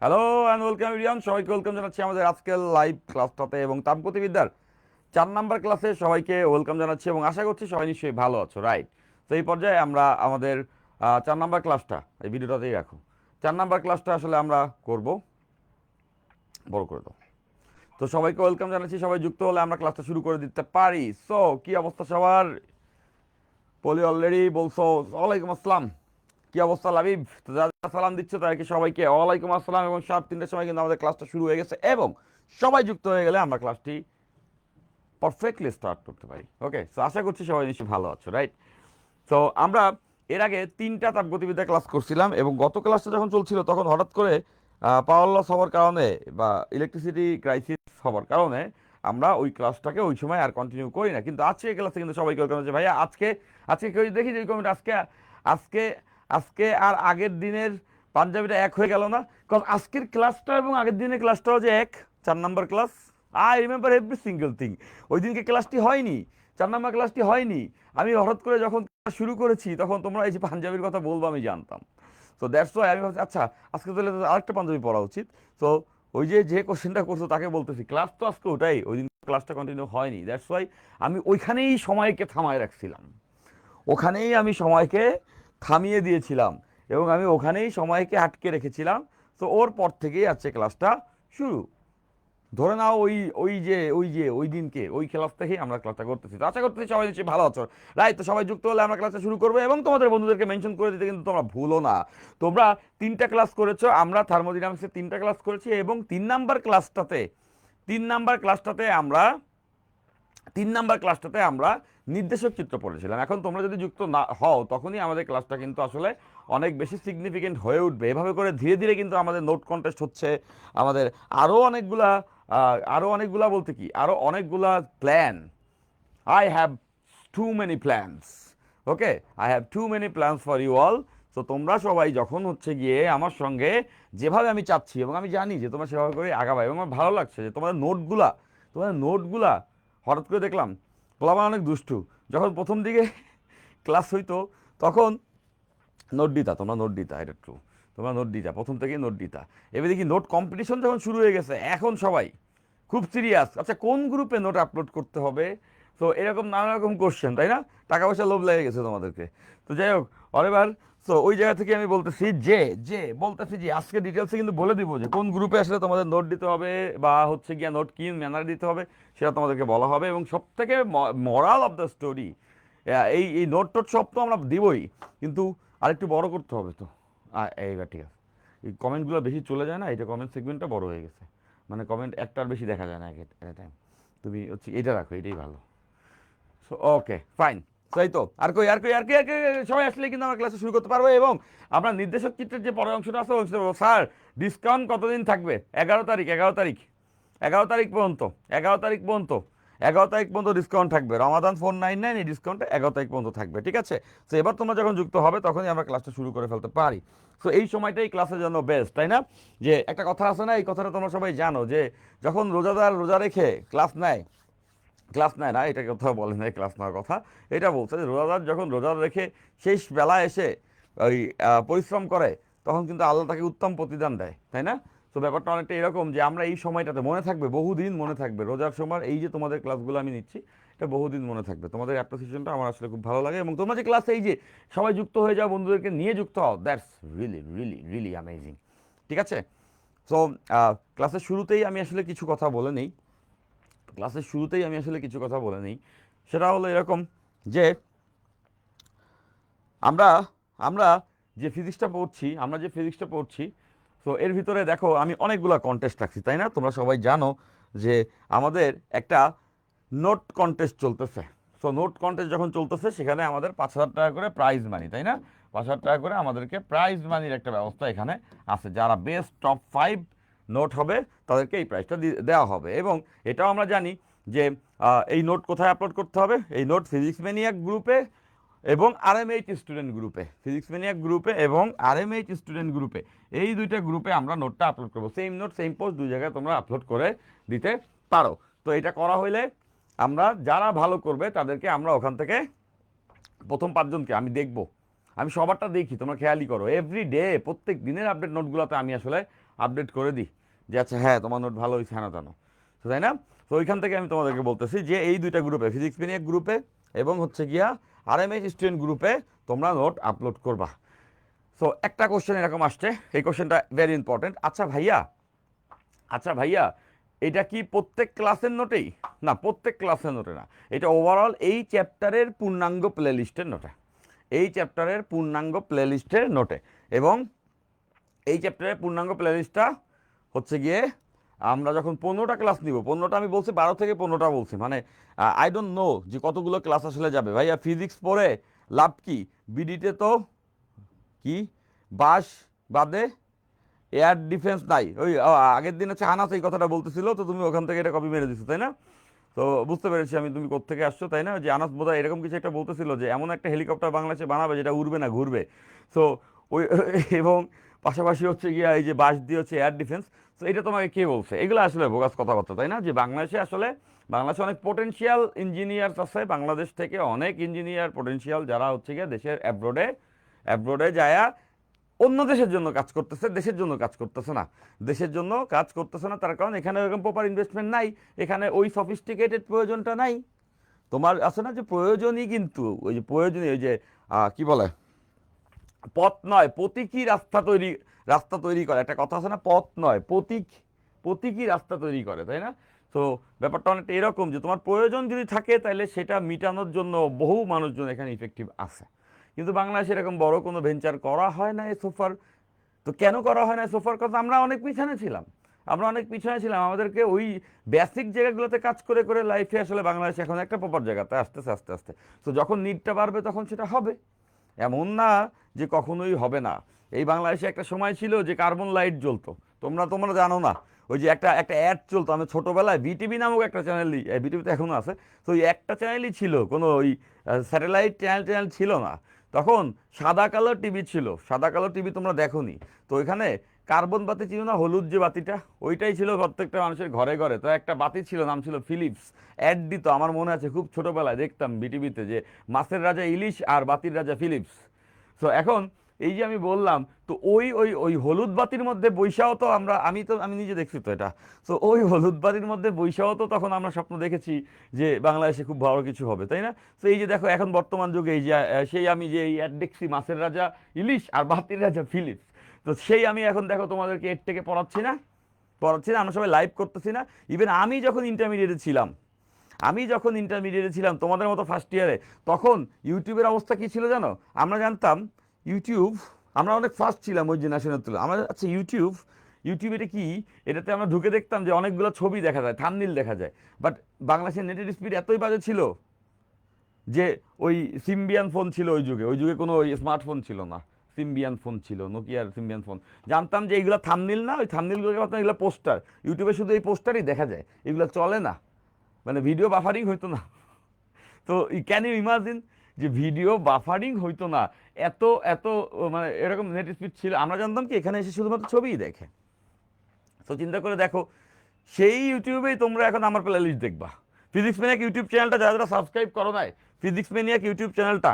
Hello and welcome everyone, সবাইকে welcome জানাচ্ছি আমাদের আজকের লাইভ ক্লাসটাতে এবং তাপগতিবিদ্যার 4 নাম্বার ক্লাসে সবাইকে ওয়েলকাম জানাচ্ছি এবং আশা করছি সবাই নিশ্চয়ই ভালো আছো, রাইট? তো এই পর্যায়ে আমরা আমাদের 4 নাম্বার ক্লাসটা এই ভিডিওটাতেই রাখো। 4 নাম্বার ক্লাসটা আসলে আমরা করব, বড় করে দাও। তো সবাইকে ওয়েলকাম জানাচ্ছি, সবাই যুক্ত হলে আমরা ক্লাসটা শুরু করে দিতে পারি। সো কি অবস্থা সবার? পলি অলরেডি বলছো ওয়ালাইকুম আসসালাম। কি অবস্থা লাবিব? তো যারা সালাম দিচ্ছে তাদেরকে সবাইকে ওয়ালাইকুম আসসালাম এবং সব 3টার সময় কিন্তু আমাদের ক্লাসটা শুরু হয়ে গেছে এবং সবাই যুক্ত হয়ে গেলে আমরা ক্লাসটি পারফেক্টলি স্টার্ট করতে পারি। ওকে, সো আশা করছি সবাই নিশ্চয়ই ভালো আছো, রাইট? তো আমরা এর আগে 3টা তাপগতিবিদ্যা ক্লাস করছিলাম এবং গত ক্লাসটা যখন চলছিল তখন হঠাৎ করে পাওয়ার লস হওয়ার কারণে বা ইলেকট্রিসিটি ক্রাইসিস হওয়ার কারণে আমরা ওই ক্লাসটাকে ওই সময় আর কন্টিনিউ করি না। কিন্তু আজকে ক্লাসে কিন্তু সবাইকে ওয়েলকাম হচ্ছে। ভাইয়া আজকে আজকে কেউ দেখি যে কমেন্ট আজকে আজকে আজকে আর আগের দিনের পাঞ্জাবিটা এক হয়ে গেল না? কারণ আজকের ক্লাসটা এবং আগের দিনের ক্লাসটাও যে এক, 4 number class. I remember every single thing. ওই দিনকে ক্লাসটি হয়নি, 4 নাম্বার ক্লাসটি হয়নি। আমি হঠাৎ করে যখন শুরু করেছি তখন তোমরা এই যে পাঞ্জাবির কথা বলবো আমি জানতাম। তো দ্যাটস ওয়াই আমি ভাবছি আচ্ছা আজকে তাহলে তো আরেকটা পাঞ্জাবি পড়া উচিত। তো ওই যে যে কোশ্চেনটা করছো তাকে বলতেছি ক্লাস তো আজকে ওটাই, ওই দিন ক্লাসটা কন্টিনিউ হয়নি। দ্যাটস ওয়াই আমি ওইখানেই সময়কে থামায় রাখছিলাম, ওখানেই আমি সময়কে থামিয়ে দিয়েছিলাম এবং আমি ওখানেই সময়কে আটকে রেখেছিলাম। তো ওর পর থেকেই আজকে ক্লাসটা শুরু। ধরে নাও ওই দিনকে ওই ক্লাস থেকেই আমরা ক্লাসটা করতেছি। তো আশা করতেছি সবাই নিশ্চয়ই ভালো আছো, রাইট? তো সবাই যুক্ত হলে আমরা ক্লাসটা শুরু করবো এবং তোমাদের বন্ধুদেরকে মেনশন করে দিতে কিন্তু তোমরা ভুলো না। তোমরা 3টা ক্লাস করেছো, আমরা থার্মোডিনামিক্সের 3টা ক্লাস করেছি এবং 3 নাম্বার ক্লাসটাতে আমরা নির্দেশক চিত্র পড়েছিলাম। এখন তোমরা যদি যুক্ত না হও তখনই আমাদের ক্লাসটা কিন্তু আসলে অনেক বেশি সিগনিফিকেন্ট হয়ে উঠবে। এভাবে করে ধীরে ধীরে কিন্তু আমাদের নোট কন্টেস্ট হচ্ছে, আমাদের আরও অনেকগুলা বলতে কি আরও অনেকগুলা plan. I have too many plans. Okay, I have too many plans for you all. তো তোমরা সবাই যখন হচ্ছে গিয়ে আমার সঙ্গে যেভাবে আমি চাচ্ছি এবং আমি জানি যে তোমরা সেভাবে করে আগাবে এবং আমার ভালো লাগছে যে তোমাদের নোটগুলা হঠাৎ করে দেখলাম পোলাপান অনেক দুষ্টু। যখন প্রথম দিকে ক্লাস হইতো তখন তোমরা নোট দিতা, এটা ট্রু। তোমরা নোট দিতা, প্রথম থেকেই নোট দিতা। এবার দেখি নোট কম্পিটিশন যখন শুরু হয়ে গেছে এখন সবাই খুব সিরিয়াস। আচ্ছা কোন গ্রুপে নোট আপলোড করতে হবে? তো এরকম নানা রকম কোশ্চেন, তাই না? টাকা পয়সা লোভ লেগে গেছে তোমাদেরকে। তো যাই হোক, এবার তো ওই জায়গা থেকে আমি বলতেছি যে আজকে ডিটেলসে কিন্তু বলে দিব যে কোন গ্রুপে আসলে তোমাদের নোট দিতে হবে বা হচ্ছে গিয়া নোট কি ম্যানার দিতে হবে সেটা তোমাদেরকে বলা হবে। এবং সব থেকে মরাল অফ দ্য স্টোরি, এই এই নোট টোট সব তো আমরা দিবই, কিন্তু আরেকটু বড় করতে হবে। তো এইবার ঠিক আছে, এই কমেন্টগুলো বেশি চলে যায় না, এটা কমেন্ট সেগমেন্টটা বড় হয়ে গেছে, মানে কমেন্ট একটার বেশি দেখা যায় না এট এ টাইম। তুমি হচ্ছে এটা রাখো, এটাই ভালো। So okay fine. তাই তো আর কই সবাই আসলে কিন্তু আমরা ক্লাসে শুরু করতে পারবো এবং আমরা নির্দেশক চিত্রের যে পরের অংশটা আছে অংশটা বলবো। স্যার ডিসকাউন্ট কতদিন থাকবে? 11 তারিখ, 11 তারিখ, 11 তারিখ পর্যন্ত, 11 তারিখ পর্যন্ত, 11 তারিখ পর্যন্ত ডিসকাউন্ট থাকবে। রমাদান 499, এই ডিসকাউন্টটা 11 তারিখ পর্যন্ত থাকবে, ঠিক আছে? তো এবার তোমরা যখন যুক্ত হবে তখনই আমরা ক্লাসটা শুরু করে ফেলতে পারি। সো এই সময়টাই ক্লাসের জন্য বেস্ট, তাই না? যে একটা কথা আছে না, এই কথাটা তোমরা সবাই জানো যে যখন রোজাদার রোজা রেখে ক্লাস নেয় না, এটা কথা বলে না ক্লাস নেওয়ার কথা, এটা বলছে যে রোজাদার যখন রোজা রেখে শেষ বেলায় এসে ওই পরিশ্রম করে তখন কিন্তু আল্লাহ তাকে উত্তম প্রতিদান দেয়, তাই না? তো ব্যাপারটা অনেকটা এরকম যে আমরা এই সময়টাতে মনে থাকবে, বহুদিন মনে থাকবে রোজার সময় এই যে তোমাদের ক্লাসগুলো আমি নিচ্ছি, এটা বহুদিন মনে থাকবে। তোমাদের অ্যাপ্রিসিয়েশনটা আমার আসলে খুব ভালো লাগে এবং তোমরা যে ক্লাসে এই যে সবাই যুক্ত হয়ে যাও, বন্ধুদেরকে নিয়ে যুক্ত হও, that's really really really amazing, ঠিক আছে? সো ক্লাসের শুরুতেই আমি আসলে কিছু কথা বলে নিই। সেটা হলো এরকম যে আমরা আমরা যে ফিজিক্সটা পড়ছি, তো এর ভিতরে দেখো আমি অনেকগুলো কন্টেস্ট রাখছি, তাই না? তোমরা সবাই জানো যে আমাদের একটা নোট কন্টেস্ট চলতেছে। সো নোট কন্টেস্ট যখন চলতেছে সেখানে আমাদের 5,000 টাকা করে প্রাইজ মানি, তাই না? 5,000 টাকা করে আমাদেরকে প্রাইজ মানির একটা ব্যবস্থা এখানে আছে। যারা বেস্ট টপ 5 নোট হবে তাদেরকে এই প্রাইজটা দেওয়া হবে। এবং এটাও আমরা জানি যে এই নোট কোথায় আপলোড করতে হবে? এই নোট ফিজিক্স ম্যানিয়াক গ্রুপে এবং আরএমএইচ স্টুডেন্ট গ্রুপে, ফিজিক্স ম্যানিয়াক গ্রুপে এবং আরএমএইচ স্টুডেন্ট গ্রুপে, এই দুইটা গ্রুপে আমরা নোটটা আপলোড করবো। সেম নোট সেম পোস্ট, দুই জায়গায় তোমরা আপলোড করে দিতে পারো। তো এটা করা হইলে আমরা যারা ভালো করবে তাদেরকে আমরা ওখান থেকে প্রথম 5 জনকে আমি দেখব। আমি সবারটা দেখি, তোমরা খেয়ালই করো, এভরি ডে প্রত্যেক দিনের আপডেট নোটগুলোতে আমি আসলে আপডেট করে দিই যে আচ্ছা হ্যাঁ তোমার নোট ভালো হয়েছে হ্যাঁ জানো, তো তাই না? তো ওইখান থেকে আমি তোমাদেরকে বলতেছি যে এই দুইটা গ্রুপে, ফিজিক্স ম্যানিয়াক গ্রুপে এবং হচ্ছে গিয়া আরএমএইচ স্টুডেন্ট গ্রুপে তোমরা নোট আপলোড করবা। সো একটা কোশ্চেন এরকম আসছে, এই কোশ্চেনটা ভেরি ইম্পর্টেন্ট। আচ্ছা ভাইয়া এটা কি প্রত্যেক ক্লাসের নোটেই? না, প্রত্যেক ক্লাসের নোটে না, এটা ওভারঅল এই চ্যাপ্টারের পূর্ণাঙ্গ প্লেলিস্টের নোটে, এই চ্যাপ্টারের পূর্ণাঙ্গ প্লেলিস্টের নোটে। এবং এই চ্যাপ্টারের পূর্ণাঙ্গ প্লেলিস্টটা হচ্ছে গিয়ে আমরা যখন 15টা ক্লাস নিব, 15টা আমি বলছি 12 থেকে 15টা বলছি, মানে আই ডোন্ট নো যে কতগুলো ক্লাস আসলে যাবে। ভাইয়া ফিজিক্স পড়ে লাভ কি? বিডিতে তো কি বাস বাদে এয়ার ডিফেন্স নাই। ওই আগের দিন হচ্ছে আনাস এই কথাটা বলতেছিল, তো তুমি ওখান থেকে এটা কপি মেরে দিছো তাই না? তো বুঝতে পেরেছি আমি তুমি কোত্থেকে আসছো, তাই না? যে আনাস বোধহয় এরকম কিছু একটা বলতেছিল যে এমন একটা হেলিকপ্টার বাংলাদেশে বানাবে যেটা উড়বে না, ঘুরবে। সো ওই এবং পাশাপাশি হচ্ছে গিয়া এই যে বাস দিয়ে হচ্ছে এয়ার ডিফেন্স। তো এটা তোমাকে কে বলছে? এগুলো আসলে বোগাস কথাবার্তা, তাই না? যে বাংলাদেশে অনেক পোটেনশিয়াল ইঞ্জিনিয়ার্স আছে, বাংলাদেশ থেকে অনেক ইঞ্জিনিয়ার পোটেনশিয়াল যারা হচ্ছে গিয়ে দেশের অ্যাব্রোডে যায়া অন্য দেশের জন্য কাজ করতেছে, দেশের জন্য কাজ করতেছে না। দেশের জন্য কাজ করতেছে না তার কারণ এখানে ওরকম প্রপার ইনভেস্টমেন্ট নাই, এখানে ওই সফিস্টিকেটেড প্রয়োজনটা নাই। তোমার আছে না যে প্রয়োজনই, কিন্তু ওই যে প্রয়োজনীয় ওই যে কি বলে, পথ নয় প্রতীকী রাস্তা তৈরি করে, একটা কথা আছে না, পথ নয় প্রতীকী রাস্তা তৈরি করে, তাই না? তো ব্যাপারটা অনেকটা এরকম যে তোমার প্রয়োজন যদি থাকে তাহলে সেটা মিটানোর জন্য বহু মানুষজন এখানে ইফেক্টিভ আছে। কিন্তু বাংলাদেশে এরকম বড় কোনো ভেঞ্চার করা হয় না সোফার। তো কেন করা হয় না সোফার? কথা আমরা অনেক পিছনে ছিলাম, আমাদেরকে ওই বেসিক জায়গাগুলোতে কাজ করে করে লাইফে আসলে বাংলাদেশ এখন একটা প্রপার জায়গাতে আসতেছে আস্তে আস্তে। তো যখন নিডটা বাড়বে তখন সেটা হবে, এমন না যে কখনোই হবে না। এই বাংলাদেশে একটা সময় ছিল যে কার্বন লাইট জ্বলতো, তোমরা জানো না? ওই যে একটা একটা অ্যাড চলতো, আমি ছোটোবেলায় বিটিভি নামক একটা চ্যানেলই, বিটিভিতে এখনও আছে, তো ওই একটা চ্যানেলই ছিল, কোনো ওই স্যাটেলাইট চ্যানেল ছিল না তখন। সাদা কালো টিভি ছিল, সাদা কালো টিভি তোমরা দেখোনি তো। ওইখানে কার্বন বাতি ছিল না, হলুদ যে বাতিটা, ওইটাই ছিল প্রত্যেকটা মানুষের ঘরে ঘরে। তো একটা বাতি ছিল, নাম ছিল ফিলিপস। অ্যাড দিত, আমার মনে আছে খুব ছোটোবেলায় দেখতাম বিটিভিতে যে মাছের রাজা ইলিশ আর বাতির রাজা ফিলিপস। সো এখন এই যে আমি বললাম, তো ওই ওই ওই হলুদ বাতির মধ্যে বৈশাও তো আমি নিজে দেখছি তো এটা। সো ওই হলুদ বাতির মধ্যে বৈশাও তো তখন আমরা স্বপ্ন দেখেছি যে বাংলাদেশে খুব ভালো কিছু হবে, তাই না? তো এই যে দেখো এখন বর্তমান যুগে এই যে সেই আমি যে এই অ্যাড দেখছি মাছের রাজা ইলিশ আর বাতির রাজা ফিলিপস, তো সেই আমি এখন দেখো তোমাদেরকে এর থেকে পড়াচ্ছি না, আমরা সবাই লাইভ করতেছি না। ইভেন আমি যখন ইন্টারমিডিয়েটে ছিলাম তোমাদের মতো ফার্স্ট ইয়ারে, তখন ইউটিউবের অবস্থা কী ছিল জানো? আমরা জানতাম ইউটিউব, আমরা অনেক ফার্স্ট ছিলাম ওই জেনারেশনের তুলে। আমরা আচ্ছা ইউটিউব এটা কি? এটাতে আমরা ঢুকে দেখতাম যে অনেকগুলো ছবি দেখা যায়, থাম্বনেইল দেখা যায়। বাট বাংলাদেশের নেটের স্পিড এতই বাজে ছিল যে ওই সিম্বিয়ান ফোন ছিল ওই যুগে কোনো ওই স্মার্টফোন ছিল না, সিম্বিয়ান ফোন ছিল, নোকিয়ার সিম্বিয়ান ফোন। জানতাম যে এইগুলো থাম্বনেইল না, ওই থাম্বনেইলগুলোকে ভাবতাম এগুলো পোস্টার, ইউটিউবে শুধু এই পোস্টারই দেখা যায়, এগুলো চলে না, মানে ভিডিও বাফারিং হইতো না। তো ক্যান ইউ ইমাজিন যে ভিডিও বাফারিং হইতো না, এত এত মানে এরকম নেট স্পিড ছিল। আমরা জানতাম কি এখানে এসে শুধুমাত্র ছবিই দেখে। তো চিন্তা করে দেখো, সেই ইউটিউবেই তোমরা এখন আমার প্লে লিস্ট দেখবা। ফিজিক্স ম্যানিয়াক ইউটিউব চ্যানেলটা যারা যারা সাবস্ক্রাইব করো নাই, ফিজিক্স ম্যানিয়াক ইউটিউব চ্যানেলটা,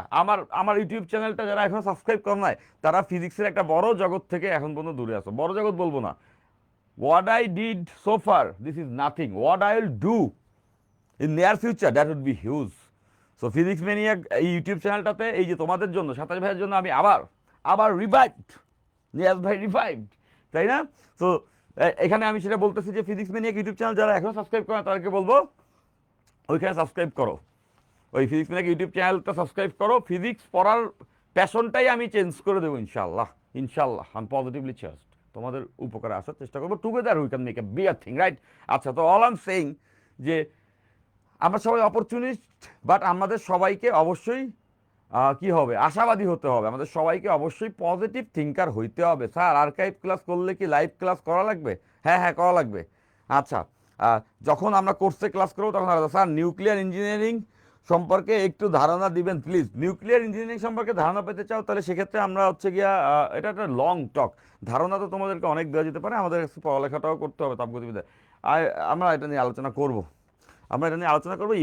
আমার ইউটিউব চ্যানেলটা যারা এখন সাবস্ক্রাইব করো নাই, তারা ফিজিক্সের একটা বড় জগৎ থেকে এখন পর্যন্ত দূরে আসো। বড় জগৎ বলবো না, what I did so far this is nothing, what I will do in near future that would be huge. So Physics Maniac এই ইউটিউব চ্যানেলটাতে এই যে তোমাদের জন্য, সাতাশ ভাইয়ের জন্য আমি আবার রিভাইভড, নিয়াজ ভাই রিভাইভড, তাই না? তো এখানে আমি সেটা বলতেছি যে ফিজিক্স ম্যানিয়াক ইউটিউব চ্যানেল যারা এখনো সাবস্ক্রাইব করে তাদেরকে বলবো ওইখানে সাবস্ক্রাইব করো, ওই ফিজিক্স ম্যানিয়াক ইউটিউব চ্যানেলটা সাবস্ক্রাইব করো। ফিজিক্স পড়ার প্যাশনটাই আমি চেঞ্জ করে দেবো ইনশাল্লাহ, আই এম পজিটিভলি চার্জড। তোমাদের উপকারে আসার চেষ্টা করবো, together we can make a bigger thing, right? আচ্ছা, তো অল আই এম সেইং যে আমরা সবাই অপরচুনিস্ট, বাট আমাদের সবাইকে অবশ্যই কি হবে, আশাবাদী হতে হবে। আমাদের সবাইকে অবশ্যই পজিটিভ থিঙ্কার হইতে হবে। স্যার আর্কাইভ ক্লাস করলে কি লাইভ ক্লাস করা লাগবে? হ্যাঁ করা লাগবে। আচ্ছা, যখন আমরা কোর্সে ক্লাস করবো তখন স্যার নিউক্লিয়ার ইঞ্জিনিয়ারিং সম্পর্কে একটু ধারণা দিবেন প্লিজ। নিউক্লিয়ার ইঞ্জিনিয়ারিং সম্পর্কে ধারণা পেতে চাও তাহলে সেক্ষেত্রে আমরা হচ্ছে গিয়া এটা একটা লং টক। ধারণা তো তোমাদেরকে অনেক দেওয়া যেতে পারে, আমাদের পড়ালেখাটাও করতে হবে তাপগতিবিদ্যায়। আমরা এটা নিয়ে আলোচনা করব।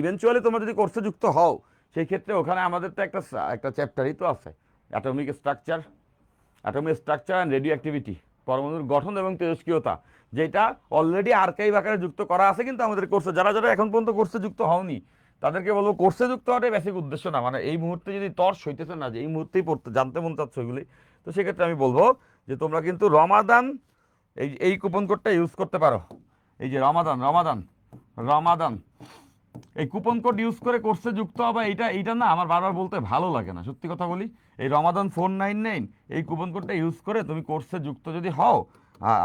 ইভেনচুয়ালি তোমরা যদি কোর্সে যুক্ত হও সেই ক্ষেত্রে ওখানে আমাদের তো একটা চ্যাপ্টারই তো আছে, atomic structure and radio activity. পরমাণুর গঠন এবং তেজস্ক্রিয়তা, যেটা অলরেডি আর্কাইভ আকারে যুক্ত করা আছে কিন্তু আমাদের কোর্সে। যারা যারা এখন পর্যন্ত কোর্সে যুক্ত হওনি তাদেরকে বলবো কোর্সে যুক্ত হওয়াটাই বেসিক উদ্দেশ্য না, মানে এই মুহূর্তে যদি তর্স হইতেছে না যে এই মুহূর্তেই পড়তে জানতে মন চাচ্ছ এগুলি, তো সেক্ষেত্রে আমি বলবো যে তোমরা কিন্তু রমাদান এই কুপন কোডটা ইউজ করতে পারো। এই যে রমাদান রমাদান রমাদান এই কুপন কোড ইউজ করে কোর্সে যুক্ত হবে। এইটা না আমার বারবার বলতে ভালো লাগে না, সত্যি কথা বলি। এই রমাদান 499 এই কুপন কোডটা ইউজ করে তুমি কোর্সে যুক্ত যদি হও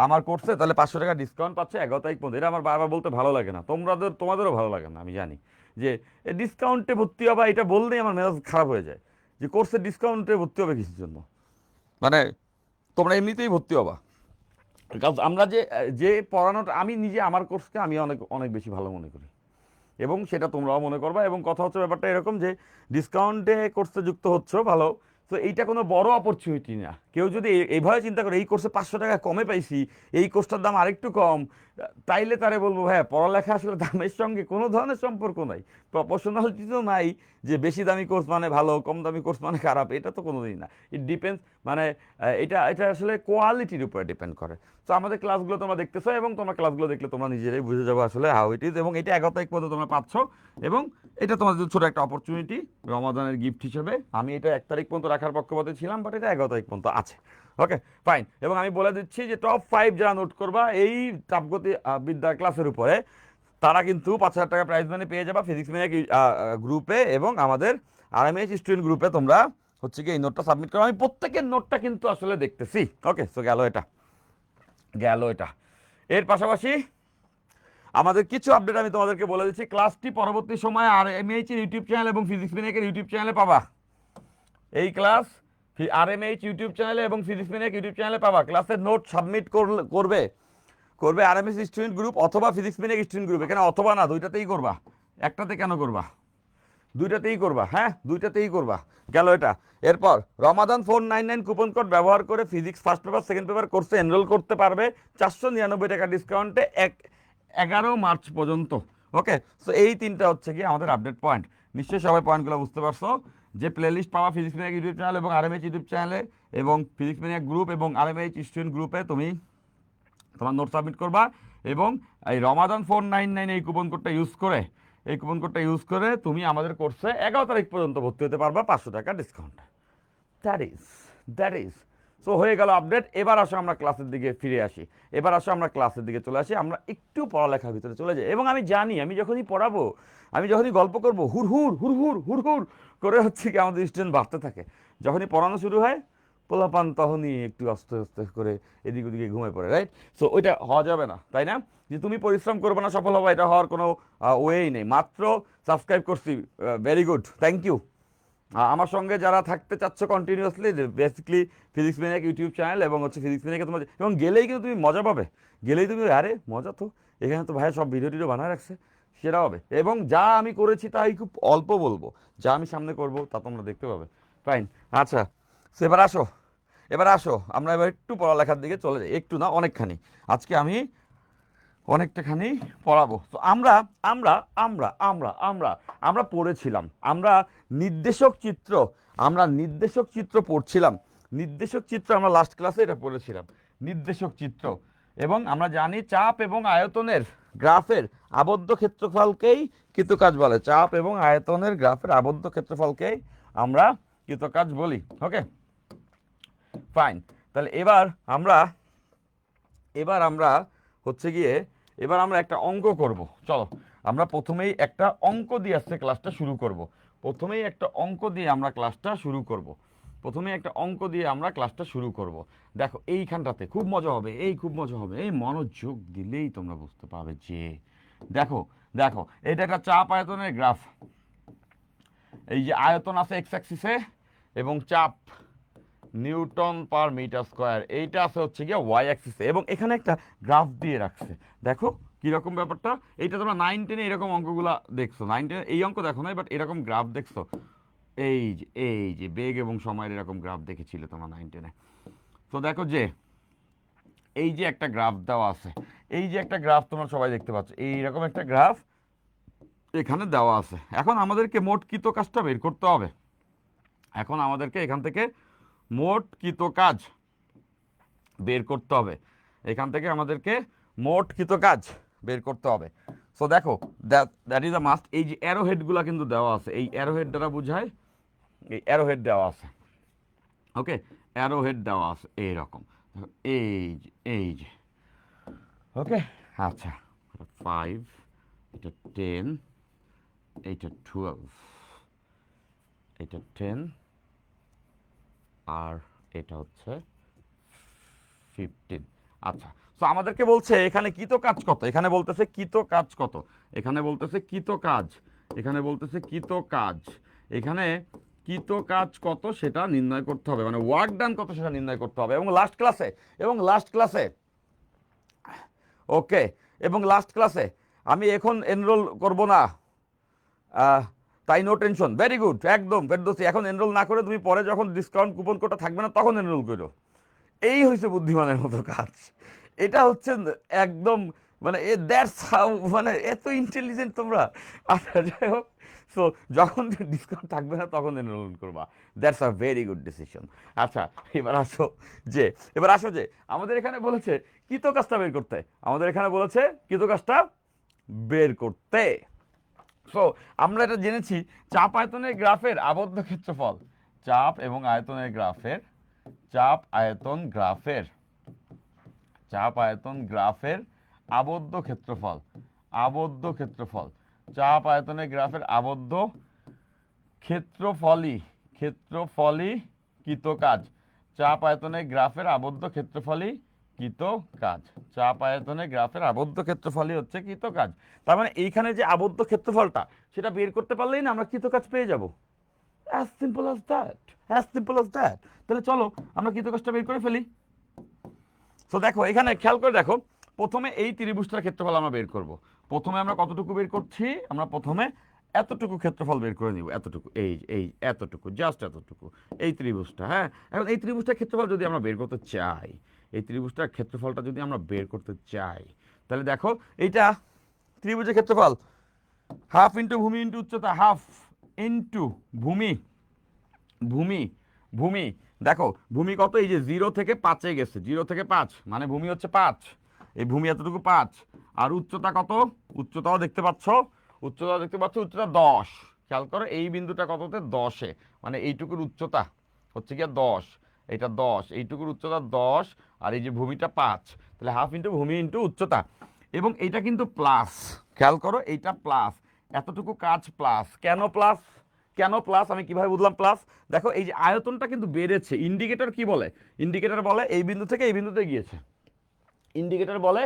আমার কোর্সে, তাহলে 500 টাকা ডিসকাউন্ট পাচ্ছে 11 তারিখ পর্যন্ত। এটা আমার বারবার বলতে ভালো লাগে না, তোমাদেরও ভালো লাগে না আমি জানি, যে ডিসকাউন্টে ভর্তি হবে এটা বললেই আমার মেজাজ খারাপ হয়ে যায়, যে কোর্সে ডিসকাউন্টে ভর্তি হবে কিছুর জন্য, মানে তোমরা এমনিতেই ভর্তি হবা। আমরা যে যে পড়ানোটা, আমি নিজে আমার কোর্সকে আমি অনেক অনেক বেশি ভালো মনে করি এবং সেটা তোমরাও মনে করবা। এবং কথা হচ্ছে ব্যাপারটা এরকম যে ডিসকাউন্টে কোর্সে যুক্ত হচ্ছ ভালো, তো এইটা কোনো বড় অপরচুনিটি না। কেউ যদি এইভাবে চিন্তা করে এই কোর্সে 500 টাকা কমে পাইছি, এই কোর্সটার দাম আরেকটু কম, তাইলে তারে বলবো ভাই পড়ালেখা আসলে দামের সঙ্গে কোনো ধরনের সম্পর্ক নাই, প্রপোর্শনালিটি তো নাই, যে বেশি দামি কোর্স মানে ভালো, কম দামি কোর্স মানে খারাপ, এটা তো কোনোদিনই না। ইট ডিপেন্ডস, মানে এটা এটা আসলে কোয়ালিটির উপরে ডিপেন্ড করে। তো আমাদের ক্লাসগুলো তোমরা দেখতেছো এবং তোমরা ক্লাসগুলো দেখলে তোমরা নিজেরাই বুঝে যাবো আসলে হাউ ইট ইজ। এবং এটা 11 তারিখ পর্যন্ত তোমরা পাচ্ছ এবং এটা তোমাদের ছোটো একটা অপরচুনিটি রমাদানের গিফট হিসেবে। আমি এটা 1 তারিখ পর্যন্ত রাখার পক্ষপাতে ছিলাম, বাট এটা 11 তারিখ পর্যন্ত আছে। Okay fine. এবং আমি বলে দিচ্ছি যে টপ 5 যারা নোট করবা এই তাপগতি বিদ্যা ক্লাসের উপরে, তারা কিন্তু 5,000 টাকা প্রাইজ মানি পেয়ে যাবা ফিজিক্স মিনিক গ্রুপে এবং আমাদের আরএমএইচ স্টুডেন্ট গ্রুপে। তোমরা হচ্ছে কি এই নোটটা সাবমিট করো। আমি প্রত্যেকের নোটটা কিন্তু আসলে দেখতেছি। ওকে, সো গেল এটা। এর পাশাপাশি আমাদের কিছু আপডেট আমি তোমাদেরকে বলে দিচ্ছি। ক্লাসটি পরবর্তী সময়ে আরএমএইচ এর ইউটিউব চ্যানেল এবং ফিজিক্স মিনিকের ইউটিউব চ্যানেলে পাবা। এই ক্লাস আরএমএইচ ইউটিউব চ্যানেলে এবং ফিজিক্স মিনিক ইউটিউব চ্যানেলে পাবা। ক্লাসের নোট সাবমিট করবে আরএমএস স্টুডেন্ট গ্রুপ অথবা ফিজিক্স মিনিক স্টুডেন্ট গ্রুপ। এখানে অথবা না, দুইটাতেই করবা, একটাতে কেন করবা, দুইটাতেই করবা। হ্যাঁ, দুইটাতেই করবা। গেল এটা। এরপর রমাদান 499 কুপন কোড ব্যবহার করে physics first paper second paper কোর্সে এনরোল করতে পারবে 499 টাকা ডিসকাউন্টে 11 মার্চ পর্যন্ত। ওকে, সো এই তিনটা হচ্ছে কি আমাদের আপডেট পয়েন্ট। নিশ্চয়ই সবাই পয়েন্টগুলো বুঝতে পারছো। যে প্লেলিস্ট পাওয়া ফিজিক্স মিনিক ইউটিউব চ্যানেল এবং আরএমএইচ ইউটিউব চ্যানেলে এবং ফিজিক্স মিনিক গ্রুপ এবং আরএমএইচ স্টুডেন্ট গ্রুপে তুমি তোমার নোট সাবমিট করবা এবং এই রমাদান 499 এই কুপন কোডটা ইউজ করে তুমি আমাদের কোর্সে 11 তারিখ পর্যন্ত ভর্তি হতে পারবা 500 টাকা ডিসকাউন্ট। দ্যাট ইজ সো হয়ে গেল আপডেট। এবার আসো আমরা ক্লাসের দিকে ফিরে আসি। আমরা ক্লাসের দিকে চলে আসি। আমরা একটু পড়ালেখার ভিতরে চলে যাই। এবং আমি জানি আমি যখনই পড়াবো, আমি যখনই গল্প করবো, হুড় করে হচ্ছে কি আমাদের স্টুডেন্ট বাড়তে থাকে। যখনই পড়ানো শুরু হয় পোলাপান তখনই একটু আস্তে আস্তে করে এদিক ওদিকে ঘুমিয়ে পড়ে, রাইট? সো ওইটা হওয়া যাবে না, তাই না? যে তুমি পরিশ্রম করবে না সফল হবে, এটা হওয়ার কোনো ওয়েই নেই। মাত্র সাবস্ক্রাইব করছি, ভেরি গুড, থ্যাংক ইউ। আমার সঙ্গে যারা থাকতে চাচ্ছ continuously, basically physics মিনিক YouTube channel এবং হচ্ছে ফিজিক্স মিনিকে তোমার, এবং গেলেই কিন্তু তুমি মজা পাবে। গেলেই তুমি আরে মজা তো, এখানে তো ভাইয়া সব ভিডিও টিডিও বানায় রাখছে, সেটা হবে। এবং যা আমি করেছি তাই খুব অল্প বলবো, যা আমি সামনে করবো তা তোমরা দেখতে পাবে। ফাইন, আচ্ছা। সো এবার আসো আমরা এবার একটু পড়ালেখার দিকে চলে যাই। একটু না, অনেকখানি। আজকে আমি অনেকটাখানি পড়াবো। তো আমরা আমরা আমরা আমরা আমরা আমরা পড়েছিলাম, আমরা নির্দেশক চিত্র পড়ছিলাম। নির্দেশক চিত্র আমরা লাস্ট ক্লাসে এটা পড়েছিলাম, নির্দেশক চিত্র। এবং আমরা জানি চাপ এবং আয়তনের গ্রাফের আবদ্ধ ক্ষেত্রফলকেই কৃতকাজ বলে। চাপ এবং আয়তনের গ্রাফের আবদ্ধ ক্ষেত্রফলকেই আমরা কৃতকাজ বলি। Okay fine. তাহলে এবার আমরা হচ্ছে গিয়ে এবার আমরা একটা অঙ্ক করব। চলো আমরা প্রথমেই একটা অঙ্ক দিয়ে আসছে ক্লাসটা শুরু করব। আমরা ক্লাসটা শুরু করব। দেখো এইখানটাতে খুব মজা হবে, এই মনোযোগ দিলেই তোমরা বুঝতে পারবে যে দেখো এটা একটা চাপ আয়তনের গ্রাফ। এই যে আয়তন আছে এক্স অ্যাক্সিসে এবং চাপ নিউটন পার মিটার স্কোয়ার এইটা আছে হচ্ছে গিয়ে ওয়াই অ্যাক্সিসে, এবং এখানে একটা গ্রাফ দিয়ে রাখছে। দেখো কিরকম ব্যাপারটা। এইটা তোমরা 9-10 এরকম অঙ্কগুলা দেখছো, 9-10 এই অঙ্ক দেখো নাই, বাট এরকম গ্রাফ দেখছো। এই যে বেগ এবং সময়ের এরকম গ্রাফ দেখেছিলে তোমরা 9-10-এ। তো দেখো যে এই যে একটা গ্রাফ দেওয়া আছে, এই যে একটা গ্রাফ তোমরা সবাই দেখতে পাচ্ছ, এইরকম একটা গ্রাফ এখানে দেওয়া আছে। এখন আমাদেরকে মোট কৃত কাজটা বের করতে হবে। এখন আমাদেরকে এখান থেকে মোট কৃত কাজ বের করতে হবে। এখান থেকে আমাদেরকে মোট কৃত কাজ বের করতে হবে। সো দেখো দ্যাট ইজ আ মাস্ট। এই যে অ্যারো হেডগুলো কিন্তু দেওয়া আছে, এই অ্যারো হেড দ্বারা বোঝায়, এই অ্যারো হেড দেওয়া আছে, ওকে, অ্যারো হেড দেওয়া আছে এইরকম, এই যে ওকে। আচ্ছা, 5, এটা 10, এইটা 12, এটা 10, আর এটা হচ্ছে 15। আচ্ছা, তো আমাদেরকে বলছে এখানে কৃত কাজ কত, এখানে বলতেছে কৃত কাজ কত, এখানে বলতেছে কৃত কাজ, এখানে বলতেছে কৃত কাজ, এখানে কৃত কাজ কত সেটা নির্ণয় করতে হবে, মানে ওয়ার্ক ডান কত সেটা নির্ণয় করতে হবে। এবং লাস্ট ক্লাসে ওকে, এবং লাস্ট ক্লাসে আমি এখন এনরোল করব না, তাই নো টেনশন, ভেরি গুড, একদম ফেরদৌসী, এখন এনরোল না করে তুমি পরে যখন ডিসকাউন্ট কুপন কোডটা থাকবে না তখন এনরোল করো। এই হচ্ছে বুদ্ধিমানের মতো কাজ, এটা হচ্ছে একদম, মানে এ দ্যাটস হাউ, মানে এত ইন্টেলিজেন্ট তোমরা। আচ্ছা যাই হোক, সো যখন ডিসকাউন্ট থাকবে না তখন এনরোল করবা, that's a very good decision. আচ্ছা, এবার আসো যে আমাদের এখানে বলেছে কৃত কাজটা বের করতে, আমাদের এখানে বলেছে কৃত কাজটা বের করতে। সো আমরা এটা জেনেছি, চাপ আয়তনের গ্রাফের আবদ্ধ ক্ষেত্রফল, চাপ এবং আয়তনের গ্রাফের, চাপ আয়তন গ্রাফের, চাপ আয়তন গ্রাফের আবদ্ধ ক্ষেত্রফল, আবদ্ধ ক্ষেত্রফল, চাপ আয়তনের গ্রাফের আবদ্ধ ক্ষেত্রফলই, ক্ষেত্রফলই কৃত কাজ, চাপ আয়তনের গ্রাফের আবদ্ধ ক্ষেত্রফলই কৃত কাজ, চাপ আয়তনের গ্রাফের আবদ্ধ ক্ষেত্রফলই হচ্ছে কৃত কাজ। তার মানে এইখানে যে আবদ্ধ ক্ষেত্রফলটা সেটা বের করতে পারলেই না আমরা কৃত কাজ পেয়ে যাব। As simple as that, as simple as that. তাহলে চলো আমরা কৃত কাজটা বের করে ফেলি। সো দেখো এখানে খেয়াল করে দেখো, প্রথমে এই ত্রিভুজটার ক্ষেত্রফল আমরা বের করব। প্রথমে আমরা কতটুকু বের করছি, আমরা প্রথমে এতটুকু ক্ষেত্রফল বের করে নিব, এতটুকু, এই এতটুকু, জাস্ট এতটুকু, এই ত্রিভুজটা। হ্যাঁ, এখন এই ত্রিভুজটার ক্ষেত্রফল যদি আমরা বের করতে চাই, এই ত্রিভুজটার ক্ষেত্রফলটা যদি আমরা বের করতে চাই, তাহলে দেখো এইটা ত্রিভুজের ক্ষেত্রফল, হাফ ইন্টু ভূমি ইন্টু উচ্চতা, হাফ ইন্টু ভূমি, ভূমি, ভূমি, দেখো ভূমি কত, এই যে 0 থেকে 5-এ গেছে, 0 থেকে 5 মানে ভূমি হচ্ছে 5, এই ভূমি এতটুকু 5, আর উচ্চতা কত, উচ্চতাও দেখতে পাচ্ছ, উচ্চতাও দেখতে পাচ্ছ, উচ্চতা 10, খেয়াল করো এই বিন্দুটা কততে, 10-এ, মানে এইটুকুর উচ্চতা হচ্ছে গিয়ে 10, এইটা 10, এইটুকুর উচ্চতা 10, আর এই যে ভূমিটা 5, তাহলে হাফ ইন্টু ভূমি ইন্টু উচ্চতা, এবং এইটা কিন্তু প্লাস, খেয়াল করো এইটা প্লাস, এতটুকু কাজ প্লাস, কেন প্লাস, কেন প্লাস, আমি কিভাবে বুঝলাম প্লাস, দেখো এই যে আয়তনটা কিন্তু বেড়েছে, ইন্ডিকেটর কি বলে, ইন্ডিকেটর বলে এই বিন্দু থেকে এই বিন্দুতে গিয়েছে, ইন্ডিকেটর বলে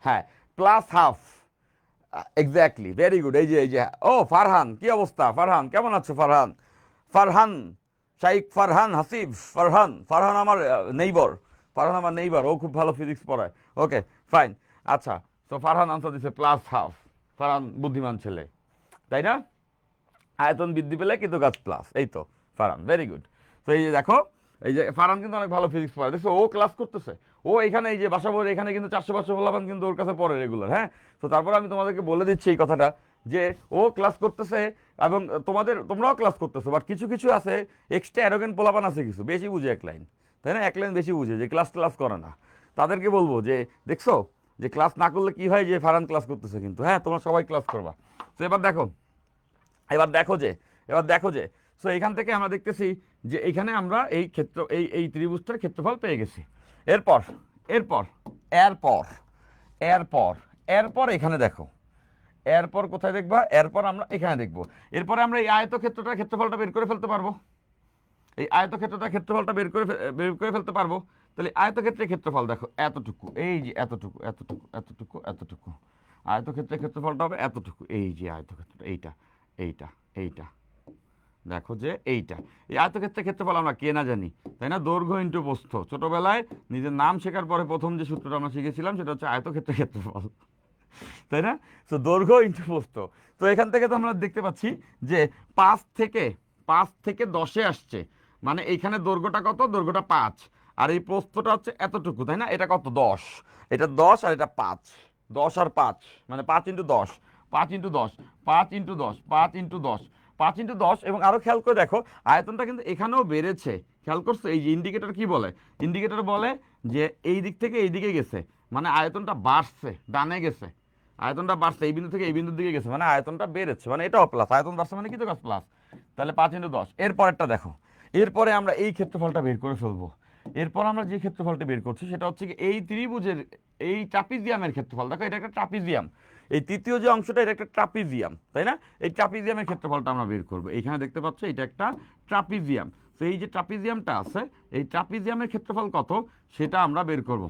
হ্যাঁ plus half, exactly, very good. এই যে ও ফারহান, কি অবস্থা ফারহান, কেমন আছো ফারহান, ফারহান শাইখ ফারহান হাসিব, ফারহান, ফারহান আমার নেইবর, ফারহান আমার নেইবর, ও খুব ভালো ফিজিক্স পড়ায়, ওকে ফাইন। আচ্ছা, তো ফারহান আনসার দিচ্ছে প্লাস হাফ, ফারহান বুদ্ধিমান ছেলে, তাই না, আয়তন বৃদ্ধি পেলে কিন্তু গাছ প্লাস, এই তো ফারহান, ভেরি গুড। তো এই যে দেখো, এই যে ফারহান কিন্তু অনেক ভালো ফিজিক্স পড়ে, দেখছো ও ক্লাস করতেছে, ও এখানে এই যে বাসাবোর এখানে কিন্তু 400-500 বলাবান কিন্তু ওর কাছে পড়ে রেগুলার। হ্যাঁ, তো তারপর আমি তোমাদেরকে বলে দিচ্ছি এই কথাটা, যে ও ক্লাস করতেছে এবং তোমরাও ক্লাস করতেছো, বাট কিছু কিছু আছে এক্সট্রা অ্যারোগেন্ট পোলাপান আছে, কিছু বেশি বুঝে এক লাইন, তাই না, এক লাইন বেশি বুঝে, যে ক্লাস করে না, তাদেরকে বলবো যে দেখছো যে ক্লাস না করলে কি হয়, যে ফারহান ক্লাস করতেছে কিন্তু, হ্যাঁ তোমরা সবাই ক্লাস করবা। তো এবার দেখো, এবার দেখো যে এবার দেখো যে সো এখান থেকে আমরা দেখতেছি যে এখানে আমরা এই ক্ষেত্র, এই ত্রিভুজটার ক্ষেত্রফল পেয়ে গেছি। এরপর এরপর এরপর এরপর এরপর এখানে দেখো, এরপর কোথায় দেখবা, এরপর আমরা এখানে দেখব, এরপরে আমরা এই আয়তক্ষেত্রটার ক্ষেত্রফলটা বের করে ফেলতে পারবো, এই আয়তক্ষেত্রটার ক্ষেত্রফলটা বের করে ফেলতে পারবো। তাহলে আয়তক্ষেত্রের ক্ষেত্রফল দেখো এতটুকু, এই যে এতটুকু এতটুকু এতটুকু এতটুকু, আয়তক্ষেত্রের ক্ষেত্রফলটা হবে এতটুকু, এই যে আয়তক্ষেত্রটা, এইটা এইটা এইটা, দেখো যে এইটা, এই আয়তক্ষেত্রের ক্ষেত্রফল আমরা কে না জানি, তাই না, দৈর্ঘ্য ইন্টু প্রস্থ, ছোটবেলায় নিজের নাম শেখার পরে প্রথম যে সূত্রটা আমরা শিখেছিলাম সেটা হচ্ছে আয়তক্ষেত্রের ক্ষেত্রফল, তাই না, তো দৈর্ঘ্য ইন্টু প্রস্থ। তো এখান থেকে তো আমরা দেখতে পাচ্ছি যে 5 থেকে 10-এ আসছে, মানে এইখানে দৈর্ঘ্যটা কত, দৈর্ঘ্যটা 5, আর এই প্রস্থটা হচ্ছে এতটুকু, তাই না, এটা কত 10, এটা 10 আর এটা 5, 10 আর 5 মানে 5 into 10, 5 into 10, 5 into 10, 5 into 10, 5 into 10, এবং আরও খেয়াল করে দেখো আয়তনটা কিন্তু এখানেও বেড়েছে, খেয়াল করছো, এই যে ইন্ডিকেটর কি বলে, ইন্ডিকেটর বলে যে এই দিক থেকে এই দিকে গেছে, মানে আয়তনটা বাড়ছে, ডানে গেছে, আয়তনটা বাড়ছে, এই বিন্দু থেকে এই বিন্দুর দিকে গেছে, মানে আয়তনটা বেড়েছে, মানে এটাও প্লাস, আয়তন বাড়ছে মানে কি তো কাজ প্লাস। তাহলে 5 × 10। এরপরেরটা দেখো, এরপরে আমরা এই ক্ষেত্রফলটা বের করে ফেলবো। এরপর আমরা যে ক্ষেত্রফলটা বের করছি সেটা হচ্ছে কি এই ত্রিভুজের এই ট্রাপিজিয়ামের ক্ষেত্রফল। দেখো এটা একটা ট্রাপিজিয়াম, এই তৃতীয় যে অংশটা এটা একটা ট্রাপিজিয়াম, তাই না? এই ট্রাপিজিয়ামের ক্ষেত্রফলটা আমরা বের করবো। এইখানে দেখতে পাচ্ছ এটা একটা ট্রাপিজিয়াম। তো এই যে ট্রাপিজিয়ামটা আছে, এই ট্রাপিজিয়ামের ক্ষেত্রফল কত সেটা আমরা বের করব।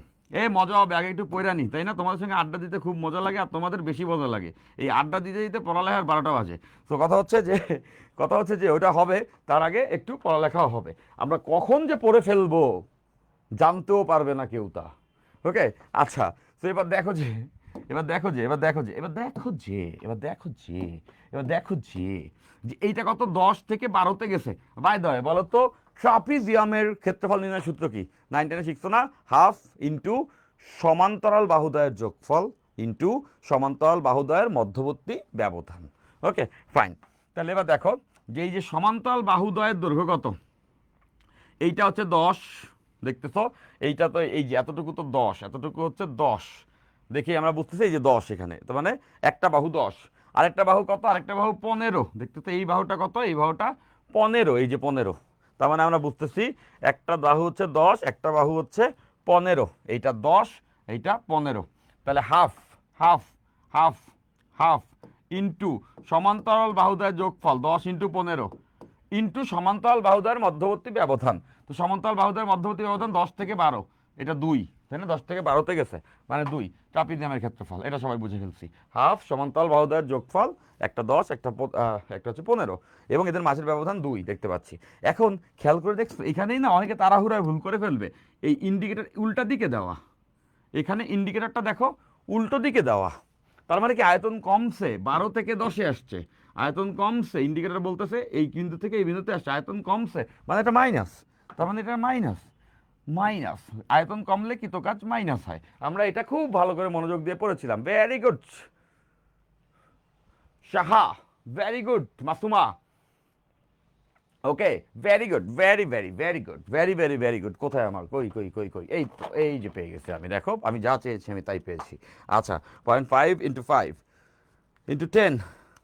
মজা হবে, আগে একটু পড়া নি, তাই না? তোমাদের সঙ্গে আড্ডা দিতে খুব মজা লাগে, আর তোমাদের বেশি মজা লাগে এই আড্ডা দিতে দিতে পড়ালেখার 12টা বাজে। তো কথা হচ্ছে যে ওটা হবে, তার আগে একটু পড়ালেখাও হবে। আমরা কখন যে পড়ে ফেলবো জানতেও পারবে না কেউ তা। ওকে, আচ্ছা। তো এবার দেখো যে এইটা কত 10 থেকে 12তে গেছে। বাই দ্য ওয়ে বলো তো ট্রাপিজিয়ামের ক্ষেত্রফল নির্ণয় সূত্র কি? 9-10 শিখছো না? হাফ ইন্টু সমান্তরাল বাহুদ্বয়ের যোগফল ইন্টু সমান্তরাল বাহুদ্বয়ের মধ্যবর্তী ব্যবধান। ওকে, ফাইন। তাহলে এবার দেখো যে এই যে সমান্তরাল বাহুদ্বয়ের দৈর্ঘ্য কত, এইটা হচ্ছে 10, দেখতেছ? এইটা তো এই যে এতটুকু তো 10, এতটুকু হচ্ছে 10, দেখি আমরা বুঝতেছি এই যে 10 এখানে, তো মানে একটা বাহু 10, আরেকটা বাহু কত? আরেকটা বাহু 15। দেখতেছো এই বাহুটা কত? এই বাহুটা 15, এই যে 15। তার মানে আমরা বুঝতেছি একটা বাহু হচ্ছে 10, একটা বাহু হচ্ছে 15, এইটা 10, এইটা 15। তাহলে half half half half into সমান্তরাল বাহুদ্বয়ের যোগফল 10 × 15 ইন্টু সমান্তরাল বাহুদ্বয়ের মধ্যবর্তী ব্যবধান। তো সমান্তরাল বাহুদ্বয়ের মধ্যবর্তী ব্যবধান 10 থেকে 12, এটা 2, তাই না? 10 থেকে 12তে গেছে মানে 2 ট্রাপিজিয়ামের ক্ষেত্রফল, এটা সবাই বুঝে ফেলছি। হাফ সমান্তরাল বাহুদ্বয়ের যোগফল, একটা 10, একটা হচ্ছে 15, এবং এদের মাঝের ব্যবধান 2 দেখতে পাচ্ছি। এখন খেয়াল করে দেখছো এখানেই না অনেকে তাড়াহুড়ায় ভুল করে ফেলবে, এই ইন্ডিকেটর উল্টা দিকে দেওয়া, এখানে ইন্ডিকেটরটা দেখো উল্টো দিকে দেওয়া, তার মানে কি আয়তন কমছে, 12 থেকে 10-এ আসছে, আয়তন কমছে, ইন্ডিকেটর বলতেছে এই বিন্দু থেকে এই বিন্দুতে আসছে, আয়তন কমছে, মানে এটা মাইনাস, তার মানে এটা মাইনাস। মাইনাস আয়তন কমলে কি তো কাজ মাইনাস হয়। আমরা এটা খুব ভালো করে মনোযোগ দিয়ে পড়েছিলাম। Very good Shaha, very good Masuma. Okay, very good, very very very good, very very very good. কোথায় আমার কই কই কই কই এই তো, এই যে পেয়ে গেছি আমি, দেখো আমি যা চেয়েছি আমি তাই পেয়েছি। আচ্ছা, 0.5 × 5 × 10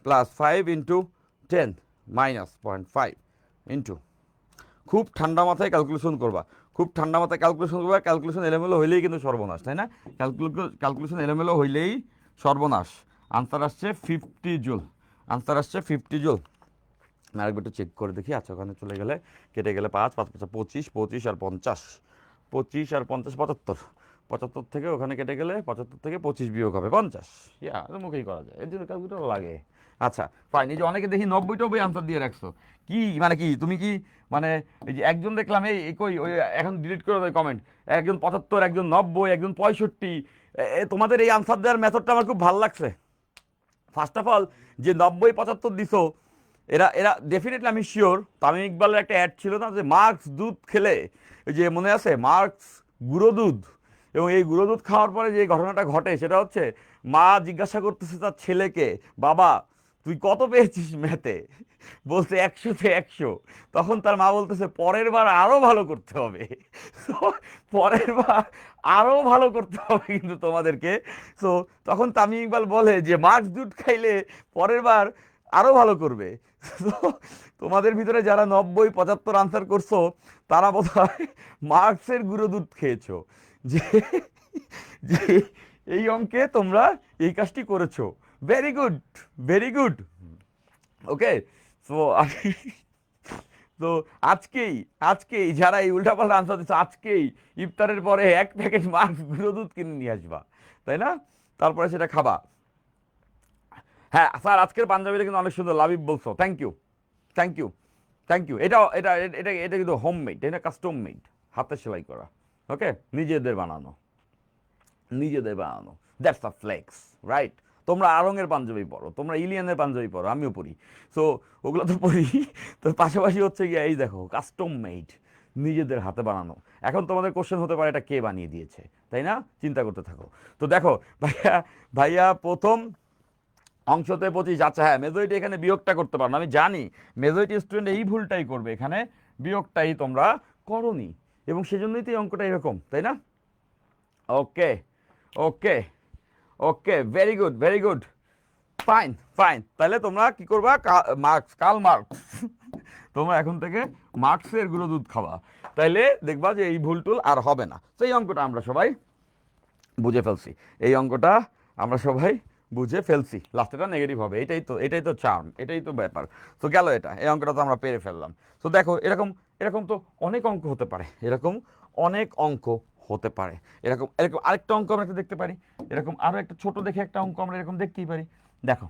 প্লাস 5 × 10 মাইনাস 0.5 ইন্টু, খুব ঠান্ডা মাথায় ক্যালকুলেশন করবা, খুব ঠান্ডা মাথায় ক্যালকুলেশন করবা। ক্যালকুলেশন এলোমেলো হইলেই কিন্তু সর্বনাশ, তাই না? ক্যালকুলেশন এলোমেলো হইলেই সর্বনাশ। আনসার আসছে 50 জুল, আনসার আসছে 50 জুল। আরেকবার একটু চেক করে দেখি। আচ্ছা, ওখানে চলে গেলে কেটে গেলে 5 5 5 25, 25 আর 50, 25 আর 50 75, 75 থেকে ওখানে কেটে গেলে 75 থেকে 25 বিয়োগ হবে 50। মুখেই করা যায়, এর জন্য ক্যালকুলেটর লাগে। আচ্ছা ফাইন। এই যে অনেকে দেখি 90 আনসার দিয়ে রাখছো, কি মানে কি তুমি কি মানে এই যে একজন দেখলাম এই কই ওই এখন ডিলিট করে দেয় কমেন্ট, একজন 75, একজন 90, একজন 65। তোমাদের এই আনসার দেওয়ার মেথডটা আমার খুব ভালো লাগছে। ফার্স্ট অফ অল যে 90 75 দিছো, এরা এরা ডেফিনেটলি আমি শিওর তামিম ইকবালের একটা অ্যাড ছিল না যে মার্কস দুধ খেলে, ওই যে মনে আছে মার্কস গুঁড়ো দুধ, এবং এই গুঁড়ো দুধ খাওয়ার পরে যে ঘটনাটা ঘটে সেটা হচ্ছে মা জিজ্ঞাসা করতেছে তার ছেলেকে, বাবা তুই কত পেয়েছিস ম্যাথে? বলছে 100-তে 100। তখন তার মা বলতেছে পরের বার আরো ভালো করতে হবে। So, পরের বার আরো ভালো করতে হবে কিন্তু তোমাদেরকে। সো তখন তামিম ইকবাল বলে যে মার্কস দুধ খাইলে পরের বার আরো ভালো করবে। So, তোমাদের ভিতরে যারা 90 75 আনসার করছো তারা বোধহয় মার্কসের গুঁড়ো দুধ খেয়েছো, যে যে এই অঙ্কে তোমরা এই কাজটি করেছো। Very good, very good. Okay, so তো আজকেই আজকেই যারা এই উল্টাপাল্টা আনসার দিচ্ছ, আজকেই ইফতারের পরে 1 প্যাকেট মার্কস গুঁড়ো দুধ কিনে নিয়ে আসবা, তাই না? তারপরে সেটা খাবা। হ্যাঁ স্যার, আজকের পাঞ্জাবিটা কিন্তু অনেক সুন্দর, লাবিব বলছো, thank you, thank you, thank you. এটা এটা এটা এটা কিন্তু হোমমেড, এটা কাস্টম মেড, হাতে সেলাই করা। ওকে, নিজেদের বানানো, নিজেদের বানানো, দ্যাটস আ ফ্লেক্স, রাইট? তোমরা আরঙের পাঞ্জাবি পরো, তোমরা ইলিয়ানের পাঞ্জাবি পরো, আমিও পরি। সো ওগুলো তো পরি, তো পাশাপাশি হচ্ছে গিয়ে এই দেখো কাস্টম মেড, নিজেদের হাতে বানানো। এখন তোমাদের কোশ্চেন হতে পারে এটা কে বানিয়ে দিয়েছে, তাই না? চিন্তা করতে থাকো। তো দেখো ভাইয়া, ভাইয়া প্রথম অংশতে 25। আচ্ছা হ্যাঁ, মেজরিটি এখানে বিয়োগটা করতে পারো না, আমি জানি মেজরিটি স্টুডেন্ট এই ভুলটাই করবে, এখানে বিয়োগটাই তোমরা করনি, এবং সেজন্যই তো এই অঙ্কটা এরকম, তাই না? Okay okay okay, very good very good, fine fine. তাহলে তোমরা কি করবা, মার্কস, কাল মার্কস, তোমরা এখন থেকে মার্কসের গুঁড়ো দুধ খাওয়া, তাইলে দেখবা যে এই ভুল টুল আর হবে না। তো এই অঙ্কটা আমরা সবাই বুঝে ফেলছি, এই অঙ্কটা আমরা সবাই বুঝে ফেলছি, লাস্টেটা নেগেটিভ হবে, এটাই তো চার্ম, এটাই তো ব্যাপার। তো গেল এটা, এই অঙ্কটা তো আমরা পেরে ফেললাম। তো দেখো এরকম এরকম তো অনেক অঙ্ক হতে পারে, এরকম অনেক অঙ্ক হতে পারে, এরকম এরকম আরেকটা অঙ্ক আমরা একটা দেখতে পারি, এরকম আরও একটা ছোট দেখে একটা অঙ্ক আমরা এরকম দেখতেই পারি। দেখো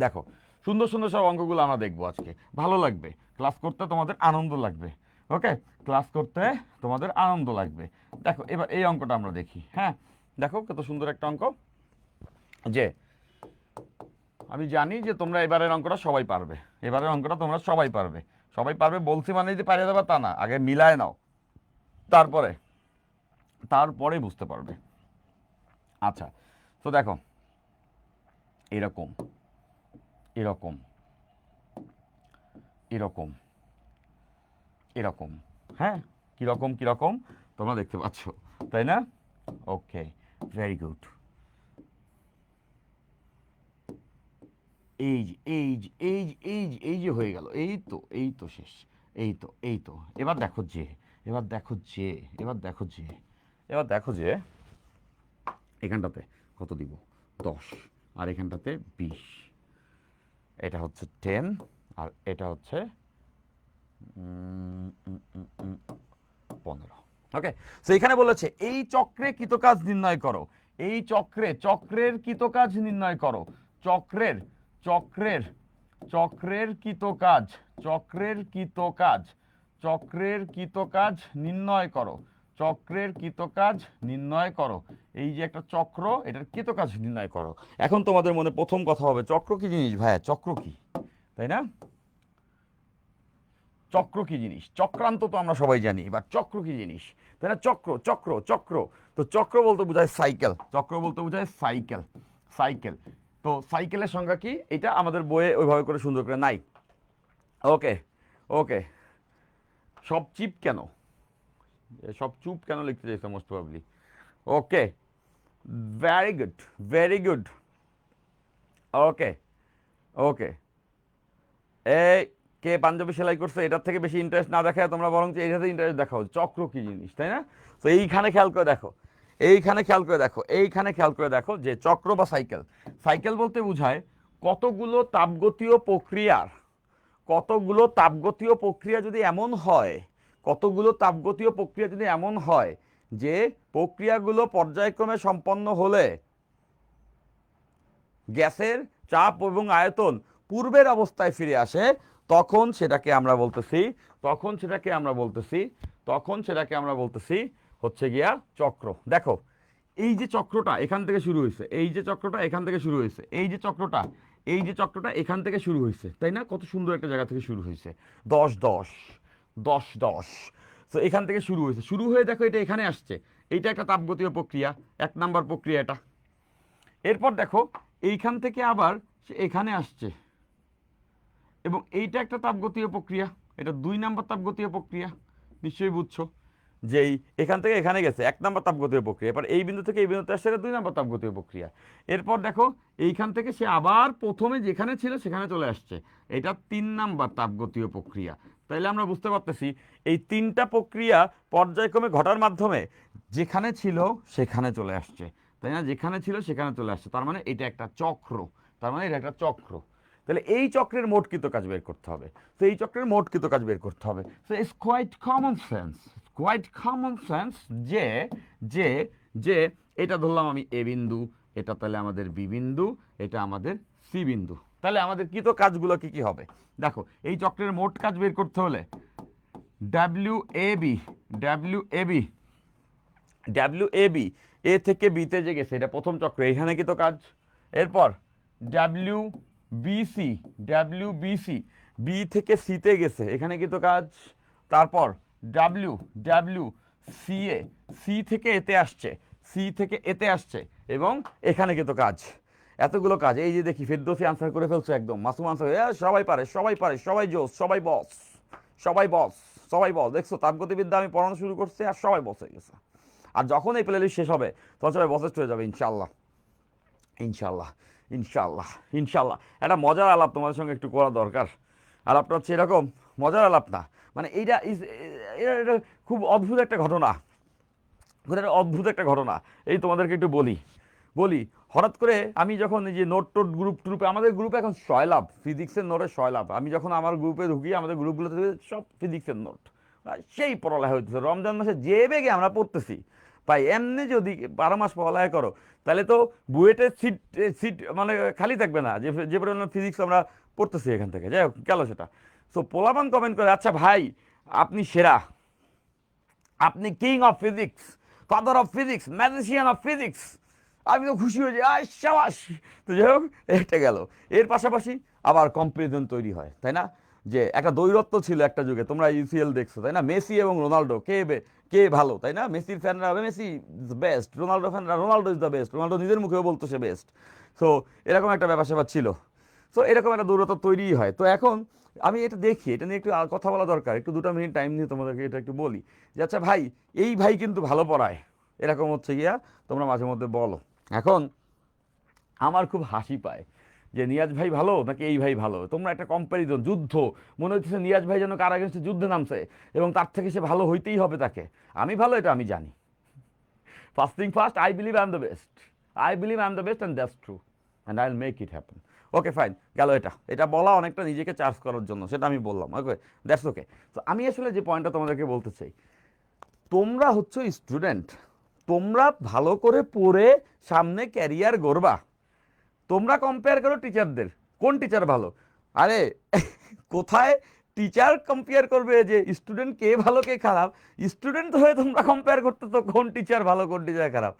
দেখো, সুন্দর সুন্দর সব অঙ্কগুলো আমরা দেখবো আজকে, ভালো লাগবে, ক্লাস করতে তোমাদের আনন্দ লাগবে। ওকে, ক্লাস করতে তোমাদের আনন্দ লাগবে। দেখো এবার এই অঙ্কটা আমরা দেখি। হ্যাঁ, দেখো কত সুন্দর একটা অঙ্ক, যে আমি জানি যে তোমরা এবারের অঙ্কটা সবাই পারবে, এবারের অঙ্কটা তোমরা সবাই পারবে, সবাই পারবে বলছি মানে যে পারিয়ে দেবা তা না, আগে মিলায় নাও, তারপরে তারপরে বুঝতে পারবে। আচ্ছা, তো দেখো এরকম এরকম এরকম এরকম, হ্যাঁ, কীরকম কীরকম তোমরা দেখতে পাচ্ছ, তাই না? ওকে, ভেরি গুড। এই যে এই যে এই যে এই যে এই যে হয়ে গেল, এই তো শেষ, এই তো এবার দেখো যে, এবার দেখো যে এবার দেখো যে এবার দেখো যে এখানটাতে কত দিব, 10, আর এখানটাতে 20, এটা হচ্ছে 10, আর এটা হচ্ছে 15। ওকে, তো এখানে বলেছে এই চক্রে কৃতকাজ নির্ণয় করো, এই চক্রের কৃতকাজ নির্ণয় করো, চক্রের চক্রের চক্রের কৃতকাজ, চক্রের কৃতকাজ, চক্রের কৃতকাজ নির্ণয় করো, চক্রের কৃতকাজ নির্ণয় করো। এই যে একটা চক্র, এটার কৃতকাজ নির্ণয় করো। এখন তোমাদের মনে প্রথম কথা হবে চক্র কি জিনিস ভাইয়া, চক্র কি, তাই না? চক্র কি জিনিস, চক্রান্ত তো আমরা সবাই জানি, এবার চক্র কি জিনিস, তাই না? চক্র চক্র চক্র, তো চক্র বলতে বোঝায় সাইকেল, চক্র বলতে বোঝায় সাইকেল, সাইকেল। তো সাইকেলের সংজ্ঞা কি, এটা আমাদের বইয়ে ওইভাবে করে সুন্দর করে নাই। ওকে ওকে, সব চিপ কেন, সব চুপ কেন লিখতে চাইছো মোস্ট প্রবাবলি। ওকে, ভেরি গুড ভেরি গুড। ওকে ওকে, এই কে পাঞ্জাবি সেলাই করছে, এটার থেকে বেশি ইন্টারেস্ট না দেখায় তোমরা বরং এইটাতে ইন্টারেস্ট দেখাও, চক্র কি জিনিস, তাই না? তো এইখানে খেয়াল করে দেখো, এইখানে খেয়াল করে দেখো, এইখানে খেয়াল করে দেখো যে চক্র বা সাইকেল, সাইকেল বলতে বোঝায় কতগুলো তাপগতীয় প্রক্রিয়ার, কতগুলো তাপগতীয় প্রক্রিয়া যদি এমন হয়, কতগুলো তাপগতীয় প্রক্রিয়া যদি এমন হয় যে প্রক্রিয়াগুলো পর্যায়ক্রমে সম্পন্ন হলে গ্যাসের চাপ এবং আয়তন পূর্বের অবস্থায় ফিরে আসে, তখন সেটাকে আমরা বলতেছি, তখন সেটাকে আমরা বলতেছি, তখন সেটাকে আমরা বলতেছি হচ্ছে গিয়া চক্র। দেখো এই যে চক্রটা এখান থেকে শুরু হয়েছে, এই যে চক্রটা এখান থেকে শুরু হয়েছে, এই যে চক্রটা, এই যে চক্রটা এখান থেকে শুরু হয়েছে, তাই না? কত সুন্দর একটা জায়গা থেকে শুরু হয়েছে, 10 10 10 10, তো এখান থেকে শুরু হয়েছে, শুরু হয়ে দেখো এটা এখানে আসছে, এইটা একটা তাপগতীয় প্রক্রিয়া, 1 নাম্বার প্রক্রিয়া এটা। এরপর দেখো এইখান থেকে আবার সে এখানে আসছে, এবং এইটা একটা তাপগতীয় প্রক্রিয়া, এটা 2 নাম্বার তাপগতীয় প্রক্রিয়া, নিশ্চয়ই বুঝছো যে এখান থেকে এখানে গেছে 1 নাম্বার তাপগতীয় প্রক্রিয়া, এবার এই বিন্দু থেকে এই বিন্দুতে আসছে, এটা 2 নাম্বার তাপগতীয় প্রক্রিয়া। এরপর দেখো এইখান থেকে সে আবার প্রথমে যেখানে ছিল সেখানে চলে আসছে, এটা 3 নাম্বার তাপগতীয় প্রক্রিয়া। তাইলে আমরা বুঝতে পারতেছি এই 3টা প্রক্রিয়া পর্যায়ক্রমে ঘটার মাধ্যমে যেখানে ছিল সেখানে চলে আসছে, তাই না? যেখানে ছিল সেখানে চলে আসছে, তার মানে এটা একটা চক্র, তার মানে এটা একটা চক্র। তাহলে এই চক্রের মোট কৃতকাজ বের করতে হবে, তো এই চক্রের মোট কৃতকাজ বের করতে হবে। So it's quite common sense, quite common sense যে যে যে এটা ধরলাম আমি এ বিন্দু, এটা তাহলে আমাদের বি বিন্দু, এটা আমাদের সি বিন্দু, তাহলে আমাদের কৃত কাজগুলো কি কি হবে দেখো। এই চক্রের মোট কাজ বের করতে হলে W A B, W A B, W A B, A থেকে বিতে যে গেছে এটা প্রথম চক্র, এখানে কৃত কাজ। এরপর W BC, W BC, B থেকে সিতে গেছে, এখানে কৃত কাজ। তারপর ডাব্লিউ ডাব্লিউ সিএ, সি থেকে এতে আসছে, সি থেকে এতে আসছে, এবং এখানে কৃত কাজ। এতগুলো কাজ, এই যে দেখি ফেরদৌসি আনসার করে ফেলছো একদম, মাসুম আনসার, সবাই পারে সবাই পারে, সবাই জোস, সবাই বস, সবাই বস, সবাই বস। দেখছো তাপগতিবিদ্যা আমি পড়ানো শুরু করছি আর সবাই বস হয়ে গেছে। আর যখন এই প্লে লিস্ট শেষ হবে তখন সবাই বসেস্ট হয়ে যাবে ইনশাল্লাহ, ইনশাল্লাহ, ইনশাল্লাহ, ইনশাল্লাহ। একটা মজার আলাপ তোমাদের সঙ্গে একটু করা দরকার। আলাপটা হচ্ছে এরকম, মজার আলাপ না, মানে এইটা এটা খুব অদ্ভুত একটা ঘটনা, এটা অদ্ভুত একটা ঘটনা। এই তোমাদেরকে একটু বলি বলি হঠাৎ করে আমি যখন এই যে নোট টোট গ্রুপে, আমাদের গ্রুপে এখন শয়লাভ, ফিজিক্সের নোটের শয়লাভ। আমি যখন আমার গ্রুপে ঢুকি, আমাদের গ্রুপগুলোতে সব ফিজিক্সের নোট, সেই পড়ালেখা হইতেছে। রমজান মাসে যে বেগে আমরা পড়তেছি ভাই, এমনি যদি 12 মাস পড়ালেখা করো তাহলে তো বুয়েটের সিট সিট মানে খালি থাকবে না, যে যে পরিমাণ ফিজিক্স আমরা পড়তেছি এখান থেকে। যাই হোক, গেল সেটা। সো পোলাপান কমেন্ট করে, আচ্ছা ভাই আপনি সেরা, আপনি king of physics, father of physics, magician of physics. আমি তো খুশি হয়ে যাই, আয় সাবাস। তো যাই হোক, এটা গেল। এর পাশাপাশি আবার কম্পারিজন তৈরি হয়, তাই না? যে একটা দৈরত্ব ছিল একটা যুগে, তোমরা ইউসিএল দেখছো তাই না, মেসি এবং রোনাল্ডো কে ভালো, তাই না? মেসির ফ্যানরা মেসি ইজ বেস্ট, রোনাল্ডো ফ্যানরা Ronaldo is the best, Ronaldo নিজের মুখেও বলতো সে বেস্ট। সো এরকম একটা ব্যাপার স্যাপার ছিল। সো এরকম একটা দূরত্ব তৈরিই হয়। তো এখন আমি এটা দেখি, এটা নিয়ে একটু কথা বলা দরকার, একটু 2 মিনিট টাইম নিয়ে তোমাদেরকে এটা একটু বলি যে আচ্ছা ভাই, এই ভাই কিন্তু ভালো পড়ায়, এরকম হচ্ছে গিয়া তোমরা মাঝে মধ্যে বলো। এখন আমার খুব হাসি পায় যে নিয়াজ ভাই ভালো নাকি এই ভাই ভালো, তোমরা একটা কম্প্যারিজন, যুদ্ধ, মনে হচ্ছে নিয়াজ ভাই যেন কার আগেন্সে যুদ্ধে নামছে এবং তার থেকে সে ভালো হইতেই হবে তাকে। আমি ভালো এটা আমি জানি। First thing first, I believe I am the best, I believe I am the best and that's true and I will make it happen. Okay fine, গেল এটা। এটা বলা অনেকটা নিজেকে চার্জ করার জন্য, সেটা আমি বললাম, ওকে দ্যাটস ওকে। তো আমি আসলে যে পয়েন্টটা তোমাদেরকে বলতে চাই, তোমরা হচ্ছে স্টুডেন্ট, তোমরা ভালো করে পড়ে সামনে ক্যারিয়ার গড়বা। তোমরা কম্পেয়ার করো টিচারদের, কোন টিচার ভালো? আরে কোথায় টিচার কম্পেয়ার করবে যে স্টুডেন্ট কে ভালো কে খারাপ? স্টুডেন্ট হয়ে তোমরা কম্পেয়ার করতে তো কোন টিচার ভালো কোন টিচার খারাপ।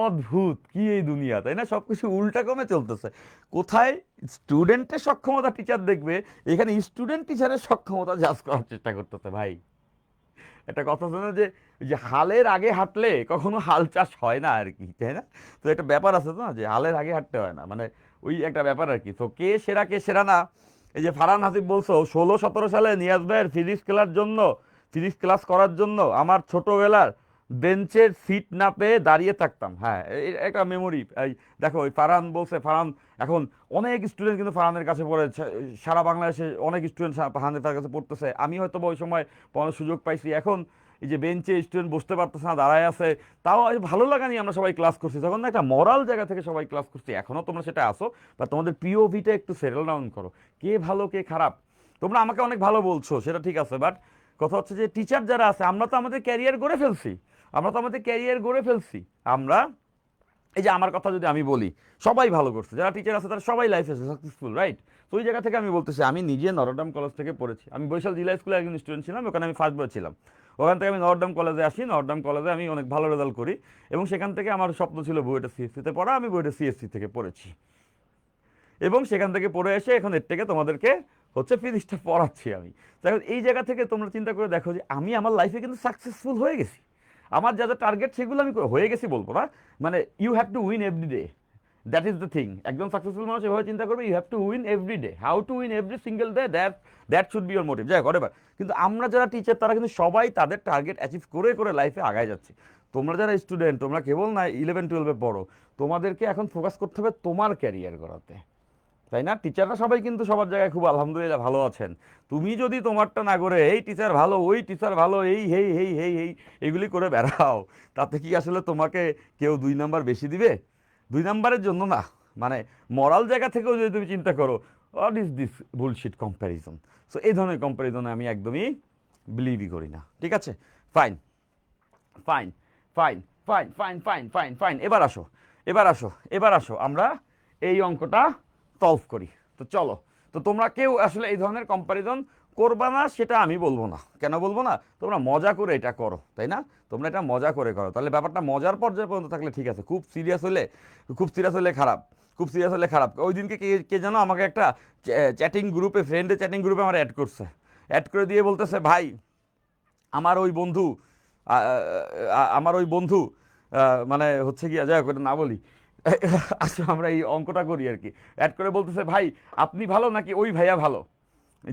অদ্ভুত কি এই দুনিয়া, তাই না? সবকিছু উল্টা কমে চলতেছে। কোথায় স্টুডেন্টের সক্ষমতা টিচার দেখবে, এখানে স্টুডেন্ট টিচারের সক্ষমতা জাজ করার চেষ্টা করতেছে। ভাই একটা কথা শোনো, যে যে হালের আগে হাঁটলে কখনো হাল চাষ হয় না আর কি, তাই না? তো একটা ব্যাপার আছে তো না, যে হালের আগে হাঁটতে হয় না, মানে ওই একটা ব্যাপার আর কি। তো কে সেরা না, এই যে ফারহান হাসিব বলছো 16-17 সালে নিয়াজ ভাইয়ের ফিজিক্স ক্লাস করার জন্য আমার ছোটবেলার বেঞ্চের সিট না পেয়ে দাঁড়িয়ে থাকতাম। হ্যাঁ, একটা মেমোরি। এই দেখো, ওই ফারহান বলছে, ফারহান এখন অনেক স্টুডেন্ট কিন্তু ফারহানের কাছে পড়ে, সারা বাংলাদেশে অনেক স্টুডেন্ট ফারহানের তার কাছে পড়তেছে। আমি হয়তো ওই সময় পড়ার সুযোগ পাইছি। এখন এই যে বেঞ্চে স্টুডেন্ট বসতে পারতেছে না, দাঁড়ায় আছে, তাও ভালো লাগা নিয়ে আমরা সবাই ক্লাস করছি, তখন না একটা মরাল জায়গা থেকে সবাই ক্লাস করছি। এখনও তোমরা সেটা আসো, বা তোমাদের পিওভিটা একটু সেটেল ডাউন করো। কে ভালো কে খারাপ, তোমরা আমাকে অনেক ভালো বলছো, সেটা ঠিক আছে, বাট কথা হচ্ছে যে টিচার যারা আছে, আমরা তো আমাদের ক্যারিয়ার গড়ে ফেলছি, আমরা এই যে আমার কথা যদি আমি বলি, সবাই ভালো করছে, যারা টিচার আছে তারা সবাই লাইফে সাকসেসফুল, রাইট? তো ওই জায়গা থেকে আমি বলতেছি, আমি নিজে নটরডেম কলেজ থেকে পড়েছি, আমি বরিশাল জিলা স্কুলে একজন স্টুডেন্ট ছিলাম, ওখানে আমি ফার্স্ট বয় ছিলাম। ওখান থেকে আমি নটরডেম কলেজে আসি, নটরডেম কলেজে আমি অনেক ভালো রেজাল্ট করি, এবং সেখান থেকে আমার স্বপ্ন ছিল বুয়েটে সিএসসিতে পড়া, আমি বুয়েটে সিএসসি থেকে পড়েছি, এবং সেখান থেকে পড়ে এসে এখন এর থেকে তোমাদেরকে হচ্ছে ফিজিক্সটা পড়াচ্ছি আমি। তাই এই জায়গা থেকে তোমরা চিন্তা করে দেখো যে আমি আমার লাইফে কিন্তু সাকসেসফুল হয়ে গেছি। আমার যা যা টার্গেট সেগুলো আমি হয়ে গেছি বলবো না, মানে you have to win every day, that is the thing. একজন সাকসেসফুল মানুষ এভাবে চিন্তা করবে, you have to win every day, how to win every single day, that should be your motive. যাই হোক, এবার কিন্তু আমরা যারা টিচার তারা কিন্তু সবাই তাদের টার্গেট অ্যাচিভ করে করে লাইফে আগায় যাচ্ছে। তোমরা যারা স্টুডেন্ট, তোমরা কেবল না 11-12-এ পড়ো, তোমাদেরকে এখন ফোকাস করতে হবে তোমার ক্যারিয়ার গড়াতে, তাই না? টিচাররা সবাই কিন্তু সবার জায়গায় খুব আলহামদুলিল্লাহ ভালো আছেন। তুমি যদি তোমারটা না করে এই টিচার ভালো, ওই টিচার ভালো, এই হেই হেই হেই হেই এগুলি করে বেড়াও, তাতে কি আসলে তোমাকে কেউ 2 নাম্বার বেশি দিবে? 2 নাম্বারের জন্য না, মানে মরাল জায়গা থেকেও যদি তুমি চিন্তা করো, what is this bullshit comparison. So এই ধরনের কম্প্যারিজনে আমি একদমই বিলিভই করি না। ঠিক আছে, fine fine fine fine fine fine fine fine এবার আসো আমরা এই অঙ্কটা সলভ করি। তো চলো, তো তোমরা কেউ আসলে এই ধরনের কম্প্যারিজন করবা না, সেটা আমি বলবো না। কেন বলবো না? তোমরা মজা করে এটা করো, তাই না? তোমরা এটা মজা করে করো, তাহলে ব্যাপারটা মজার পর্যায়ে পর্যন্ত থাকলে ঠিক আছে। খুব সিরিয়াস হলে খারাপ। ওই দিনকে কে কে যেন আমাকে একটা চ্যাটিং গ্রুপে আমার অ্যাড করে দিয়ে বলতেছে, ভাই আমার ওই বন্ধু মানে হচ্ছে গিয়া, যাই হোক এটা না বলি, আচ্ছা আমরা এই অঙ্কটা করি আর কি। অ্যাড করে বলতেছে, ভাই আপনি ভালো নাকি ওই ভাইয়া ভালো?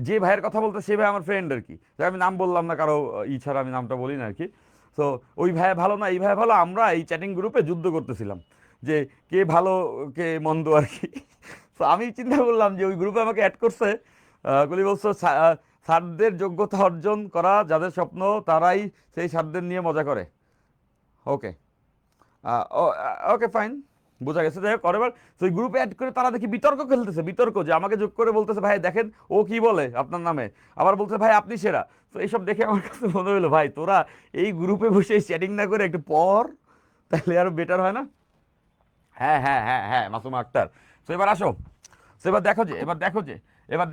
যে ভাইয়ের কথা বলতে সে ভাই আমার ফ্রেন্ড আর কি, আমি নাম বললাম না, কারো ছাড়া আমি নামটা বলি না আর কি। তো তো ওই ভাই ভালো না এই ভাই ভালো, আমরা এই চ্যাটিং গ্রুপে যুদ্ধ করতেছিলাম যে কে ভালো কে মন্দ আর কি। তো আমি চিন্তা করলাম যে ওই গ্রুপে আমাকে অ্যাড করছে, গুলি বলছো স্যারদের যোগ্যতা অর্জন করা যাদের স্বপ্ন তারাই সেই স্যারদের নিয়ে মজা করে। ওকে, ওকে ফাইন, বোঝা গেছে। যাই হোক এবার তো ওই গ্রুপে অ্যাড করে তারা দেখি বিতর্ক খেলতেছে, বিতর্ক যে আমাকে যোগ করে বলতেছে ভাই দেখেন ও কি বলে আপনার নামে, আবার বলছে ভাই আপনি সেরা। তো এইসব দেখে আমার কাছে মনে হলো ভাই তোরা এই গ্রুপে বসে চ্যাটিং না করে একটু পর, তাহলে আরো বেটার হয় না? হ্যাঁ হ্যাঁ হ্যাঁ হ্যাঁ, মাসুমা আক্তার। তো এবার আসো, তো এবার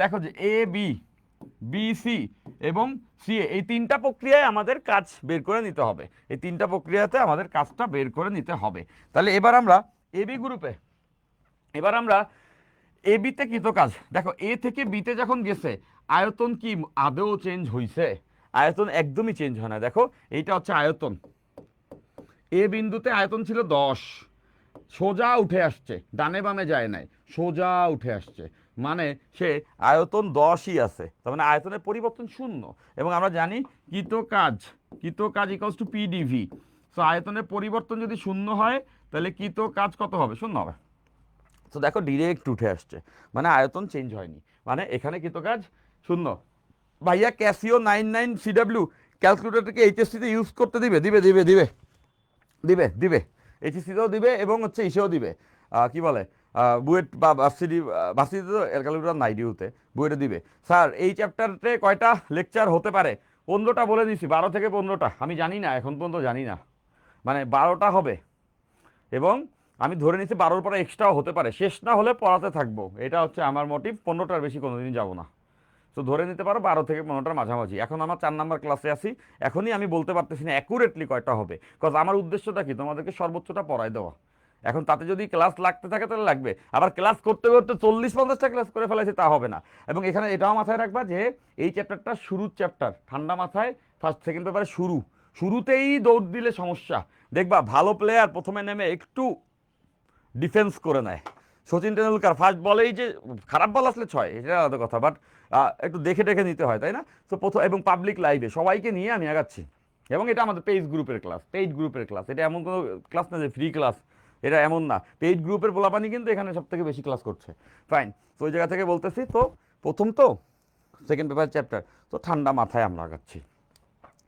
দেখো যে এ বি, বি সি এবং সি এ, এই তিনটা প্রক্রিয়ায় আমাদের কাজ বের করে নিতে হবে, এই তিনটা প্রক্রিয়াতে আমাদের কাজটা বের করে নিতে হবে। তাহলে এবার আমরা এ বি গ্রুপে, এবার আমরা এ বিতে কৃত কাজ দেখো, এ থেকে বিতে যখন গেছে আয়তন কি আদৌ চেঞ্জ হইছে? আয়তন একদমই চেঞ্জ হয় না। দেখো এইটা হচ্ছে আয়তন, এ বিন্দুতে আয়তন ছিল 10, সোজা উঠে আসছে, ডানে বামে যায় নাই, সোজা উঠে আসছে, মানে সে আয়তন 10ই আছে, তার মানে আয়তনের পরিবর্তন শূন্য। এবং আমরা জানি কৃত কাজ ইকুয়ালস টু পিডিভি। সো আয়তনের পরিবর্তন যদি শূন্য হয় তাহলে কৃত কাজ কত হবে? শূন্য হবে। তো দেখো ডিরেক্ট উঠে আসছে, মানে আয়তন চেঞ্জ হয়নি, মানে এখানে কৃত কাজ শূন্য। ভাইয়া ক্যাসিও 99CW ক্যালকুলেটরকে এইচএসসিতে ইউজ করতে দিবে? দিবে দিবে দিবে দিবে দিবে, এইচএসসিতেও দিবে এবং হচ্ছে ইসেও দিবে, কি বলে বুয়েট বা ভার্সিটিতে তো ক্যালকুলেটর নাই, ডিউতে বুয়েটে দিবে। স্যার এই চ্যাপ্টারে কয়টা লেকচার হতে পারে? 15টা বলে দিছি, 12 থেকে 15টা, আমি জানি না এখন পর্যন্ত জানি না, মানে 12টা হবে। এবং আমি ধরে নিচ্ছি 12র পরে এক্সট্রাও হতে পারে, শেষ না হলে পড়াতে থাকবো, এটা হচ্ছে আমার মোটিভ। 15টার বেশি কোনোদিন যাবো না। তো ধরে নিতে পারো 12 থেকে 15টার মাঝামাঝি। এখন আমার 4 নাম্বার ক্লাসে আছি, এখনই আমি বলতে পারতেছি না অ্যাকুরেটলি কয়টা হবে, কজ আমার উদ্দেশ্যটা কি তোমাদেরকে সর্বোচ্চটা পড়ায় দেওয়া। এখন তাতে যদি ক্লাস লাগতে থাকে তাহলে লাগবে, আবার ক্লাস করতে করতে 40-50টা ক্লাস করে ফেলাইছে তা হবে না। এবং এখানে এটাও মাথায় রাখবা যে এই চ্যাপ্টারটা শুরুর চ্যাপ্টার, ঠান্ডা মাথায় ফার্স্ট সেকেন্ড পেপারে শুরুতেই দৌড় দিলে সমস্যা। দেখবা ভালো প্লেয়ার প্রথমে নেমে একটু ডিফেন্স করে নেয়। সচিন টেন্ডুলকার ফার্স্ট বলেই যে খারাপ বল আসলে 6, এটা আলাদা কথা, বাট একটু দেখে দেখে নিতে হয়, তাই না? তো প্রথম এবং পাবলিক লাইভে সবাইকে নিয়ে আমি আগাচ্ছি। এবং এটা আমাদের পেইড গ্রুপের ক্লাস, এটা এমন কোনো ক্লাস না যে ফ্রি ক্লাস, এটা এমন না। পেইড গ্রুপের পোলাপানি কিন্তু এখানে সব থেকে বেশি ক্লাস করছে। ফাইন, তো ওই জায়গা থেকে বলতেছি, তো প্রথম তো সেকেন্ড পেপার চ্যাপ্টার, তো ঠান্ডা মাথায় আমরা আগাচ্ছি,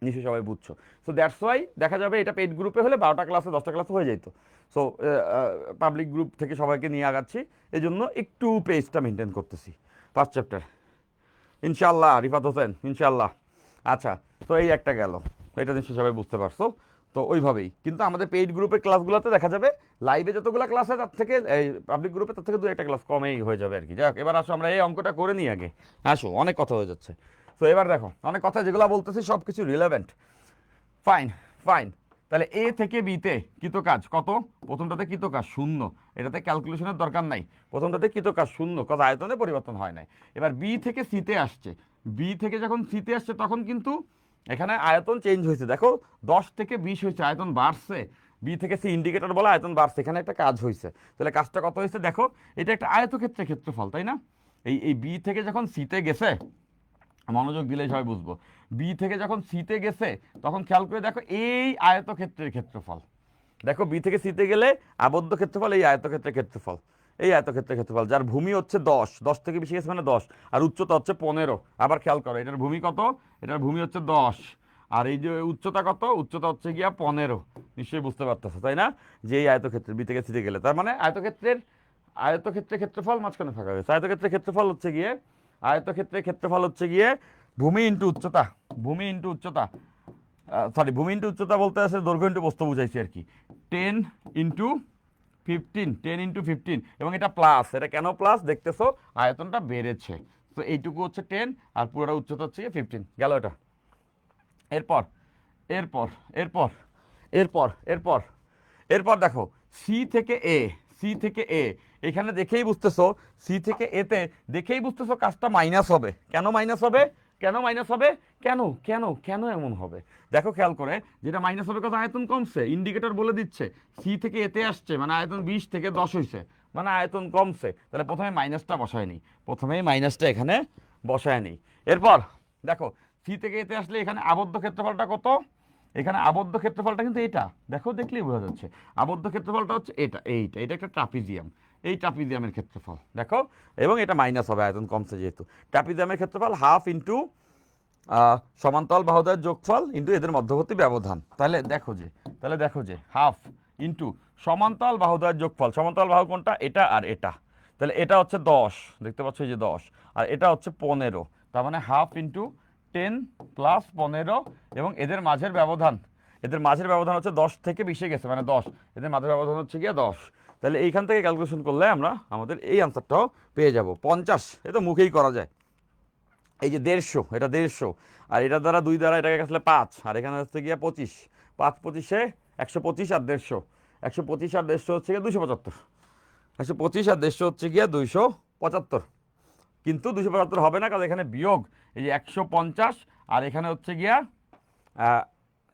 নিশ্চয়ই সবাই বুঝছো। সো দ্যাটস ওয়াই দেখা যাবে এটা পেইড গ্রুপে হলে 12টা ক্লাসে 10টা ক্লাসে হয়ে যেত। সো পাবলিক গ্রুপ থেকে সবাইকে নিয়ে আগাচ্ছি, এই জন্য একটু পেজটা মেনটেন করতেছি। ফার্স্ট চ্যাপ্টার ইনশাল্লাহ, রিফাত হোসেন ইনশাল্লাহ। আচ্ছা, তো এই একটা গেল, এটা নিশ্চয়ই সবাই বুঝতে পারছো। তো ওইভাবেই কিন্তু আমাদের পেইড গ্রুপের ক্লাসগুলোতে দেখা যাবে লাইভে যতগুলো ক্লাস হয় তার থেকে এই পাবলিক গ্রুপে তার থেকে 2-1টা ক্লাস কমেই হয়ে যাবে আর কি। যাক এবার আসো আমরা এই অঙ্কটা করে নিই আগে, আসো অনেক কথা হয়ে যাচ্ছে। তো এবার দেখো অনেক কথা যেগুলো বলতেছি সব কিছু রিলেভেন্ট। ফাইন ফাইন, তাহলে এ থেকে বিতে কৃত কাজ কত? প্রথমটাতে কৃত কাজ শূন্য, এটাতে ক্যালকুলেশনের দরকার নাই, প্রথমটাতে কৃত কাজ শূন্য, কত আয়তনে পরিবর্তন হয় নাই। এবার বি থেকে সিতে আসছে, বি থেকে যখন সিতে আসছে তখন কিন্তু এখানে আয়তন চেঞ্জ হয়েছে। দেখো 10 থেকে 20 হয়েছে, আয়তন বাড়ছে। বি থেকে সি ইন্ডিকেটর বলা আয়তন বাড়ছে, এখানে একটা কাজ হয়েছে। তাহলে কাজটা কত হয়েছে দেখো, এটা একটা আয়তক্ষেত্রের ক্ষেত্রফল, তাই না? এই বি থেকে যখন সিতে গেছে, মনোযোগ দিলেই সবাই বুঝবো, বি থেকে যখন সিতে গেছে তখন খেয়াল করে দেখো এই আয়তক্ষেত্রের ক্ষেত্রফল, দেখো বি থেকে সিতে গেলে আবদ্ধ ক্ষেত্রফল এই আয়তক্ষেত্রের ক্ষেত্রফল, এই আয়তক্ষেত্রের ক্ষেত্রফল যার ভূমি হচ্ছে 10 থেকে বেশি গেছে মানে 10, আর উচ্চতা হচ্ছে 15। আবার খেয়াল করো এটার ভূমি কত, এটার ভূমি হচ্ছে 10, আর এই যে উচ্চতা কত, উচ্চতা হচ্ছে গিয়া 15। নিশ্চয়ই বুঝতে পারতেছো তাই না, যে এই আয়তক্ষেত্রের বি থেকে সিতে গেলে, তার মানে আয়তক্ষেত্রের ক্ষেত্রফল মাঝখানে ফাঁকা হয়েছে। আয়তক্ষেত্রের ক্ষেত্রফল হচ্ছে গিয়ে, আয়তক্ষেত্রের ক্ষেত্রফল হচ্ছে গিয়ে ভূমি ইন্টু উচ্চতা, ভূমি ইন্টু উচ্চতা, সরি ভূমি ইন্টু উচ্চতা বলতে আছে দৈর্ঘ্য ইন্টু প্রস্থ বুঝাইছি আর কি। 10 ইন্টু 15, 10 ইন্টু 15, এবং এটা প্লাস, এটা কেন প্লাস দেখতেছো, আয়তনটা বেড়েছে। তো এইটুকু হচ্ছে 10 আর পুরোটা উচ্চতা হচ্ছে 15, গেল এটা। এরপর এরপর এরপর এরপর এরপর এরপর দেখো সি থেকে এ, সি থেকে এ, এখানে দেখেই বুঝতেছো সি থেকে এতে দেখেই বুঝতেছো কাজটা মাইনাস হবে। কেন মাইনাস হবে, কেন মাইনাস হবে, কেন কেন কেন এমন হবে? দেখো খেয়াল করে, যেটা মাইনাস হবে কথা আয়তন কমছে, ইন্ডিকেটর বলে দিচ্ছে সি থেকে এতে আসছে মানে আয়তন 20 থেকে 10 হয়েছে, মানে আয়তন কমছে। তাহলে প্রথমে মাইনাসটা বসায় নিই, প্রথমেই মাইনাসটা এখানে বসায় নিই। এরপর দেখো সি থেকে এতে আসলে এখানে আবদ্ধ ক্ষেত্রফলটা কত, এখানে আবদ্ধ ক্ষেত্রফলটা কিন্তু এটা, দেখো দেখলেই বোঝা যাচ্ছে আবদ্ধ ক্ষেত্রফলটা হচ্ছে এটা একটা ট্রাপিজিয়াম, এই ট্রাপিজিয়ামের ক্ষেত্রফল দেখো, এবং এটা মাইনাস হবে আয়তন কমছে যেহেতু। ট্রাপিজিয়ামের ক্ষেত্রফল হাফ ইন্টু সমান্তরাল বাহুদ্বয়ের যোগফল ইন্টু এদের মধ্যবর্তী ব্যবধান। তাহলে দেখো যে হাফ ইন্টু সমান্তরাল বাহুদ্বয়ের যোগফল, সমান্তরাল বাহু কোনটা, এটা আর এটা, তাহলে এটা হচ্ছে 10, দেখতে পাচ্ছ এই যে 10, আর এটা হচ্ছে 15, তার মানে হাফ ইন্টু 10 প্লাস 15, এবং এদের মাঝের ব্যবধান হচ্ছে 10 থেকে 20 গেছে, মানে 10, এদের মাঝের ব্যবধান হচ্ছে গিয়ে 10। তাহলে এইখান থেকে ক্যালকুলেশন করলে আমরা আমাদের এই আনসারটাও পেয়ে যাব 50। এটা মুখেই করা যায়। এই যে 150, এটা 150, আর এটা দ্বারা 2 দ্বারা এটাকে গেছলে 5, আর এখানে হচ্ছে গিয়ে 25, 5 25-এ 125 আর 150, 125 আর 150 হচ্ছে গিয়ে 275, 125 আর 150 হচ্ছে গিয়ে 275, কিন্তু 275 হবে না, কারণ এখানে বিয়োগ এই যে 150, আর এখানে হচ্ছে গিয়া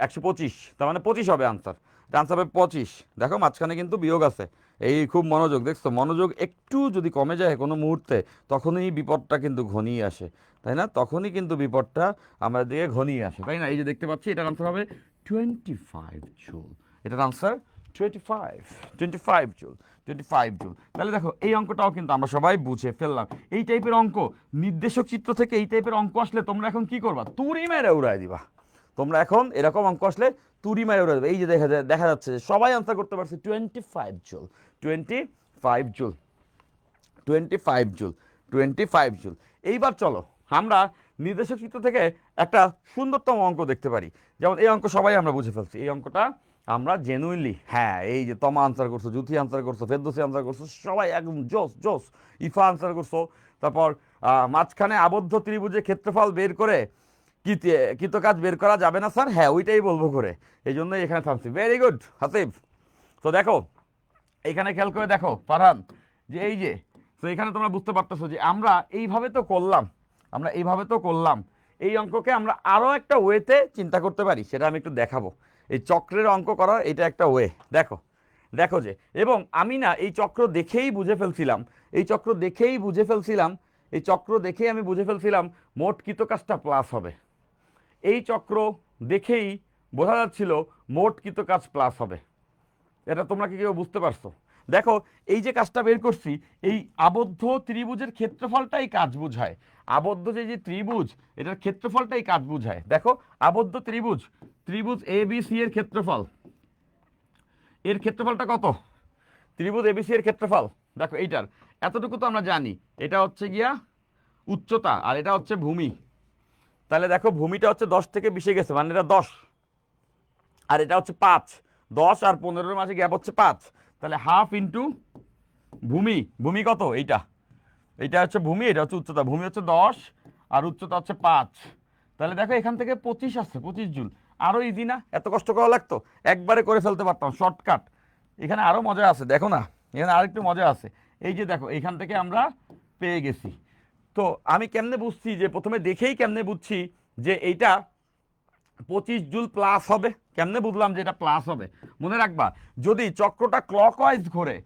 125, তার মানে 25 হবে আনসার, আনসার হবে 25। দেখো মাঝখানে কিন্তু বিয়োগ আছে, এই খুব মনোযোগ, দেখছো মনোযোগ একটু যদি কমে যায় কোনো মুহূর্তে, তখনই বিপদটা কিন্তু ঘনিয়ে আসে, তাই না, তখনই কিন্তু বিপদটা আমাদের দিকে ঘনিয়ে আসে, তাই না। এই যে দেখতে পাচ্ছি এটার আনসার হবে 25 জুল, এটার আনসার 25 জুল, 25 জুল। তাহলে দেখো এই অঙ্কটাও কিন্তু আমরা সবাই বুঝে ফেললাম। এই টাইপের অঙ্ক, নির্দেশক চিত্র থেকে এই টাইপের অঙ্ক আসলে তোমরা এখন কি করবা, তুড়ি মেরে উড়াই দিবা। তোমরা এখন এরকম অঙ্ক আসলে তুড়ি মেরে উড়াই দিবা। এই যে দেখা যাচ্ছে যে সবাই আনসার করতে পারছে 25 জুল, 25 জুল, 25 জুল, 25 জুল। এইবার চলো আমরা নির্দেশক চিত্র থেকে একটা সুন্দরতম অঙ্ক দেখতে পারি। যেমন এই অঙ্ক সবাই আমরা বুঝে ফেলছি, এই অঙ্কটা আমরা জেনুইনলি, হ্যাঁ এই যে তমা আনসার করছো, জুথি আনসার করছো, ফেরদৌসি আনসার করছো, সবাই একদম জোস জোস, ইফা আনসার করছো। তারপর মাঝখানে আবদ্ধ ত্রিভুজের ক্ষেত্রফল বের করে কৃত কাজ বের করা যাবে না স্যার, হ্যাঁ ওইটাই বলবো করে, এই জন্যই এখানে থামছি। Very good Hasib. তো দেখো এখানে খেয়াল করে দেখো ফারহান, যে এই যে, তো এখানে তোমরা বুঝতে পারতেছো যে আমরা এইভাবে তো করলাম, এই অঙ্ককে আমরা আরও একটা ওয়েতে চিন্তা করতে পারি, সেটা আমি একটু দেখাবো। এই চক্রের অঙ্ক করার এটা একটা ওয়ে, দেখো দেখো যে, এবং আমি না এই চক্র দেখেই বুঝে ফেলছিলাম, আমি বুঝে ফেলছিলাম মোট কৃত কাজটা প্লাস হবে। এই চক্র দেখেই বোঝা যাচ্ছিল মোট কৃত কাজ প্লাস হবে। এটা তোমরা কি কেউ বুঝতে পারছো? দেখো এই যে কাজটা বের করছি, এই আবদ্ধ ত্রিভুজের ক্ষেত্রফলটাই কাজ বোঝায়। আবদ্ধ যে ত্রিভুজ, এটার ক্ষেত্রফলটাই কাজ বোঝায়। দেখো আবদ্ধ ত্রিভুজ এ বি সি এর ক্ষেত্রফলটা কত, ত্রিভুজ এবিসি এর ক্ষেত্রফল দেখো এইটার, এতটুকু তো আমরা জানি, এটা হচ্ছে গিয়া উচ্চতা আর এটা হচ্ছে ভূমি। তাহলে দেখো ভূমিটা হচ্ছে 10 থেকে 20 গেছে, মানে এটা 10, আর এটা হচ্ছে 5, 10 আর 15-এর মাঝে গ্যাপ হচ্ছে 5, তাহলে হাফ ইন্টু ভূমি কত, এইটা হচ্ছে ভূমি, এটা হচ্ছে উচ্চতা, ভূমি হচ্ছে 10 আর উচ্চতা হচ্ছে 5। তাহলে দেখো এখান থেকে 25 আসছে, 25 জুল। আরো ইজি না, এত কষ্ট করা লাগতো, একবারে করে ফেলতে পারতাম শর্টকাট। এখানে আরো মজা আছে, দেখো না, এখানে আরেকটু মজা আছে। এই যে দেখো এখান থেকে আমরা পেয়ে গেছি। তো আমি কেমনে বুঝছি, যে প্রথমে দেখেই কেমনে বুঝছি যে এইটা 25 জুল প্লাস হবে, কেমনে বুঝলাম যে এটা প্লাস হবে, মনে রাখবা যদি চক্রটা ক্লকওয়াইজ ঘুরে,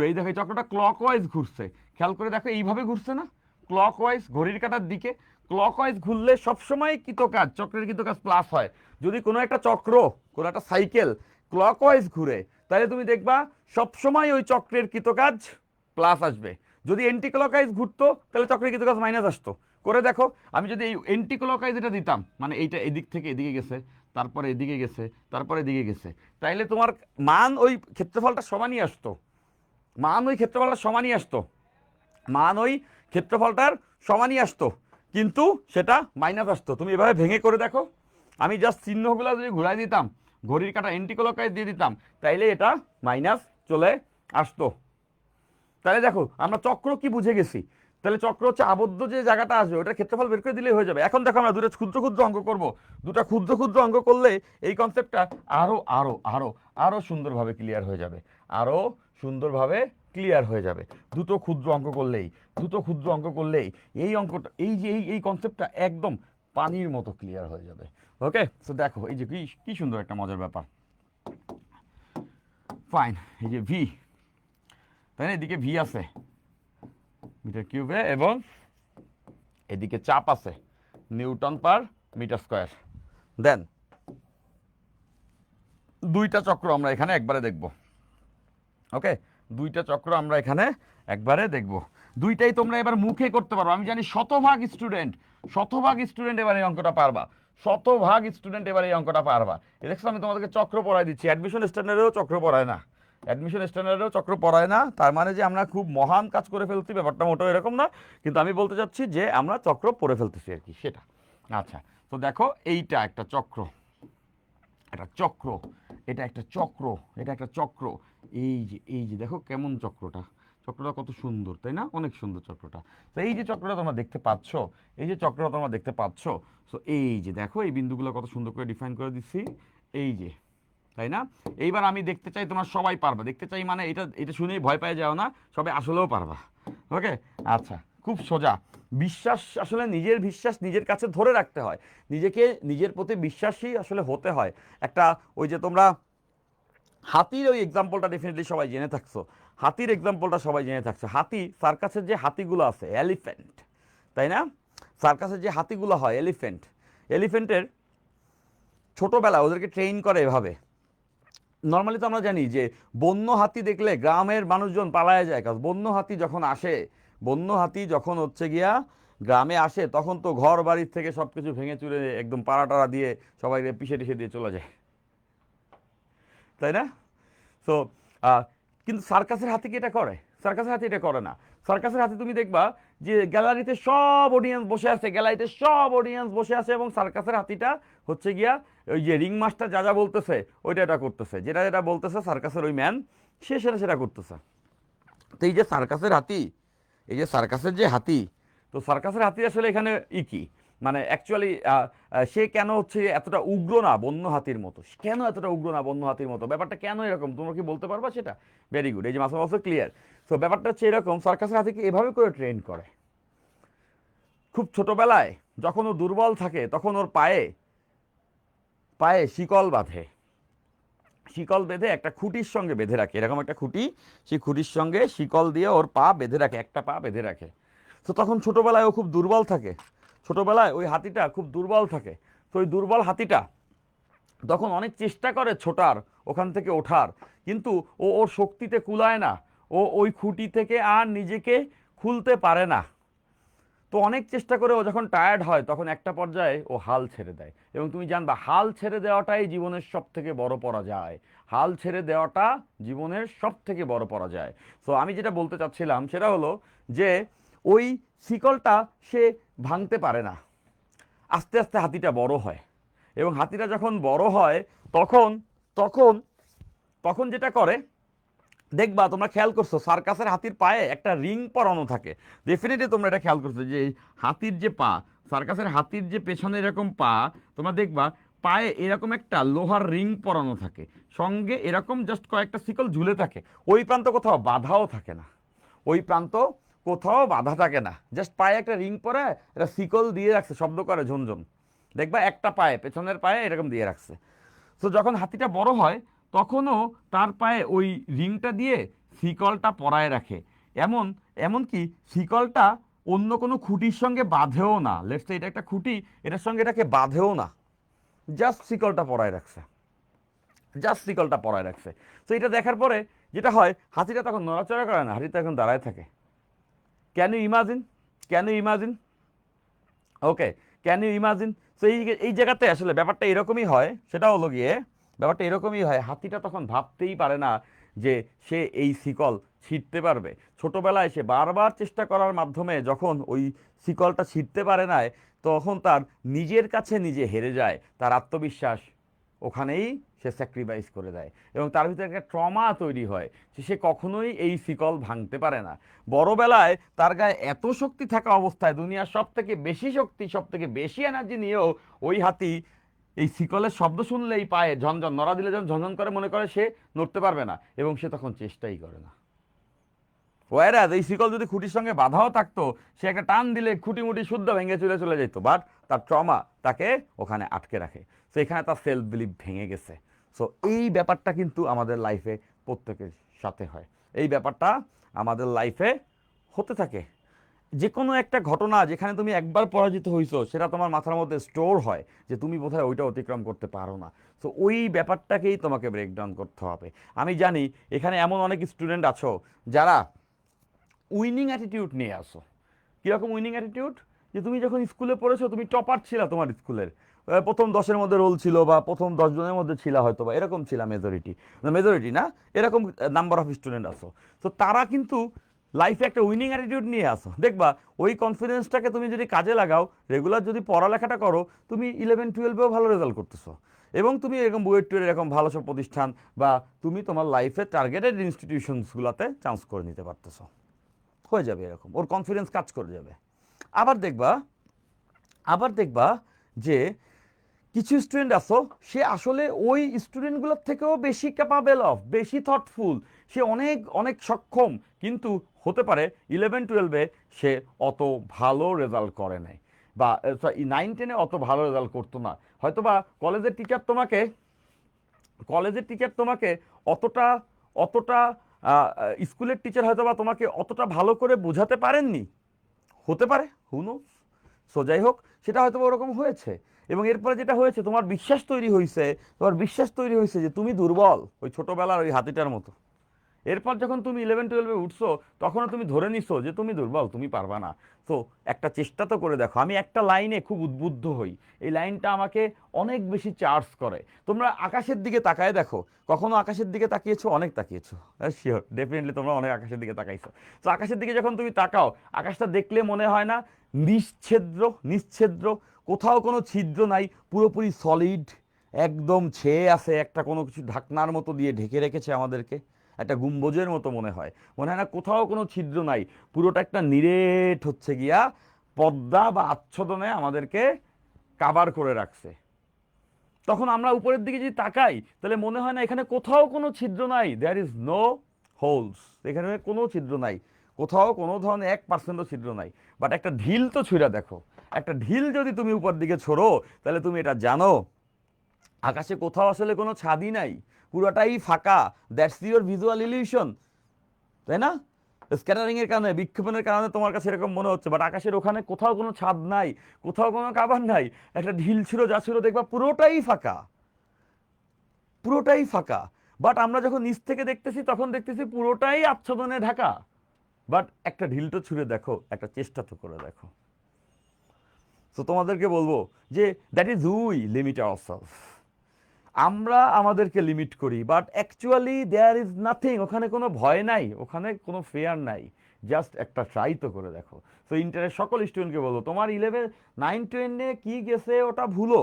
এই দেখো চক্রটা ক্লকওয়াইজ ঘুরছে, খেয়াল করে দেখো এইভাবে ঘুরছে না, ক্লকওয়াইজ ঘড়ির কাঁটার দিকে, ক্লকওয়াইজ ঘুরলে সবসময় চক্রের কৃতকাজ প্লাস হয়। যদি কোনো একটা চক্র, কোনো একটা সাইকেল ক্লকওয়াইজ ঘুরে, তাহলে তুমি দেখবা সবসময় ওই চক্রের কৃতকাজ প্লাস আসবে। যদি এন্টি ক্লকওয়াইজ ঘুরতো তাহলে চক্রের কৃতকাজ মাইনাস আসতো। করে দেখো, আমি যদি এই এন্টি ক্লকওয়াইজ এটা দিতাম, মানে এইটা এদিক থেকে এদিকে গেছে, তারপরে এদিকে গেছে, তারপরে এদিকে গেছে, তাইলে তোমার মান ওই ক্ষেত্রফলটা সমানই আসতো, কিন্তু সেটা মাইনাস আসতো। তুমি এভাবে ভেঙে করে দেখো, আমি জাস্ট চিহ্নগুলো যদি ঘুরাই দিতাম, ঘড়ির কাঁটা এন্টি ক্লকওয়াইজ দিয়ে দিতাম, তাইলে এটা মাইনাস চলে আসতো। তাহলে দেখো আমরা চক্র কি বুঝে গেছি, তাহলে চক্র হচ্ছে আবদ্ধ যে জায়গাটা আসবে ওটার ক্ষেত্রফল বের করে দিলেই হয়ে যাবে। এখন দেখো আমরা দুটো ক্ষুদ্র ক্ষুদ্র অঙ্ক করব, দুটো ক্ষুদ্র ক্ষুদ্র অঙ্ক করলে এই কনসেপ্টটা আরো আরো আরো আরো সুন্দরভাবে ক্লিয়ার হয়ে যাবে, দুটো ক্ষুদ্র অঙ্ক করলেই এই অঙ্কটা, এই যে এই কনসেপ্টটা একদম পানির মতো ক্লিয়ার হয়ে যাবে। ওকে, তো দেখো এই যে কি সুন্দর একটা মজার ব্যাপার। ফাইন, এই যে ভি, তাই না, এদিকে ভি আছে মিটার কিউবে, এবং এদিকে চাপ আছে নিউটন পার মিটার স্কোয়ার। দেন দুইটা চক্র আমরা এখানে একবারে দেখব। ওকে, দুইটা চক্র আমরা এখানে একবারে দেখব। দুইটাই তোমরা এবার মুখে করতে পারো। আমি জানি শতভাগ স্টুডেন্ট এবার এই অঙ্কটা পারবা, শতভাগ স্টুডেন্ট এবার এই অঙ্কটা পারবা। দেখছো আমি তোমাদেরকে চক্র পড়াই দিচ্ছি, অ্যাডমিশন স্ট্যান্ডার্ডেও চক্র পড়ায় না, চক্র পড়ায় না। তার মানে যে আমরা খুব মহান কাজ করে ফেলছি ব্যাপারটা মোটেও এরকম না, কিন্তু আমি বলতে চাচ্ছি যে আমরা চক্র পড়ে ফেলতেছি আর কি, সেটা। আচ্ছা, তো দেখো এইটা একটা চক্র, এটা চক্র, এটা একটা চক্র, এটা একটা চক্র। এই যে দেখো কেমন চক্রটা কত সুন্দর, তাই না? অনেক সুন্দর চক্রটা। তো এই যে চক্রটা তোমরা দেখতে পাচ্ছ, তো এই যে দেখো এই বিন্দুগুলো কত সুন্দর করে ডিফাইন করে দিচ্ছি, এই যে, তাই না? এইবার আমি দেখতে চাই তোমরা সবাই পারবা, দেখতে চাই মানে এটা এটা শুনেই ভয় পেয়ে যাও না, সবাই আসলেও পারবা। ওকে, আচ্ছা, খুব সোজা। বিশ্বাস, আসলে নিজের বিশ্বাস নিজের কাছে ধরে রাখতে হয়, নিজেকে নিজের প্রতি বিশ্বাসী আসলে হতে হয়। একটা ওই যে তোমরা হাতির ওই এক্সাম্পলটা ডেফিনেটলি সবাই জেনে থাকছো, হাতি, সার্কাসের যে হাতিগুলো আছে, এলিফ্যান্ট, তাই না? সার্কাসের যে হাতিগুলো হয় এলিফ্যান্টের ছোটোবেলা ওদেরকে ট্রেন করে এভাবে। নর্মালি তো আমরা জানি যে বন্য হাতি দেখলে গ্রামের মানুষজন পালায় যায়, কারণ বন্য হাতি যখন হচ্ছে গিয়া গ্রামে আসে তখন তো ঘর বাড়ির থেকে সব কিছু ভেঙে চুরে একদম পাড়া টাড়া দিয়ে সবাই পিষে টিষে দিয়ে চলে যায়, তাই না? তো কিন্তু সার্কাসের হাতি কি এটা করে? সার্কাসের হাতি এটা করে না। সার্কাসের হাতি তুমি দেখবা যে গ্যালারিতে সব অডিয়েন্স বসে আছে এবং সার্কাসের হাতিটা হচ্ছে গিয়া ওই যে রিং মাস্টার যা যা বলতেছে ওইটা এটা করতেছে, যেটা যেটা বলতেছে সার্কাসের ওই ম্যান, সে সেটা করতেছে। তো এই যে সার্কাসের হাতি, এই যে সার্কাসের যে হাতি, তো সার্কাসের হাতি আসলে এখানে কি মানে অ্যাকচুয়ালি সে কেন হচ্ছে এতটা উগ্র না বন্য হাতির মতো, কেন এতটা উগ্র না বন্য হাতির মতো, ব্যাপারটা কেন এরকম তোমরা কি বলতে পারবা সেটা? ভেরি গুড, এই যে মাসা মাসা ক্লিয়ার। তো ব্যাপারটা হচ্ছে এরকম, সার্কাসের হাতিকে এভাবে করে ট্রেন করে। খুব ছোটবেলায় যখন ও দুর্বল থাকে তখন ওর পায়ে পায়ে শিকল বেঁধে একটা খুঁটির সঙ্গে বেঁধে রাখে, এরকম একটা খুঁটি, সেই খুঁটির সঙ্গে শিকল দিয়ে ওর পা বেঁধে রাখে, একটা পা বেঁধে রাখে। তো তখন ছোটবেলায় ও খুব দুর্বল থাকে, ছোটবেলায় ওই হাতিটা খুব দুর্বল থাকে। তো ওই দুর্বল হাতিটা তখন অনেক চেষ্টা করে ছোটার, ওখান থেকে ওঠার, কিন্তু ও ওর শক্তিতে কুলায় না, ও ওই খুঁটি থেকে আর নিজেকে খুলতে পারে না। তো অনেক চেষ্টা করে ও যখন টায়ার্ড হয় তখন একটা পর্যায়ে ও হাল ছেড়ে দেয়। এবং তুমি জানবা হাল ছেড়ে দেওয়াটাই জীবনের সব থেকে বড় পরাজয়, হাল ছেড়ে দেওয়াটা জীবনের সব থেকে বড় পরাজয়। তো আমি যেটা বলতে চাচ্ছিলাম সেটা হলো যে ওই শিকলটা সে ভাঙতে পারে না। আস্তে আস্তে হাতিটা বড় হয়, এবং হাতিটা যখন বড় হয় তখন তখন তখন যেটা করে দেখবা, তোমরা খেয়াল করছো সার্কাসের হাতির পায়ে একটা রিং পরানো থাকে, ডেফিনেটলি তোমরা এটা খেয়াল করছো যে হাতির যে পা, সার্কাসের হাতির যে পেছনে এরকম পা, তোমরা দেখবা পায়ে এরকম একটা লোহার রিং পরানো থাকে, সঙ্গে এরকম জাস্ট কয়েকটা শিকল ঝুলে থাকে। ওই প্রান্ত কোথাও বাধাও থাকে না, ওই প্রান্ত কোথাও বাধা থাকে না, জাস্ট পায়ে একটা রিং পরে একটা শিকল দিয়ে রাখছে, শব্দ করে ঝনঝন, দেখবা একটা পায়ে, পেছনের পায়ে এরকম দিয়ে রাখছে। তো যখন হাতিটা বড় হয় তখনও তার পায়ে ওই রিংটা দিয়ে শিকলটা পরায় রাখে। এমনকি শিকলটা অন্য কোনো খুঁটির সঙ্গে বাঁধেও না, লেটস সে এটা একটা খুঁটি, এটার সঙ্গে এটাকে বাঁধেও না, জাস্ট শিকলটা পরায় রাখছে, তো এটা দেখার পরে যেটা হয়, হাতিটা তখন নড়াচড়া করে না, হাতিটা এখন দাঁড়ায় থাকে। Can you imagine, can you imagine okay, can you imagine. তো এই জায়গাতে আসলে ব্যাপারটা এরকমই হয়, সেটা হলো গিয়ে ব্যাপারটা এরকমই হয়, হাতিটা তখন ভাবতেই পারে না যে সে এই শিকল ছিঁড়তে পারবে। ছোটবেলায় সে বারবার চেষ্টা করার মাধ্যমে যখন ওই শিকলটা ছিঁড়তে পারে না, তখন তার নিজের কাছে নিজে হেরে যায়, তার আত্মবিশ্বাস ওখানেই সে স্যাক্রিফাইস করে দেয়, এবং তার ভিতরে একটা ট্রমা তৈরি হয় যে সে কখনোই এই শিকল ভাঙতে পারে না। বড়বেলায় তার গায়ে এত শক্তি থাকা অবস্থায়, দুনিয়ার সব থেকে বেশি শক্তি, সব থেকে বেশি এনার্জি নিয়েও ওই হাতি এই শিকলের শব্দ শুনলেই পায়ে ঝনঝন, নড়া দিলে যখন ঝনঝন করে মনে করে সে নড়তে পারবে না, এবং সে তখন চেষ্টাই করে না। ওয়ারাজ এই শিকল যদি খুঁটির সঙ্গে বাধাও থাকতো, সে একটা টান দিলে খুঁটি মুটি শুদ্ধ ভেঙে চলে যেত, বাট তার ট্রমা তাকে ওখানে আটকে রাখে। সো এখানে তার সেলফ বিলিভ ভেঙে গেছে। সো এই ব্যাপারটা কিন্তু আমাদের লাইফে প্রত্যেকের সাথে হয়, এই ব্যাপারটা আমাদের লাইফে হতে থাকে। যে কোনো একটা ঘটনা যেখানে তুমি একবার পরাজিত হইছো সেটা তোমার মাথার মধ্যে স্টোর হয় যে তুমি বোধহয় ওইটা অতিক্রম করতে পারো না। তো ওই ব্যাপারটাকেই তোমাকে ব্রেকডাউন করতে হবে। আমি জানি এখানে এমন অনেক স্টুডেন্ট আছো যারা উইনিং অ্যাটিটিউড নিয়ে আসো। কীরকম উইনিং অ্যাটিটিউড? যে তুমি যখন স্কুলে পড়েছো তুমি টপার ছিলা তোমার স্কুলের, প্রথম 10-এর মধ্যে রোল ছিল বা প্রথম 10 জনের মধ্যে ছিলা হয়তো বা এরকম ছিল মেজরিটি, মেজরিটি না, এরকম নাম্বার অফ স্টুডেন্ট আসো। তো তারা কিন্তু লাইফে একটা উইনিং অ্যাটিটিউড নিয়ে আসো। দেখবা ওই কনফিডেন্সটাকে তুমি যদি কাজে লাগাও, রেগুলার যদি পড়ালেখাটা করো, তুমি 11-12-এও ভালো রেজাল্ট করতেছো এবং তুমি এরকম বুয়েট টুয়েট এরকম ভালো সব প্রতিষ্ঠান বা তুমি তোমার লাইফে টার্গেটেড ইনস্টিটিউশনসগুলোতে চান্স করে নিতে পারতেছো। হয়ে যাবে এরকম, ওর কনফিডেন্স কাজ করে যাবে। আবার দেখবা আবার দেখবা যে কিছু স্টুডেন্ট আসো, সে আসলে ওই স্টুডেন্টগুলোর থেকেও বেশি ক্যাপাবেল অফ, বেশি থটফুল, সে অনেক অনেক সক্ষম, কিন্তু হতে পারে 11-12-এ সে অত ভালো রেজাল্ট করে নাই বা 9-10-এ অত ভালো রেজাল্ট করতো না। হয়তো বা কলেজের টিচার তোমাকে অতটা অতটা স্কুলের টিচার হয়তো বা তোমাকে অতটা ভালো করে বোঝাতে পারেননি, হতে পারে, হু নোস। সো যাই হোক, সেটা হয়তো ওরকম হয়েছে এবং এরপরে যেটা হয়েছে, তোমার বিশ্বাস তৈরি হয়েছে যে তুমি দুর্বল, ওই ছোটবেলার ওই হাতিটার মতো। এরপর যখন তুমি 11-12-এ উঠছো, তখনও তুমি ধরে নিছো যে তুমি দুর্বল, তুমি পারবা না। তো একটা চেষ্টা তো করে দেখো। আমি একটা লাইনে খুব উদ্বুদ্ধ হই, এই লাইনটা আমাকে অনেক বেশি চার্জ করে। তোমরা আকাশের দিকে তাকায় দেখো, কখনো আকাশের দিকে তাকিয়েছো? অনেক তাকিয়েছো, শিওর, ডেফিনেটলি তোমরা অনেক আকাশের দিকে তাকাইছো। তো আকাশের দিকে যখন তুমি তাকাও, আকাশটা দেখলে মনে হয় না নিশ্ছিদ্র নিশ্ছিদ্র, কোথাও কোনো ছিদ্র নাই, পুরোপুরি সলিড, একদম ছেয়ে আছে, একটা কোনো কিছু ঢাকনার মতো দিয়ে ঢেকে রেখেছে আমাদেরকে, একটা গুম্বজের মতো মনে হয় না কোথাও কোনো ছিদ্র নাই, পুরোটা একটা নিরেট হচ্ছে গিয়া পর্দা বা আচ্ছাদনে আমাদেরকে কাভার করে রাখছে। তখন আমরা উপরের দিকে যদি তাকাই, তাহলে মনে হয় না এখানে কোথাও কোনো ছিদ্র নাই, দেয়ার ইজ নো হোলস, এখানে কোনো ছিদ্র নাই, কোথাও কোনো ধরনের 1%ও ছিদ্র নাই। বাট একটা ঢিল তো ছুঁড়া দেখো, একটা ঢিল যদি তুমি উপর দিকে ছোড়ো, তাহলে তুমি এটা জানো আকাশে কোথাও আসলে কোনো ছাদই নাই, পুরোটাই ফাঁকা। দ্যাটস ইউর ভিজুয়াল ইলিউশন, তাই না? স্ক্যাটারিং এর কারণে, বিক্ষেপণের কারণে তোমার কাছে এরকম মনে হচ্ছে, বাট আকাশের ওখানে কোথাও কোনো ছাদ নাই, কোথাও কোনো কাভার নাই, একটা ঢিল ছিল যা ছিল দেখবা পুরোটাই ফাঁকা, পুরোটাই ফাঁকা। বাট আমরা যখন নিচ থেকে দেখতেছি তখন দেখতেছি পুরোটাই আচ্ছাদনে ঢাকা। বাট একটা ঢিল তো ছুঁড়ে দেখো, একটা চেষ্টা তো করে দেখো। তো তোমাদেরকে বলবো যে that is we limit ourself. আমরা আমাদেরকে লিমিট করি, but actually there is nothing, ওখানে কোনো ভয় নাই, ওখানে কোনো ফেয়ার নাই, জাস্ট একটা ট্রাই তো করে দেখো। তো ইন্টারের সকল স্টুডেন্টকে বলবো, তোমার 9-10-এ কি গেছে ওটা ভুলো,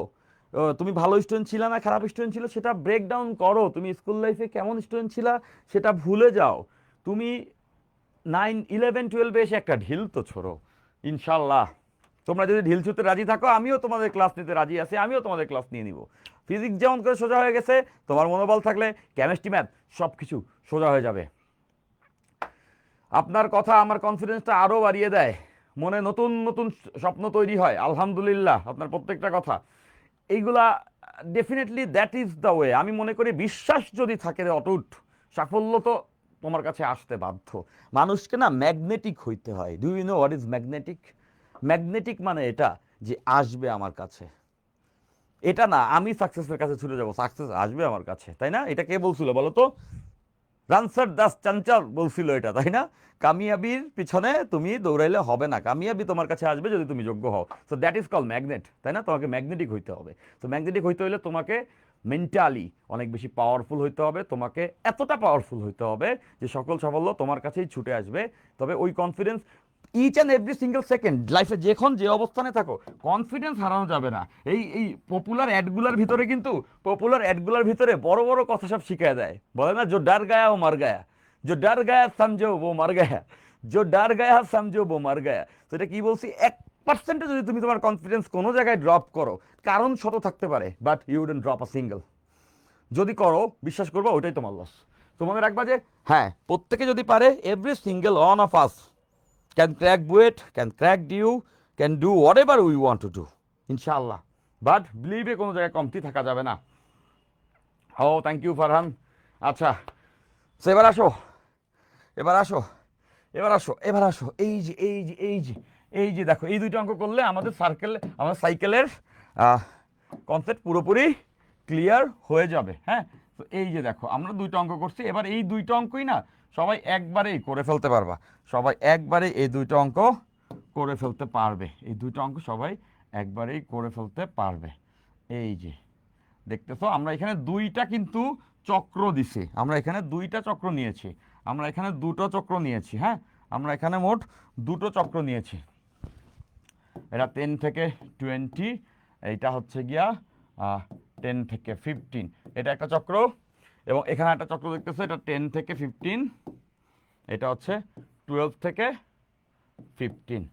তুমি ভালো স্টুডেন্ট ছিল না খারাপ স্টুডেন্ট ছিল সেটা ব্রেক ডাউন করো, তুমি স্কুল লাইফে কেমন স্টুডেন্ট ছিলা সেটা ভুলে যাও। তুমি 9-11-12-এ এসে একটা ঢিল তো ছোড়ো, ইনশাল্লাহ। তোমরা যদি ঢিল ছুঁতে রাজি থাকো, আমিও তোমাদের ক্লাস নিতে রাজি আছি, আমিও তোমাদের ক্লাস নিয়ে নিব। ফিজিক্স যেমন করে সোজা হয়ে গেছে, তোমার মনোবল থাকলে কেমিস্ট্রি ম্যাথ সব কিছু সোজা হয়ে যাবে। আপনার কথা আমার কনফিডেন্সটা আরও বাড়িয়ে দেয়, মনে নতুন নতুন স্বপ্ন তৈরি হয়, আলহামদুলিল্লাহ আপনার প্রত্যেকটা কথা। এইগুলা definitely that is the way. আমি মনে করি বিশ্বাস যদি থাকে অটুট, সাফল্য তো তোমার কাছে আসতে বাধ্য। মানুষকে না ম্যাগনেটিক হইতে হয়। Do you know what is magnetic? Magnetic মানে এটা যে আসবে আমার কাছে, এটা না আমি সাকসেসের কাছে ছুটে যাবো, সাকসেস আসবে আমার কাছে, তাই না? এটা কে বলছিল বলো তো? রানসার দাস চাঞ্চল বলছিল এটা, তাই না? কামিয়াবির পিছনে তুমি দৌড়াইলে হবে না, কামিয়াবি তোমার কাছে আসবে যদি তুমি যোগ্য হও। So that is call magnet, তাই না? তোমাকে ম্যাগনেটিক হইতে হবে। তো ম্যাগনেটিক হইতে হলে তোমাকে মেন্টালি অনেক বেশি পাওয়ারফুল হইতে হবে, তোমাকে এতটা পাওয়ারফুল হইতে হবে যে সকল সাফল্য তোমার কাছেই ছুটে আসবে। তবে ওই confidence each and every single second লাইফে যখন যে অবস্থানে থাকো, কনফিডেন্স হারানো যাবে না। এই পপুলার অ্যাডগুলার ভিতরে বড় বড় কথা সব শিখায় দেয়, বলে না, জো ডার গায়া ও মার গায়া, জো ডার গায়া সমঝো ও মার গায়া, জো ডার গায়া সমঝো ও মার গায়া। তো এটা কি বলছি, 1%-ও যদি তুমি তোমার কনফিডেন্স কোনো জায়গায় ড্রপ করো, কারণ শত থাকতে পারে, but you wouldn't drop a single. যদি করো, বিশ্বাস করবো ওইটাই তোমার লস। তোমাদের রাখবা যে হ্যাঁ, প্রত্যেকে যদি পারে, every single one of us can crack Buet, can crack Dew, can do whatever we want to do, ইনশাআল্লাহ। বাট বিলিভে কোনো জায়গায় কমতি থাকা যাবে না। ও থ্যাংক ইউ ফারহান। আচ্ছা, তো এবার আসো, এবার আসো, এবার আসো, এই যে এই যে এই যে এই যে দেখো, এই দুইটা অঙ্ক করলে আমাদের আমাদের সাইকেলের কনসেপ্ট পুরোপুরি ক্লিয়ার হয়ে যাবে। হ্যাঁ, তো এই যে দেখো আমরা দুইটা অঙ্ক করছি, এবার এই দুইটা অঙ্কই না সবাই একবারেই করে ফেলতে পারবা, সবাই একবারে এই দুইটা অঙ্ক করে ফেলতে পারবে, এই দুইটা অঙ্ক সবাই একবারেই করে ফেলতে পারবে। এই যে দেখতেছো আমরা এখানে দুইটা কিন্তু চক্র দিছি, আমরা এখানে দুইটা চক্র নিয়েছি, আমরা এখানে দুটো চক্র নিয়েছি। হ্যাঁ, আমরা এখানে মোট দুটো চক্র নিয়েছি, এটা 10 থেকে 20, এইটা হচ্ছে গিয়া 10 থেকে 15, এটা একটা চক্র। এবং এখানে একটা চক্র দেখতেছো, এটা 10 থেকে 15, এটা হচ্ছে 12 থেকে 15।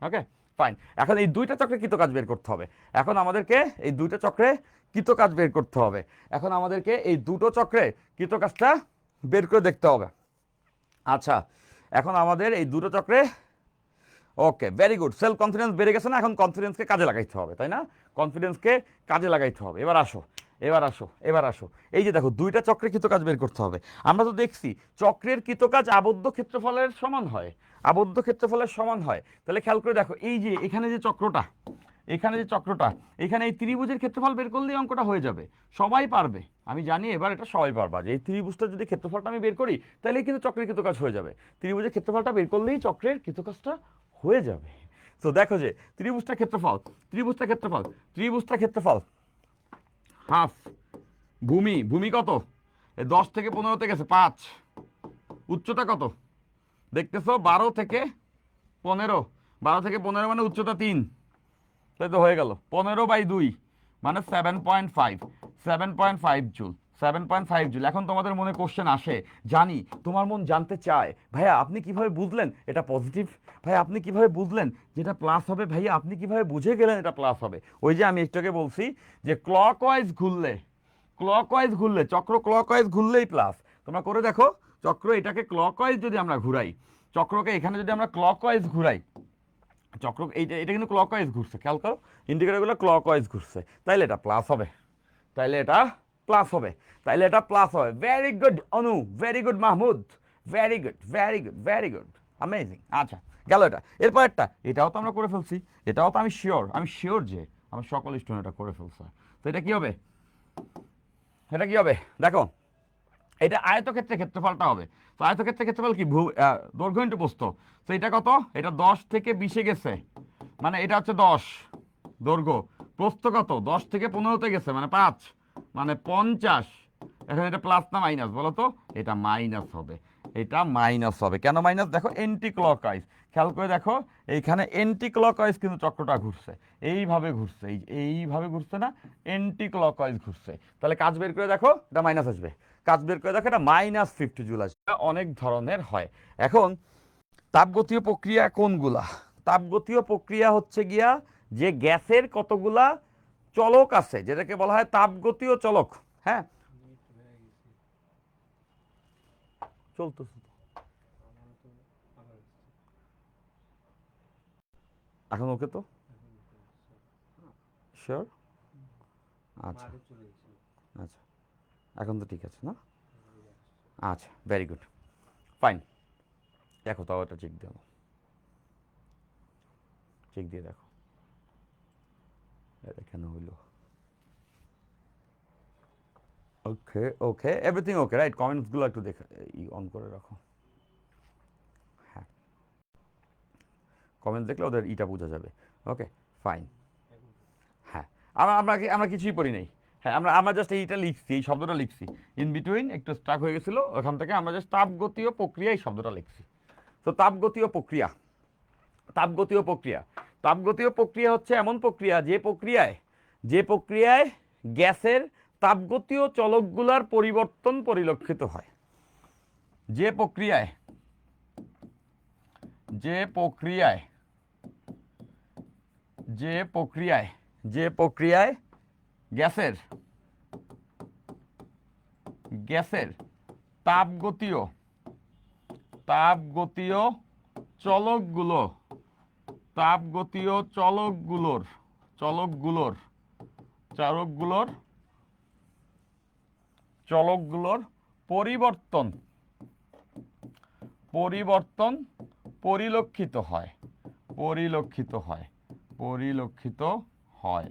ওকে, ফাইন। এখন এই দুইটা চক্রে কৃতকাজ বের করতে হবে, এখন আমাদেরকে এই দুইটা চক্রে কৃতকাজ বের করতে হবে, এখন আমাদেরকে এই দুটো চক্রে কৃতকাজটা বের করে দেখতে হবে। আচ্ছা, এখন আমাদের এই দুটো চক্রে, ওকে ভেরি গুড, সেলফ কনফিডেন্স বেড়ে গেছে না, এখন কনফিডেন্সকে কাজে লাগাইতে হবে, তাই না? কনফিডেন্সকে কাজে লাগাইতে হবে। এবার আসো, এবার আসো, এবার আসো, এই যে দেখো দুইটা চক্রে কৃতকাজ বের করতে হবে। আমরা তো দেখছি চক্রের কৃতকাজ আবদ্ধ ক্ষেত্রফলের সমান হয়, আবদ্ধ ক্ষেত্রফলের সমান হয়। তাহলে খেয়াল করে দেখো, এই যে এখানে যে চক্রটা, এখানে যে চক্রটা, এখানে এই ত্রিভুজের ক্ষেত্রফল বের করলেই অঙ্কটা হয়ে যাবে, সবাই পারবে। আমি জানি এবার এটা সবাই পারবা যে এই ত্রিভুজটা যদি ক্ষেত্রফলটা আমি বের করি তাহলেই কিন্তু চক্রের কৃতকাজ হয়ে যাবে, ত্রিভুজের ক্ষেত্রফলটা বের করলেই চক্রের কৃতকাজটা হয়ে যাবে। তো দেখো যে ত্রিভুজটা ক্ষেত্রফল, ত্রিভুজটা ক্ষেত্রফল, ত্রিভুজটা ক্ষেত্রফল হাফ ভূমি, ভূমি কত? 10 থেকে 15তে গেছে 5, উচ্চতা কত দেখতেছো 12 থেকে 15, 12 থেকে 15 মানে উচ্চতা 3, তাই তো হয়ে গেল 15/2 মানে 7.5, 7.5 জুল, 7.5 জুল। এখন তোমাদের মনে কোশ্চেন আসে, জানি তোমার মন জানতে চায়, ভাইয়া আপনি কিভাবে বুঝলেন এটা পজিটিভ, ভাইয়া আপনি কিভাবে বুঝলেন যেটা প্লাস হবে, ভাইয়া আপনি কিভাবে বুঝে গেলেন এটা প্লাস হবে? ওই যে আমি একটু আগে বলছি যে ক্লকওয়াইজ ঘুরলে, ক্লকওয়াইজ ঘুরলে চক্র ক্লকওয়াইজ ঘুরলেই প্লাস। তোমরা করে দেখো, চক্র এটাকে ক্লকওয়াইজ যদি আমরা ঘুরাই, চক্রকে এখানে যদি আমরা ক্লকওয়াইজ ঘুরাই, চক্র এইটা এটা কিন্তু ক্লকওয়াইজ ঘুরছে, খেয়াল করো ইন্ডিকেটরগুলো ক্লকওয়াইজ ঘুরছে, তাইলে এটা প্লাস হবে, তাইলে এটা প্লাস হবে, তাইলে এটা প্লাস হবে। Very good Anu, very good Mahmud, very good, very good, very good, amazing. আচ্ছা, গেল এটা। এরপর একটা, এটাও তো আমরা করে ফেলছি, এটাও তো আমি শিওর, আমি শিওর যে আমার সকল স্টুডেন্ট এটা করে ফেলছে। তো এটা কি হবে, এটা কি হবে দেখো, এটা আয়তক্ষেত্রের ক্ষেত্রফলটা হবে। তো আয়তক্ষেত্রের ক্ষেত্রফল কি দৈর্ঘ্য ইন্টু প্রস্থ। তো এটা কত, এটা 10 থেকে 20-এ গেছে, মানে এটা হচ্ছে 10 দৈর্ঘ্য, প্রস্থ কত 10 থেকে 15তে গেছে মানে 5, মানে 50। এখন এটা প্লাস না মাইনাস বলো তো? এটা মাইনাস হবে, এটা মাইনাস হবে। কেন মাইনাস? দেখো এন্টি ক্লকওয়াইজ, খেয়াল করে দেখো এইখানে এন্টি ক্লকওয়াইজ কিন্তু চক্রটা ঘুরছে, এইভাবে ঘুরছে, এইভাবে ঘুরছে না, এন্টি ক্লকওয়াইজ ঘুরছে। তাহলে কাজ বের করে দেখো, এটা মাইনাস আসবে, কাজ বের করে দেখো এটা -50 জুল আসবে। অনেক ধরনের হয়। এখন তাপগতীয় প্রক্রিয়া কোনগুলা? তাপগতীয় প্রক্রিয়া হচ্ছে গিয়া যে গ্যাসের কতগুলা চলক আছে, যেটাকে বলা হয় তাপগতীয় চলক। হ্যাঁ, চলতেছে এখন, ওকে তো শিওর? আচ্ছা, আচ্ছা, এখন তো ঠিক আছে না? আচ্ছা, ভেরি গুড, ফাইন। দেখো তাও এটা চেক দিয়ে, চেক দিয়ে দেখো এটা কেন হইলো। ওকে, ওকে, এভরিথিং ওকে রাইট? কমেন্টসগুলো একটু দেখে অন করে রাখো। হ্যাঁ, কমেন্ট দেখলে ওদের ইটা বোঝা যাবে। ওকে, ফাইন। হ্যাঁ, আমরা কিছুই পড়ি নাই। হ্যাঁ, আমরা আমরা জাস্ট এইটা লিখছি, এই শব্দটা লিখছি, ইন বিটুইন একটু স্টাক হয়ে গেছিলো, ওখান থেকে আমরা জাস্ট তাপগতীয় প্রক্রিয়া এই শব্দটা লিখছি। তো তাপগতীয় প্রক্রিয়া, তাপগতীয় প্রক্রিয়া, তাপগতীয় প্রক্রিয়া হচ্ছে এমন প্রক্রিয়া যে প্রক্রিয়ায় গ্যাসের তাপগতীয় চলকগুলার পরিবর্তন পরিলক্ষিত হয়। যে প্রক্রিয়ায়, যে প্রক্রিয়ায়, যে প্রক্রিয়ায়, যে প্রক্রিয়ায় গ্যাসের, গ্যাসের তাপগতীয়, তাপগতীয় চলকগুলো, তাপগতীয় চলকগুলোর, চলকগুলোর, চলকগুলোর, চলকগুলোর পরিবর্তন, পরিবর্তন পরিলক্ষিত হয়, পরিলক্ষিত হয়, পরিলক্ষিত হয়।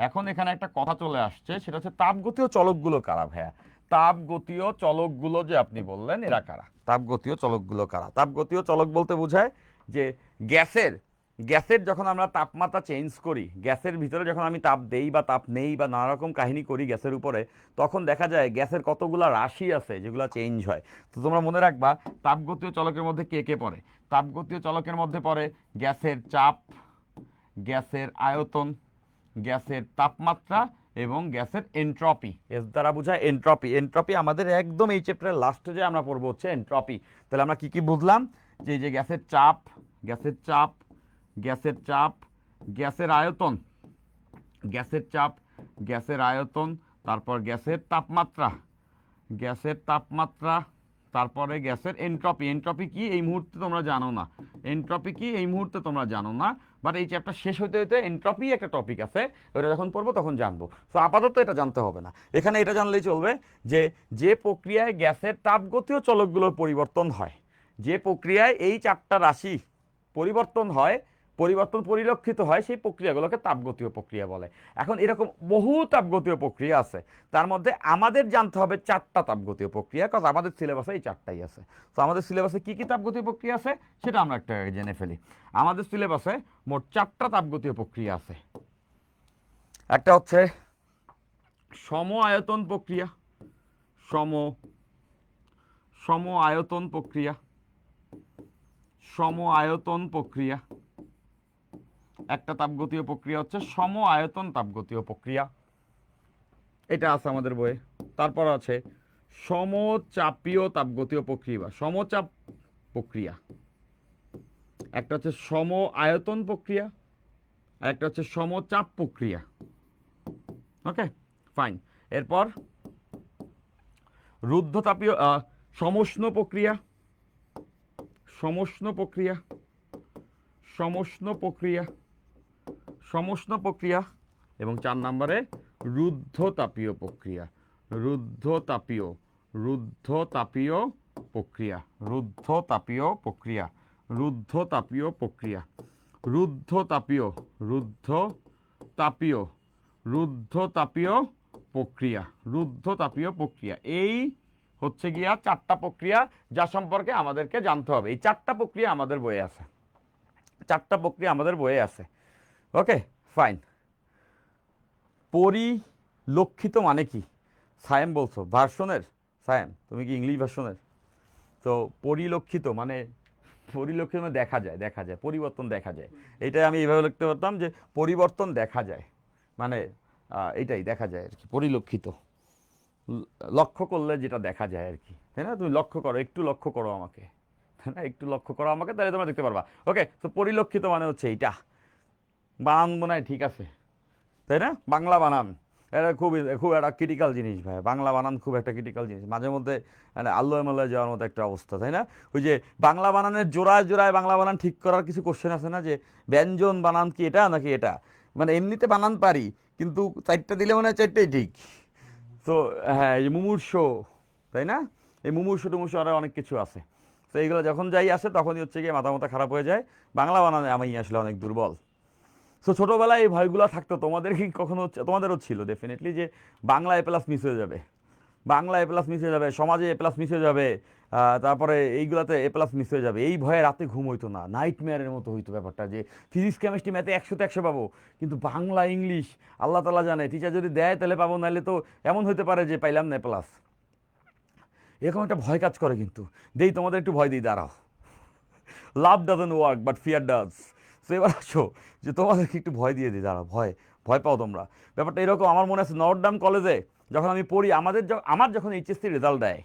এখন এখানে একটা কথা চলে আসছে, সেটা হচ্ছে তাপগতীয় চলকগুলো কারা ভাইয়া? তাপগতীয় চলকগুলো যে আপনি বললেন এরা কারা? তাপগতীয় চলকগুলো কারা? তাপগতীয় চলক বলতে বোঝায় যে গ্যাসের গ্যাসের যখন আমরা তাপমাত্রা চেঞ্জ করি, গ্যাসের ভিতরে যখন আমি তাপ দেই বা তাপ নেই বা নানা রকম কাহিনী করি গ্যাসের উপরে, তখন দেখা যায় গ্যাসের কতগুলা রাশি আছে যেগুলো চেঞ্জ হয়। তো তোমরা মনে রাখবা তাপগতীয় চলকের মধ্যে কে কে পড়ে। তাপগতীয় চলকের মধ্যে পড়ে গ্যাসের চাপ, গ্যাসের আয়তন, গ্যাসের তাপমাত্রা এবং গ্যাসের এন্ট্রপি। এর দ্বারা বোঝায় এন্ট্রপি। এন্ট্রপি আমাদের একদম এই চ্যাপ্টারের লাস্টে যে আমরা পড়বো হচ্ছে এন্ট্রপি। তাহলে আমরা কি কি বুঝলাম? যে এই যে গ্যাসের চাপ, গ্যাসের চাপ, গ্যাসের চাপ, গ্যাসের আয়তন, গ্যাসের চাপ, গ্যাসের আয়তন, তারপর গ্যাসের তাপমাত্রা, গ্যাসের তাপমাত্রা, তারপরে গ্যাসের এন্ট্রপি। এন্ট্রপি কি এই মুহূর্তে তোমরা জানো না, এন্ট্রপি কি এই মুহূর্তে তোমরা জানো না, বাট এই চ্যাপ্টার শেষ হইতে হইতে এন্ট্রপি একটা টপিক আছে, ওটা যখন পড়বো তখন জানবো। তো আপাতত এটা জানতে হবে না, এখানে এটা জানলেই চলবে যে যে প্রক্রিয়ায় গ্যাসের তাপগতীয় চলকগুলোর পরিবর্তন হয়, যে প্রক্রিয়ায় এই চারটা রাশি পরিবর্তন হয়, পরিবর্তন পরিলক্ষিত হয়, সেই প্রক্রিয়াগুলোকে তাপগতীয় প্রক্রিয়া বলে। এখন এরকম বহু তাপগতীয় প্রক্রিয়া আছে, তার মধ্যে আমাদের জানতে হবে চারটা তাপগতীয় প্রক্রিয়া, কারণ আমাদের সিলেবাসে এই চারটাই আছে। তো আমাদের সিলেবাসে কী কী তাপগতীয় প্রক্রিয়া আছে সেটা আমরা একটা জেনে ফেলি। আমাদের সিলেবাসে মোট চারটা তাপগতীয় প্রক্রিয়া আছে। একটা হচ্ছে সম আয়তন প্রক্রিয়া, সম আয়তন প্রক্রিয়া, সম আয়তন প্রক্রিয়া। একটা তাপগতীয় প্রক্রিয়া হচ্ছে সম আয়তন তাপগতীয় প্রক্রিয়া, এটা আছে আমাদের বইয়ে। তারপর আছে সমচাপীয় তাপগতীয় প্রক্রিয়া বা সমচাপ প্রক্রিয়া। একটা হচ্ছে সম আয়তন প্রক্রিয়া, আর একটা হচ্ছে সমচাপ প্রক্রিয়া। ওকে, ফাইন। এরপর রুদ্ধতাপীয় সমষ্ণ প্রক্রিয়া, সমষ্ণ প্রক্রিয়া, সমষ্ণ প্রক্রিয়া, সমষ্ণ প্রক্রিয়া এবং 4 নম্বরে রুদ্ধতাপীয় প্রক্রিয়া, রুদ্ধতাপীয়, রুদ্ধতাপীয় প্রক্রিয়া, রুদ্ধতাপীয় প্রক্রিয়া, রুদ্ধতাপীয় প্রক্রিয়া, রুদ্ধতাপীয়, রুদ্ধতাপীয়, রুদ্ধতাপীয় প্রক্রিয়া, রুদ্ধতাপীয় প্রক্রিয়া। এই হচ্ছে গিয়া চারটা প্রক্রিয়া যা সম্পর্কে আমাদেরকে জানতে হবে। এই চারটা প্রক্রিয়া আমাদের বইয়ে আছে, চারটা প্রক্রিয়া আমাদের বইয়ে আছে। ওকে, ফাইন। পরিলক্ষিত মানে কি? সায়েম বলছো ভার্সনের, সায়েম তুমি কি ইংলিশ ভার্সনের? তো পরিলক্ষিত মানে, পরিলক্ষিত মানে দেখা যায়, দেখা যায়, পরিবর্তন দেখা যায়। এটাই আমি এইভাবে লিখতে পারতাম যে পরিবর্তন দেখা যায়, মানে এইটাই দেখা যায় আর কি, পরিলক্ষিত। লক্ষ্য করলে যেটা দেখা যায় আর কি, তাই না? তুমি লক্ষ্য করো, একটু লক্ষ্য করো আমাকে, তাই না? একটু লক্ষ্য করো আমাকে, তাহলে তোমরা দেখতে পারবা। ওকে, তো পরিলক্ষিত মানে হচ্ছে এইটা। বানান মনে হয় ঠিক আছে, তাই না? বাংলা বানান এটা খুব খুব একটা ক্রিটিক্যাল জিনিস ভাই, বাংলা বানান খুব একটা ক্রিটিক্যাল জিনিস, মাঝে মধ্যে মানে আল্লাহ মাল্লাহ যাওয়ার মতো একটা অবস্থা, তাই না? ওই যে বাংলা বানানের জোড়ায় জোড়ায় বাংলা বানান ঠিক করার কিছু কোশ্চেন আছে না, যে ব্যঞ্জন বানান কি এটা নাকি এটা, মানে এমনিতে বানান পারি কিন্তু চারটা দিলে মনে হয় চারটাই ঠিক। তো হ্যাঁ, এই যে মুমূর্ষ, তাই না? এই মুমূর্ষ টুমূর্ষ আরও অনেক কিছু আছে। তো এইগুলো যখন যাই আসে তখনই হচ্ছে গিয়ে মাথা মাথা খারাপ হয়ে যায়। বাংলা বানানে আমি আসলে অনেক দুর্বল। সো ছোটোবেলায় এই ভয়গুলো থাকতো, তোমাদের কি কখনো তোমাদেরও ছিল ডেফিনেটলি, যে বাংলা এ প্লাস মিস হয়ে যাবে, বাংলা এ প্লাস মিস হয়ে যাবে, সমাজে এ প্লাস মিস হয়ে যাবে, তারপরে এইগুলাতে এ প্লাস মিস হয়ে যাবে। এই ভয়ে রাতে ঘুম হইতো না, নাইট মেয়ারের মতো হইতো ব্যাপারটা, যে ফিজিক্স কেমিস্ট্রি ম্যাথে 100তে 100 পাবো, কিন্তু বাংলা ইংলিশ আল্লাহ তালা জানে, টিচার যদি দেয় তাহলে পাবো, নাহলে তো এমন হতে পারে যে পাইলাম না প্লাস। এরকম একটা ভয় কাজ করে, কিন্তু দেই তোমাদের একটু ভয় দিই, দাঁড়াও। Love doesn't work but fear does. তো এবার আসো যে তোমাদেরকে একটু ভয় দিয়ে দিই, দাঁড়াও, ভয় ভয় পাও তোমরা। ব্যাপারটা এরকম, আমার মনে আছে নর্থডাম কলেজে যখন আমি পড়ি, আমার যখন এইচএসসি রেজাল্ট দেয়,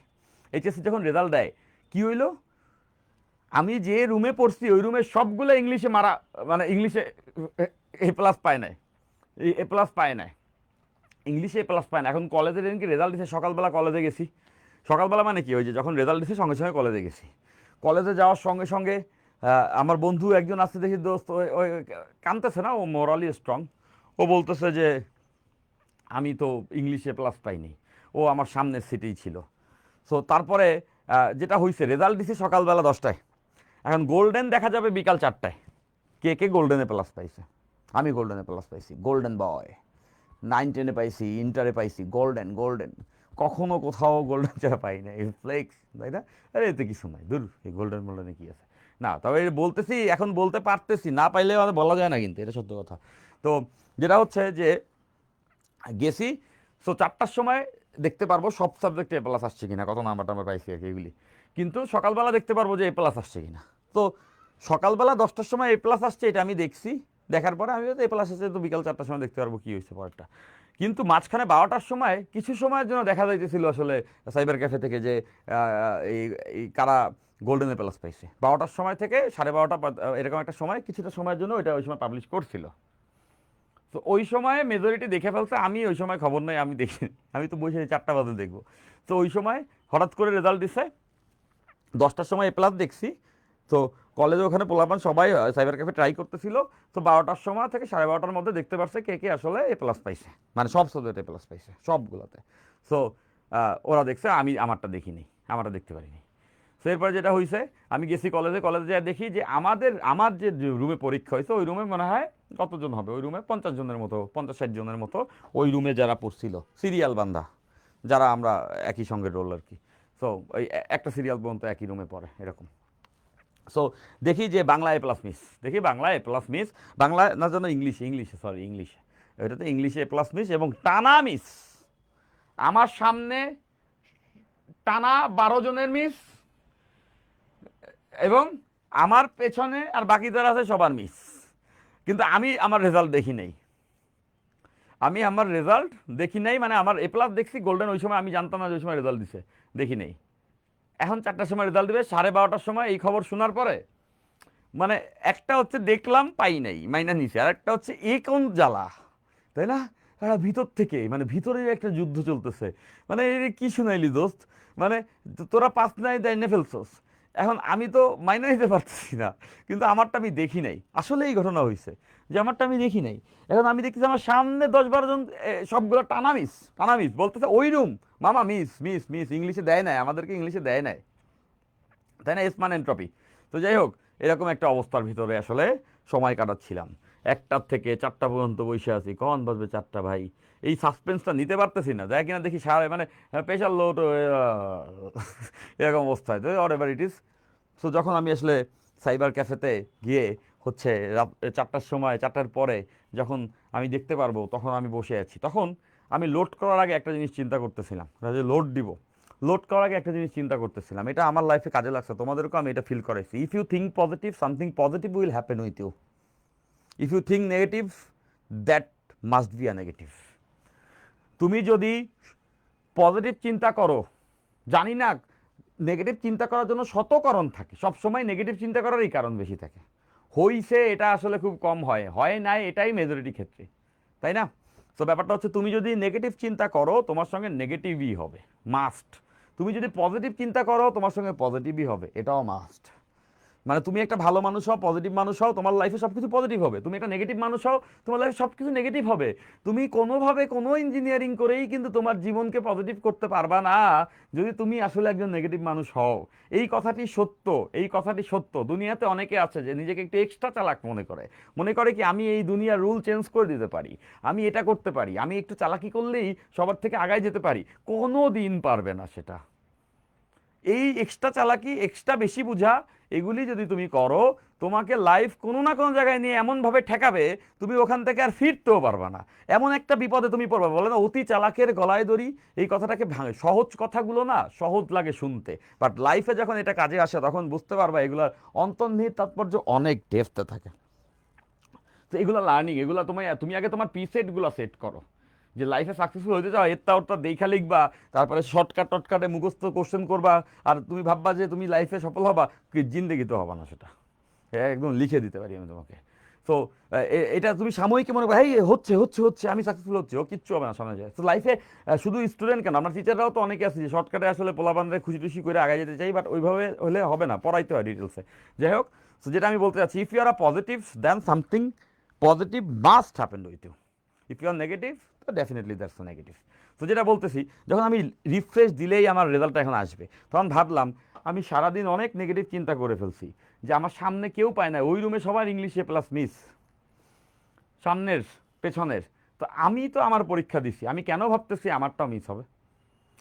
এইচএসসি যখন রেজাল্ট দেয়, কী হইলো, আমি যে রুমে পড়ছি ওই রুমে সবগুলো ইংলিশে মারা, মানে ইংলিশে এ প্লাস পায় নাই, এ প্লাস পায় নাই, ইংলিশে এ প্লাস পায় না। এখন কলেজে যেদিনকে রেজাল্ট দিছে, সকালবেলা কলেজে গেছি, সকালবেলা মানে কি, ওই যে যখন রেজাল্ট দিছে সঙ্গে সঙ্গে কলেজে গেছি। কলেজে যাওয়ার সঙ্গে সঙ্গে আমার বন্ধু একজন আসছে, দেখি দোস্ত ওই কানতেছে না, ও মোরালি স্ট্রং, ও বলতেছে যে আমি তো ইংলিশে প্লাস পাইনি, ও আমার সামনের সিটেই ছিল। সো তারপরে যেটা হয়েছে, রেজাল্ট দিছি সকালবেলা 10টায়, এখন গোল্ডেন দেখা যাবে বিকাল 4টায়। কে কে গোল্ডেনে প্লাস পাইছে? আমি গোল্ডেনে প্লাস পাইছি, গোল্ডেন বয়। 9-10-এ পাইছি, ইন্টারে পাইছি, গোল্ডেন গোল্ডেন। কখনো কোথাও গোল্ডেন ছাড়া পাই না, এই ফ্লেক্স, তাই না? আরে এতে কিছু নাই, দূর, এই গোল্ডেন গোল্ডেনে কি আছে। না, তবে বলতেছি, এখন বলতে পারতেছি, না পাইলে আমাদের বলা যায় না, কিন্তু এটা সত্য কথা। তো যেটা হচ্ছে যে গেছি, সো 4টার সময় দেখতে পারবো সব সাবজেক্টে এ প্লাস আসছে কিনা, কত নাম্বার টাম্বার পাইছি আর কি এগুলি। কিন্তু সকালবেলা দেখতে পারবো যে এ প্লাস আসছে কিনা। তো সকালবেলা 10টার সময় এ প্লাস আসছে, এটা আমি দেখছি। দেখার পরে আমি এ প্লাস আসছে, তো বিকাল 4টার সময় দেখতে পারবো কী হয়েছে পরেরটা। কিন্তু মাঝখানে 12টার সময় কিছু সময়ের জন্য দেখা যাইতেছিল আসলে সাইবার ক্যাফে থেকে যে এই এই কারা গোল্ডেন এ প্লাস পাইছে। 12টার সময় থেকে 12:30 এরকম একটা সময়, কিছুটা সময়ের জন্য ওইটা ওই সময় পাবলিশ করছিল। তো ওই সময় মেজরিটি দেখে ফেলছে, আমি ওই সময় খবর নাই, আমি দেখি, আমি তো বসে 4টা বাজে দেখবো। তো ওই সময় হঠাৎ করে রেজাল্ট দিছে, 10টার সময় এ প্লাস দেখছি। তো কলেজে ওখানে পোলাপান সবাই সাইবার ক্যাফে ট্রাই করতেছিল। তো 12টার সময় থেকে 12:30-র মধ্যে দেখতে পারছে কে কে আসলে এ প্লাস পাইছে, মানে সব সাবজেক্টে এ প্লাস পাইছে সবগুলোতে। সো ওরা দেখছে, আমি আমারটা দেখিনি, আমারটা দেখতে পারিনি। সো এরপরে যেটা হয়েছে, আমি গেছি কলেজে, কলেজে যা দেখি যে আমার যে রুমে পরীক্ষা হয়েছে, ওই রুমে মনে হয় কতজন হবে, ওই রুমে 50 জনের মতো, 50-60 জনের মতো ওই রুমে যারা পড়ছিল, সিরিয়াল বান্ধা, যারা আমরা একই সঙ্গে রোল আর কি। সো ওই একটা সিরিয়াল পর্যন্ত একই রুমে পড়ে এরকম। সো দেখি যে বাংলা এ প্লাস মিস, দেখি বাংলা এ প্লাস মিস, বাংলা না যেন ইংলিশে, সরি ইংলিশে, এটাতে ইংলিশে এ প্লাস মিস এবং টানা মিস। আমার সামনে টানা 12 জনের মিস, এবং আমার পেছনে আর বাকি যারা আছে সবার মিস। কিন্তু আমি আমার রেজাল্ট দেখি নাই, আমি আমার রেজাল্ট দেখি নাই, মানে আমার এ প্লাস দেখছি গোল্ডেন, ওই সময় আমি জানতাম না যে ওই সময় রেজাল্ট দিছে, দেখি নাই। এখন 4টার সময় রেজাল্ট দিবে, 12:30-টার সময় এই খবর শোনার পরে মানে একটা হচ্ছে দেখলাম পাই নাই, মাইনা নিছে, আর একটা হচ্ছে এ কোন জ্বালা, তাই না? তারা ভিতর থেকে, মানে ভিতরে একটা যুদ্ধ চলতেছে, মানে কি শুনাইলি দোস্ত, মানে তোরা 5 নাই দেয় না ফেলছস। এখন আমি তো মাইনা নিতে পারতেছি না, কিন্তু আমারটা আমি দেখি নাই, আসলে এই ঘটনা হয়েছে যে আমারটা আমি দেখি নাই। এখন আমি দেখতেছি আমার সামনে 10-12 জন সবগুলো টানা মিস, টানা মিস বলতেছে ওই রুম, মামা মিস মিস মিস, ইংলিশে দেয় নাই আমাদেরকে, ইংলিশে দেয় নাই, তাই না, এসমান এন্ট্রপি। তো যাই হোক, এরকম একটা অবস্থার ভিতরে আসলে সময় কাটাচ্ছিলাম। 1টার থেকে 4টা পর্যন্ত বসে আছি, কখন বাজবে 4টা ভাই, এই সাসপেন্সটা নিতে পারতেছি না, যাই কিনা দেখি সারা মানে প্রেশার লো তো এরকম অবস্থায়, তো or ever it is. So যখন আমি আসলে সাইবার ক্যাফেতে গিয়ে হচ্ছে রাত 4টার সময়, 4টার পরে যখন আমি দেখতে পারবো, তখন আমি বসে আছি। তখন আমি লোড করার আগে একটা জিনিস চিন্তা করতেছিলাম, যে লোড দিব, লোড করার আগে একটা জিনিস চিন্তা করতেছিলাম, এটা আমার লাইফে কাজে লাগছে, তোমাদেরকেও আমি এটা ফিল করাইছি। If you think positive, something positive will happen with you. If you think negative, that must be a negative. তুমি যদি পজিটিভ চিন্তা করো, জানি না, নেগেটিভ চিন্তা করার জন্য শত কারণ থাকে, সবসময় নেগেটিভ চিন্তা করারই কারণ বেশি থাকে। হইছে এটা আসলে খুব কম হয়, হয় নাই এটাই মেজরিটি ক্ষেত্রে, তাই না? তো ব্যাপারটা হচ্ছে, তুমি যদি নেগেটিভ চিন্তা করো তোমার সঙ্গে নেগেটিভই হবে, মাস্ট। তুমি যদি পজিটিভ চিন্তা করো তোমার সঙ্গে পজিটিভই হবে, এটাও মাস্ট। মানে তুমি একটা ভালো মানুষ হও, পজিটিভ মানুষ হও, তোমার লাইফে সব কিছু পজিটিভ হবে। তুমি একটা নেগেটিভ মানুষ হও, তোমার লাইফে সব কিছু নেগেটিভ হবে। তুমি কোনোভাবে কোনো ইঞ্জিনিয়ারিং করেই কিন্তু তোমার জীবনকে পজিটিভ করতে পারবা না যদি তুমি আসলে একজন নেগেটিভ মানুষ হও। এই কথাটি সত্য, এই কথাটি সত্য। দুনিয়াতে অনেকে আছে যে নিজেকে একটু এক্সট্রা চালাক মনে করে, মনে করে কি আমি এই দুনিয়ার রুল চেঞ্জ করে দিতে পারি, আমি এটা করতে পারি, আমি একটু চালাকি করলেই সবার থেকে আগায় যেতে পারি। কোনো দিন পারবে না সেটা। এই এক্সট্রা চালাকি, এক্সট্রা বেশি বুঝা, এগুলি যদি তুমি করো, তোমাকে লাইফ কোনো না কোনো জায়গায় নিয়ে এমনভাবে ঠেকাবে, তুমি ওখান থেকে আর ফিরতেও পারবে না। এমন একটা বিপদে তুমি পড়বে, বলে না অতি চালাকের গলায় দড়ি, এই কথাটাকে ভাঙে। সহজ কথাগুলো না সহজ লাগে শুনতে, বাট লাইফে যখন এটা কাজে আসে তখন বুঝতে পারবা এগুলোর অন্তর্নিহিত তাৎপর্য অনেক ডেপথে থাকে। তো এগুলো লার্নিং, এগুলো তুমি আগে তোমার পিসেটগুলো সেট করো, যে লাইফে সাকসেসফুল হতে চাও, এরটা ওরটা দেখা লিখবা, তারপরে শর্টকাট টটকাটে মুখস্থ কোশ্চেন করবা, আর তুমি ভাববা যে তুমি লাইফে সফল হবা, কি জিন্দেগি তো হবা না সেটা। একদম লিখে দিতে পারি আমি তোমাকে। তো এটা তুমি সাময়িক মনে করো, এই হচ্ছে হচ্ছে হচ্ছে আমি সাকসেসফুল হচ্ছে, ও কিচ্ছু হবে না সামনে যায়। তো লাইফে শুধু স্টুডেন্ট কেন, আমরা টিচাররাও তো অনেকে আছে যে শর্টকাটে আসলে পোলাপানদের খুশি টুশি করে আগে যেতে চাই, বাট ওইভাবে হলে হবে না, পড়াইতে হয় ডিটেলসে। যাই হোক, তো যেটা আমি বলতে চাচ্ছি, if you are a positive, then something positive must happen with you. If you are negative, তো ডেফিনেটলি দ্যাটস নেগেটিভ। তো যেটা বলতেছি, যখন আমি রিফ্রেশ দিলেই আমার রেজাল্টটা এখন আসবে, তখন ভাবলাম আমি সারাদিন অনেক নেগেটিভ চিন্তা করে ফেলছি, যে আমার সামনে কেউ পায় না, ওই রুমে সবার ইংলিশ এ প্লাস মিস, সামনের পেছনের। তো আমি তো আমার পরীক্ষা দিছি, আমি কেন ভাবতেছি আমারটাও মিস হবে?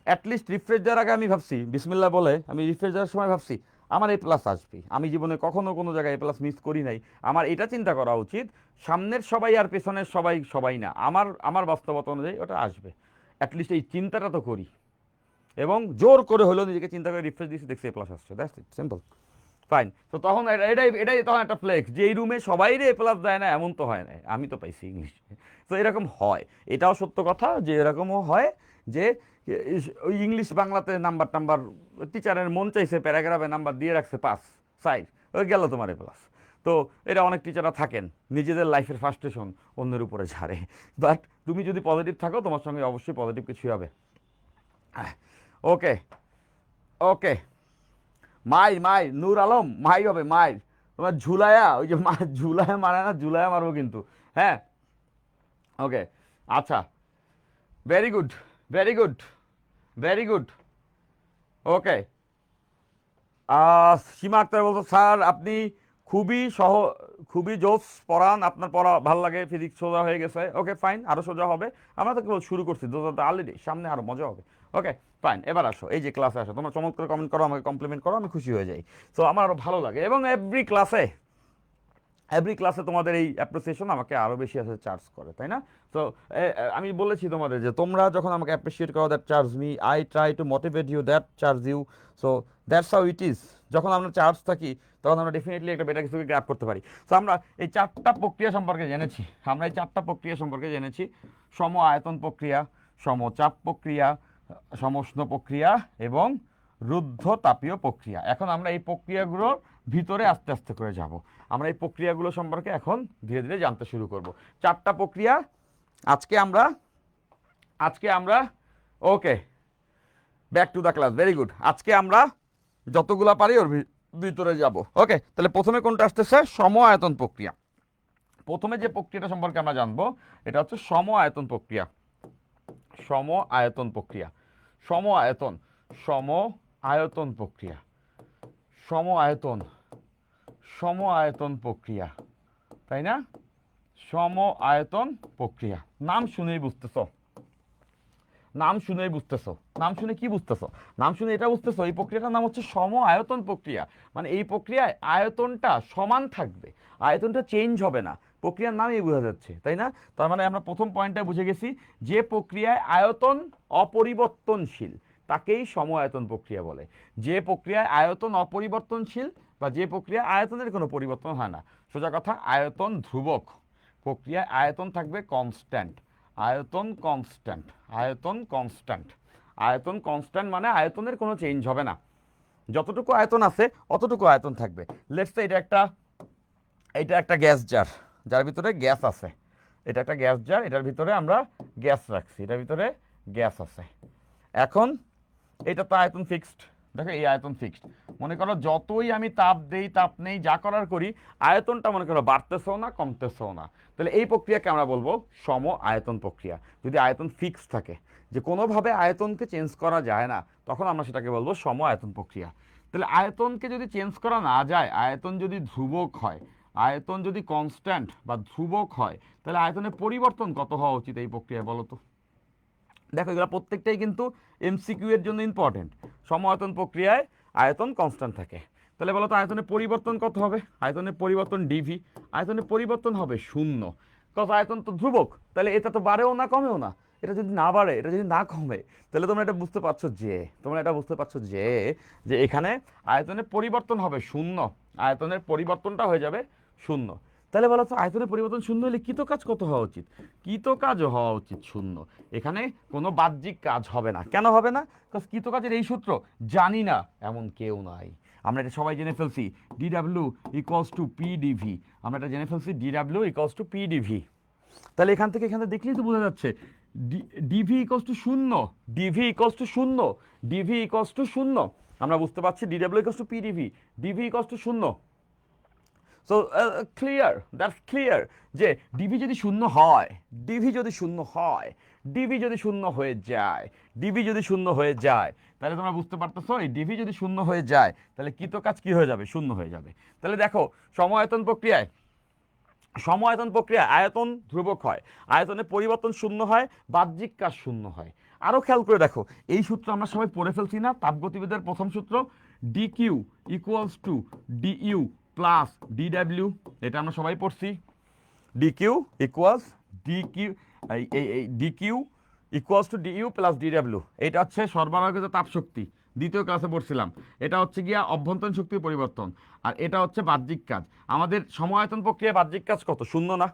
অ্যাটলিস্ট রিফ্রেশ দেওয়ার আগে আমি ভাবছি, বিসমিল্লাহ বলে আমি রিফ্রেশ দেওয়ার সময় ভাবছি আমার এ প্লাস আসবে, আমি জীবনে কখনো কোনো জায়গায় এ প্লাস মিস করি নাই। আমার এটা চিন্তা করা উচিত সামনের সবাই আর পেছনের সবাই সবাই না, আমার আমার বাস্তবতা অনুযায়ী ওটা আসবে। অ্যাটলিস্ট এই চিন্তাটা তো করি, এবং জোর করে হলেও নিজেকে চিন্তা করে রিফ্রেশ দিয়েছি, দেখছি এ প্লাস আসছে, দ্যাটস ইট, সিম্পল, ফাইন। তো তখন এটাই এটাই তখন একটা ফ্লেক্স যে এই রুমে সবাই এ প্লাস দেয় না, এমন তো হয় না, আমি তো পাইছি ইংলিশে। তো এরকম হয়, এটাও সত্য কথা যে এরকমও হয় যে ওই ইংলিশ বাংলাতে নাম্বার টাম্বার টিচারের মন চাইছে প্যারাগ্রাফে নাম্বার দিয়ে রাখছে 5 6, ওই গেল তোমার এ প্লাস। তো এটা অনেক টিচাররা থাকেন নিজেদের লাইফের ফার্স্টেশন অন্যের উপরে ঝাড়ে, বাট তুমি যদি পজিটিভ থাকো তোমার সঙ্গে অবশ্যই পজিটিভ কিছু হবে। ওকে ওকে, মাই মাই নূর আলম মাই হবে, মাই তোমার ঝুলায়া, ওই যে ঝুলায়া মারে না, ঝুলায়া মারবো কিন্তু, হ্যাঁ। ওকে, আচ্ছা, very good, very good, very good. Okay, Seema Akter বলতো স্যার আপনি খুবই খুবই জোস পড়ান, আপনার পড়া ভালো লাগে, ফিজিক্স সোজা হয়ে গেছে। ওকে ফাইন, আরও সোজা হবে, আমরা তো কেবল শুরু করছি, অলরেডি সামনে আরও মজা হবে। ওকে ফাইন, এবার আসো, এই যে ক্লাসে আসো, তোমরা চমৎকার কমেন্ট করো, আমাকে কমপ্লিমেন্ট করো, আমি খুশি হয়ে যাই। তো আমার আরও ভালো লাগে, এবং এভরি ক্লাসে তোমাদের এই অ্যাপ্রিসিয়েশন আমাকে আরও বেশি আসলে চার্জ করে, তাই না? তো আমি বলেছি তোমাদের যে তোমরা যখন আমাকে অ্যাপ্রিসিয়েট করো, that charge me, I try to motivate you, that charge you. So that's how it is. যখন আমরা চার্জ থাকি তখন আমরা ডেফিনেটলি একটা বেটার কিছুকে গ্র্যাব করতে পারি। তো আমরা এই 4টা প্রক্রিয়া সম্পর্কে জেনেছি, সম আয়তন প্রক্রিয়া, সমচাপ প্রক্রিয়া, সমউষ্ণ প্রক্রিয়া এবং রুদ্ধ তাপীয় প্রক্রিয়া। এখন আমরা এই প্রক্রিয়াগুলোর ভিতরে আস্তে আস্তে করে যাব, আমরা এই প্রক্রিয়াগুলো সম্পর্কে এখন ধীরে ধীরে জানতে শুরু করব। 4টা প্রক্রিয়া আজকে আমরা okay, back to the class, very good. আজকে আমরা যতগুলা পারি ওর ভিতরে যাব। ওকে, তাহলে প্রথমে কোনটা আসতেছে? সম আয়তন প্রক্রিয়া। প্রথমে যে প্রক্রিয়াটা সম্পর্কে আমরা জানবো এটা হচ্ছে সম আয়তন প্রক্রিয়া। সম আয়তন প্রক্রিয়া, সম আয়তন, সম আয়তন প্রক্রিয়া, সম আয়তন, সম আয়তন প্রক্রিয়া, তাই না? সম আয়তন প্রক্রিয়া, নাম শুনেই বুঝতেছো, নাম শুনে কি বুঝতেছো? নাম শুনে এটা বুঝতেছো এই প্রক্রিয়াটার নাম হচ্ছে সম আয়তন প্রক্রিয়া। মানে এই প্রক্রিয়ায় আয়তনটা সমান থাকবে, আয়তনটা চেঞ্জ হবে না, প্রক্রিয়ার নামই বোঝা যাচ্ছে, তাই না? তার মানে আমরা প্রথম পয়েন্টটা বুঝে গেছি, যে প্রক্রিয়ায় আয়তন অপরিবর্তনশীল তাকেই সম আয়তন প্রক্রিয়া বলে। যে প্রক্রিয়ায় আয়তন অপরিবর্তনশীল বা যে প্রক্রিয়ায় আয়তনের কোনো পরিবর্তন হয় না, সোজা কথা আয়তন ধ্রুবক, প্রক্রিয়ায় আয়তন থাকবে কনস্ট্যান্ট, আয়তন কনস্ট্যান্ট, আয়তন কনস্ট্যান্ট, আয়তন কনস্ট্যান্ট মানে আয়তনের কোনো চেঞ্জ হবে না, যতটুকু আয়তন আছে অতটুকু আয়তন থাকবে। লেটস সে এটা একটা গ্যাস জার, যার ভিতরে গ্যাস আছে, এটা একটা গ্যাস জার, এটার ভিতরে আমরা গ্যাস রাখছি, এটার ভিতরে গ্যাস আছে। এখন এটা তো আয়তন ফিক্সড, দেখো এই আয়তন ফিক্সড, মনে করো যতই আমি তাপ দেই তাপ নেই যা করার করি আয়তনটা মনে করো বাড়তেছেও না কমতেছেও না, তাহলে এই প্রক্রিয়াকে আমরা বলবো সম আয়তন প্রক্রিয়া। যদি আয়তন ফিক্স থাকে, যে কোনোভাবে আয়তনকে চেঞ্জ করা যায় না, তখন আমরা সেটাকে বলবো সম আয়তন প্রক্রিয়া। তাহলে আয়তনকে যদি চেঞ্জ করা না যায়, আয়তন যদি ধ্রুবক হয়, আয়তন যদি কনস্ট্যান্ট বা ধ্রুবক হয়, তাহলে আয়তনের পরিবর্তন কত হওয়া উচিত এই প্রক্রিয়ায় বলো তো? দেখো এগুলো প্রত্যেকটাই কিন্তু এমসিকিউ এর জন্য ইম্পর্টেন্ট। সম আয়তন প্রক্রিয়ায় আয়তন কনস্ট্যান্ট থাকে, তাহলে বলো তো আয়তনের পরিবর্তন কত হবে? আয়তনের পরিবর্তন ডিভি, আয়তনের পরিবর্তন হবে 0, কত আয়তন তো ধ্রুবক, তাহলে এটা তো বাড়েও না কমেও না, এটা যদি না বাড়ে এটা যদি না কমে, তাহলে তোমরা এটা বুঝতে পারছো যে যে এখানে আয়তনের পরিবর্তন হবে 0, আয়তনের পরিবর্তনটা হয়ে যাবে 0। তাহলে বলো তো আয়তনের পরিবর্তন 0 হলে কৃতকাজ কত হওয়া উচিত? কৃতকাজ হওয়া উচিত 0, এখানে কোনো বাহ্যিক কাজ হবে না। কেন হবে না? কারণ কৃতকাজের এই সূত্র জানি না এমন কেউ নাই, আমরা এটা সবাই জেনে ফেলছি, ডিডাব্লিউ ইকুয়ালস টু পিডিভি, আমরা এটা জেনে ফেলছি, ডিডাব্লিউ ইকুয়ালস টু পিডিভি। তাহলে এখান থেকে এখানে দেখলেই তো বোঝা যাচ্ছে DV equals to 0, DV equals to 0, DV equals to 0, আমরা বুঝতে পারছি DW equals to PDV, DV equals to 0। So clear, that's clear যে ডিভি যদি 0 হয়, ডিভি যদি 0 হয়, ডিভি যদি শূন্য হয়ে যায়, ডিভি যদি শূন্য হয়ে যায়, তাহলে তোমরা বুঝতে পারতেছো এই ডিভি যদি শূন্য হয়ে যায় তাহলে কৃত কাজ কি হয়ে যাবে, শূন্য হয়ে যাবে। তাহলে দেখো সমায়তন প্রক্রিয়ায়, সমায়তন প্রক্রিয়ায় আয়তন ধ্রুবক হয়, আয়তনের পরিবর্তন শূন্য হয়, বাহ্যিক কাজ শূন্য হয়। আরো খেয়াল করে দেখো, এই সূত্র আমরা সবাই পড়ে ফেলছি না, তাপগতিবিদ্যার প্রথম সূত্র, D Q equals to DU plus DW, এটা আমরা সবাই পড়ছি। D Q equals D Q, D Q equals to DU plus DW, এটা হচ্ছে সরবরাহকৃত তাপ শক্তি, দ্বিতীয় ক্লাসে পড়ছিলাম। এটা হচ্ছে গিয়া অভ্যন্তরীণ শক্তির পরিবর্তন, আর এটা হচ্ছে বাহ্যিক কাজ। আমাদের সমায়তন প্রক্রিয়ায় বাহ্যিক কাজ কত, শূন্য না?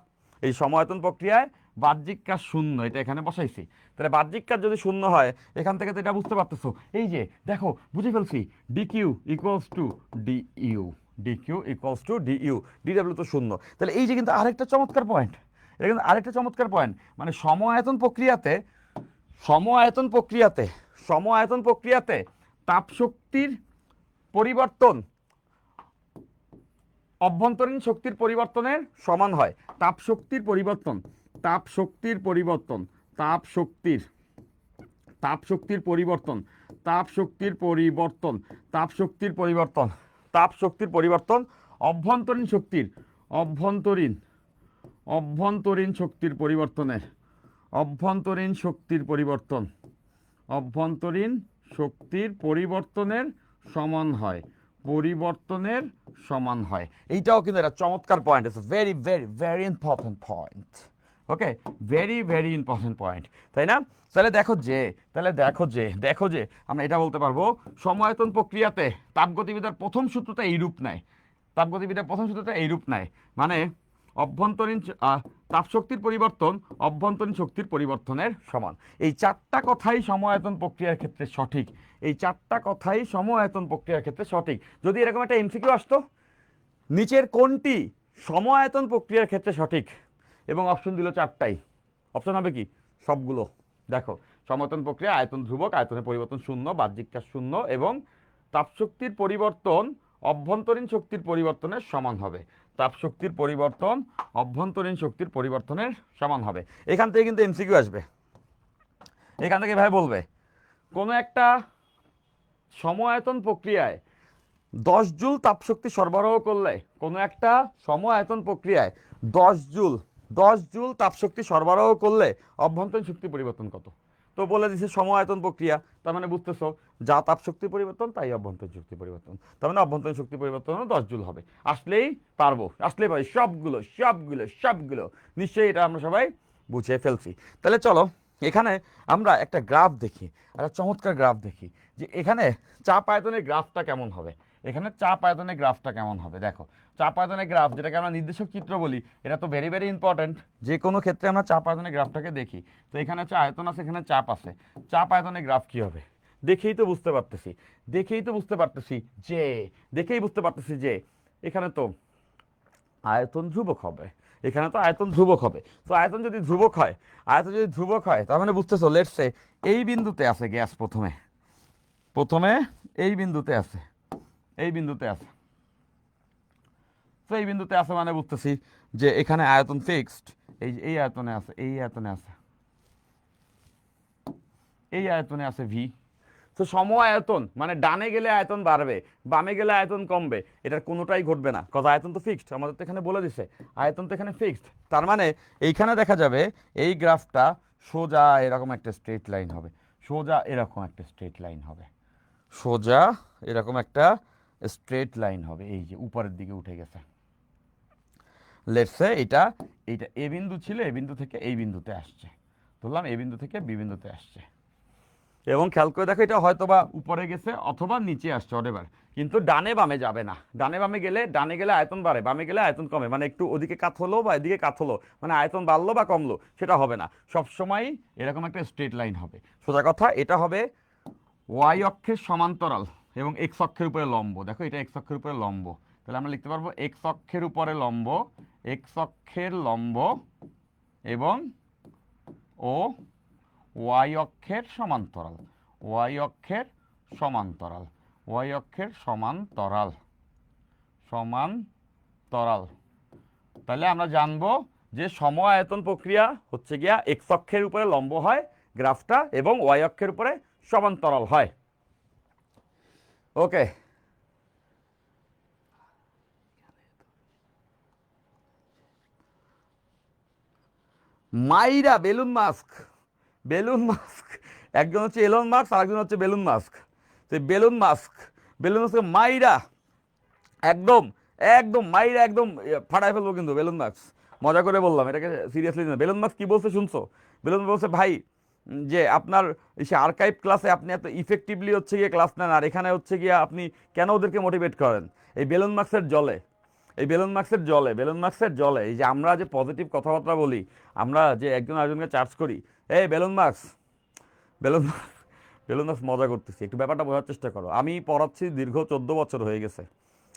এই সমায়তন প্রক্রিয়ায় বাহ্যিক কাজ শূন্য, এটা এখানে বসাইছি। তাহলে বাহ্যিক কাজ যদি শূন্য হয়, এখান থেকে তো এটা বুঝতে পারতেছো, এই যে দেখো বুঝে ফেলছি, D Q equals to DU, D Q equals to DU, DW তো শূন্য। তাহলে এই যে কিন্তু আরেকটা চমৎকার পয়েন্ট, এটা কিন্তু আরেকটা চমৎকার পয়েন্ট, মানে সমায়তন প্রক্রিয়াতে, সমায়তন প্রক্রিয়াতে, সমায়তন প্রক্রিয়াতে তাপ শক্তির পরিবর্তন অভ্যন্তরীণ শক্তির পরিবর্তনের সমান হয়। তাপ শক্তির পরিবর্তন, তাপ শক্তির পরিবর্তন, তাপ শক্তির, তাপ শক্তির পরিবর্তন, তাপ শক্তির পরিবর্তন, তাপ শক্তির পরিবর্তন, তাপ শক্তির পরিবর্তন অভ্যন্তরীণ শক্তির, অভ্যন্তরীণ, অভ্যন্তরীণ শক্তির পরিবর্তনের, অভ্যন্তরীণ শক্তির পরিবর্তন, অভ্যন্তরীণ শক্তির পরিবর্তনের সমান হয়, পরিবর্তনের সমান হয়। এইটাও কিন্তু একটা চমৎকার point, it's very very very important point. Okay, very very important point, তাই না? তাহলে দেখো যে, তাহলে দেখো যে, দেখো যে আমরা এটা বলতে পারবো সমায়তন প্রক্রিয়াতে তাপগতিবিদ্যার প্রথম সূত্রটা এইরূপ নেয়, তাপগতিবিদ্যার প্রথম সূত্রটা এইরূপ নেয়, মানে অভ্যন্তরীণ তাপশক্তির পরিবর্তন অভ্যন্তরীণ শক্তির পরিবর্তনের সমান। এই চারটা কথাই সমায়তন প্রক্রিয়ার ক্ষেত্রে সঠিক, এই চারটা কথাই সমায়তন প্রক্রিয়ার ক্ষেত্রে সঠিক। যদি এরকম একটা এমসিকিউ আসতো, নিচের কোনটি সমায়তন প্রক্রিয়ার ক্ষেত্রে সঠিক, এবং অপশন দিল চারটাই, অপশন হবে কি, সবগুলো। দেখো সমায়তন প্রক্রিয়া আয়তন ধ্রুবক, আয়তনের পরিবর্তন শূন্য, বাহ্যিক কাজ শূন্য, এবং তাপশক্তির পরিবর্তন অভ্যন্তরীণ শক্তির পরিবর্তনের সমান হবে, তাপশক্তির পরিবর্তন অভ্যন্তরীণ শক্তির পরিবর্তনের সমান হবে। এখান থেকে কিন্তু এমসিকিউ আসবে, এখান থেকে ভাই বলবে কোনো একটা সমায়তন প্রক্রিয়ায় 10 জুল তাপশক্তি সরবরাহ করলে, কোনো একটা সমায়তন প্রক্রিয়ায় 10 জুল, 10 জুল তাপশক্তি সরবরাহ করলে অভ্যন্তরীণ শক্তি পরিবর্তন কত? তো বলে দিছে সমায়তন প্রক্রিয়া, তার মানে বুঝতেছো যা তাপশক্তি পরিবর্তন তাই অভ্যন্তরীণ শক্তি পরিবর্তন, তার মানে অভ্যন্তরীণ শক্তি পরিবর্তন 10 জুল হবে। আসলেই পারবো, আসলেই পারি, সবগুলো সবগুলো সবগুলো নিশ্চয়ই এটা আমরা সবাই বুঝে ফেলছি। তাহলে চলো এখানে আমরা একটা গ্রাফ দেখি, একটা চমৎকার গ্রাফ দেখি যে এখানে চাপ আয়তনের গ্রাফটা কেমন হবে, এখানে চাপ আয়তনের গ্রাফটা কেমন হবে। দেখো চাপ আয়তনের গ্রাফ, যেটাকে আমরা নির্দেশক চিত্র বলি, এটা তো ভেরি ভেরি ইম্পর্টেন্ট, যে কোনো ক্ষেত্রে আমরা চাপ আয়তনের গ্রাফটাকে দেখি। তো এখানে হচ্ছে আয়তন আছে, এখানে চাপ আছে, চাপ আয়তনের গ্রাফ কি হবে দেখেই তো বুঝতে পারতেছি, দেখেই তো বুঝতে পারতেছি যে, দেখেই বুঝতে পারতেছি যে এখানে তো আয়তন ধ্রুবক হবে, এখানে তো আয়তন ধ্রুবক হবে। তো আয়তন যদি ধ্রুবক হয়, আয়তন যদি ধ্রুবক হয়, তার মানে বুঝতেছো লেটস সে এই বিন্দুতে আছে গ্যাস, প্রথমে প্রথমে এই বিন্দুতে আছে, এই বিন্দুতে আছে, তো এই বিন্দুতে আছে মানে বুঝতেছি যে এখানে আয়তন ফিক্সড, এই যে এই আয়তনে আছে, এই আয়তনে আছে, এই আয়তনে আছে ভি। তো সম আয়তন মানে ডানে গেলে আয়তন বাড়বে, বামে গেলে আয়তন কমবে, এটার কোনোটাই ঘটবে না, কথা আয়তন তো ফিক্সড, আমাদের তো এখানে বলে দিছে আয়তন তো এখানে ফিক্সড। তার মানে এইখানে দেখা যাবে এই গ্রাফটা সোজা এরকম একটা স্ট্রেট লাইন হবে, সোজা এরকম একটা স্ট্রেট লাইন হবে, সোজা এরকম একটা স্ট্রেট লাইন হবে, এই যে উপরের দিকে উঠে গেছে। লেটস সে এটা, এইটা এ বিন্দু ছিল, এ বিন্দু থেকে এই বিন্দুতে আসছে, ধরলাম এ বিন্দু থেকে বি বিন্দুতে আসছে, এবং খেয়াল করে দেখো এটা হয়তো বা উপরে গেছে অথবা নিচে আসছে অনেবার, কিন্তু ডানে বামে যাবে না। ডানে বামে গেলে, ডানে গেলে আয়তন বাড়ে, বামে গেলে আয়তন কমে, মানে একটু ওদিকে কাত হলো বা এদিকে কাত হলো, মানে আয়তন বাড়লো বা কমলো সেটা হবে না, সবসময় এরকম একটা স্ট্রেট লাইন হবে। সোজা কথা এটা হবে ওয়াই অক্ষের সমান্তরাল এবং এক্স অক্ষের উপরে লম্ব। দেখো এটা এক্স অক্ষের উপরে লম্ব, তাহলে আমরা লিখতে পারবো এক্স অক্ষের উপরে লম্ব, এক্স অক্ষের লম্ব এবং ও ওয়াই অক্ষের সমান্তরাল, ওয়াই অক্ষের সমান্তরাল, ওয়াই অক্ষের সমান্তরাল, সমান্তরাল। তাহলে আমরা জানবো যে সম আয়তন প্রক্রিয়া হচ্ছে গিয়া এক্স অক্ষের উপরে লম্ব হয় গ্রাফটা এবং ওয়াই অক্ষের উপরে সমান্তরাল হয়। ওকে, মাইরা বেলুন মাস্ক, বেলুন মাস্ক, একজন হচ্ছে এলন মাস্ক আর একজন হচ্ছে বেলুন মাস্ক। সেই বেলুন মাস্ক, বেলুন মাস্ক মাইরা একদম একদম মাইরা একদম ফাটায় ফেলবো কিন্তু বেলুন মাস্ক। মজা করে বললাম, এটাকে সিরিয়াসলি না। বেলুন মাস্ক কি বলছে শুনছো? বেলুন বলছে ভাই যে আপনার সে আর্কাইভ ক্লাসে আপনি এত ইফেক্টিভলি হচ্ছে গিয়ে ক্লাস নেন, আর এখানে হচ্ছে গিয়ে আপনি কেন ওদেরকে মোটিভেট করেন? এই বেলুন মাস্কের জলে, এই বেলুন মার্কসের জলে, বেলুন মার্কসের জলে, এই যে আমরা যে পজিটিভ কথাবার্তা বলি, আমরা যে একজন আরেকজনকে চার্জ করি, এই balloon marks, balloon marks, balloon marks মজা করতেছি, একটু ব্যাপারটা বোঝার চেষ্টা করো। আমি পড়াচ্ছি দীর্ঘ 14 বছর হয়ে গেছে।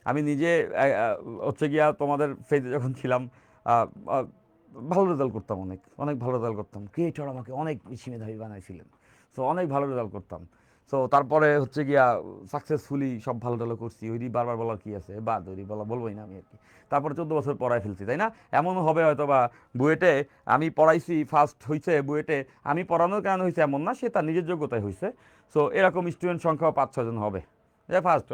আমি নিজে হচ্ছে গিয়া তোমাদের ফেজে যখন ছিলাম ভালো রেজাল্ট করতাম, অনেক অনেক ভালো রেজাল্ট করতাম। ক্রিয়েটর আমাকে অনেক বেশি মেধাবী বানাইছিলেন। সো অনেক ভালো রেজাল্ট করতাম। সো তারপরে হচ্ছে গিয়া সাকসেসফুলি সব ভালো টালো করছি, ওইটি বারবার বলার কি আছে, বাদ ওইটি বলবোই না আমি আর কি। তারপরে 14 বছর পড়াই ফেলছি, তাই না? এমনও হবে হয়তো বা বুয়েটে আমি পড়াইছি, ফার্স্ট হয়েছে বুয়েটে, আমি পড়ানোর কারণে হয়েছে এমন না, সে তার নিজের যোগ্যতায় হয়েছে। সো এরকম স্টুডেন্ট সংখ্যাও 5-6 জন হবে। যে ফার্স্ট,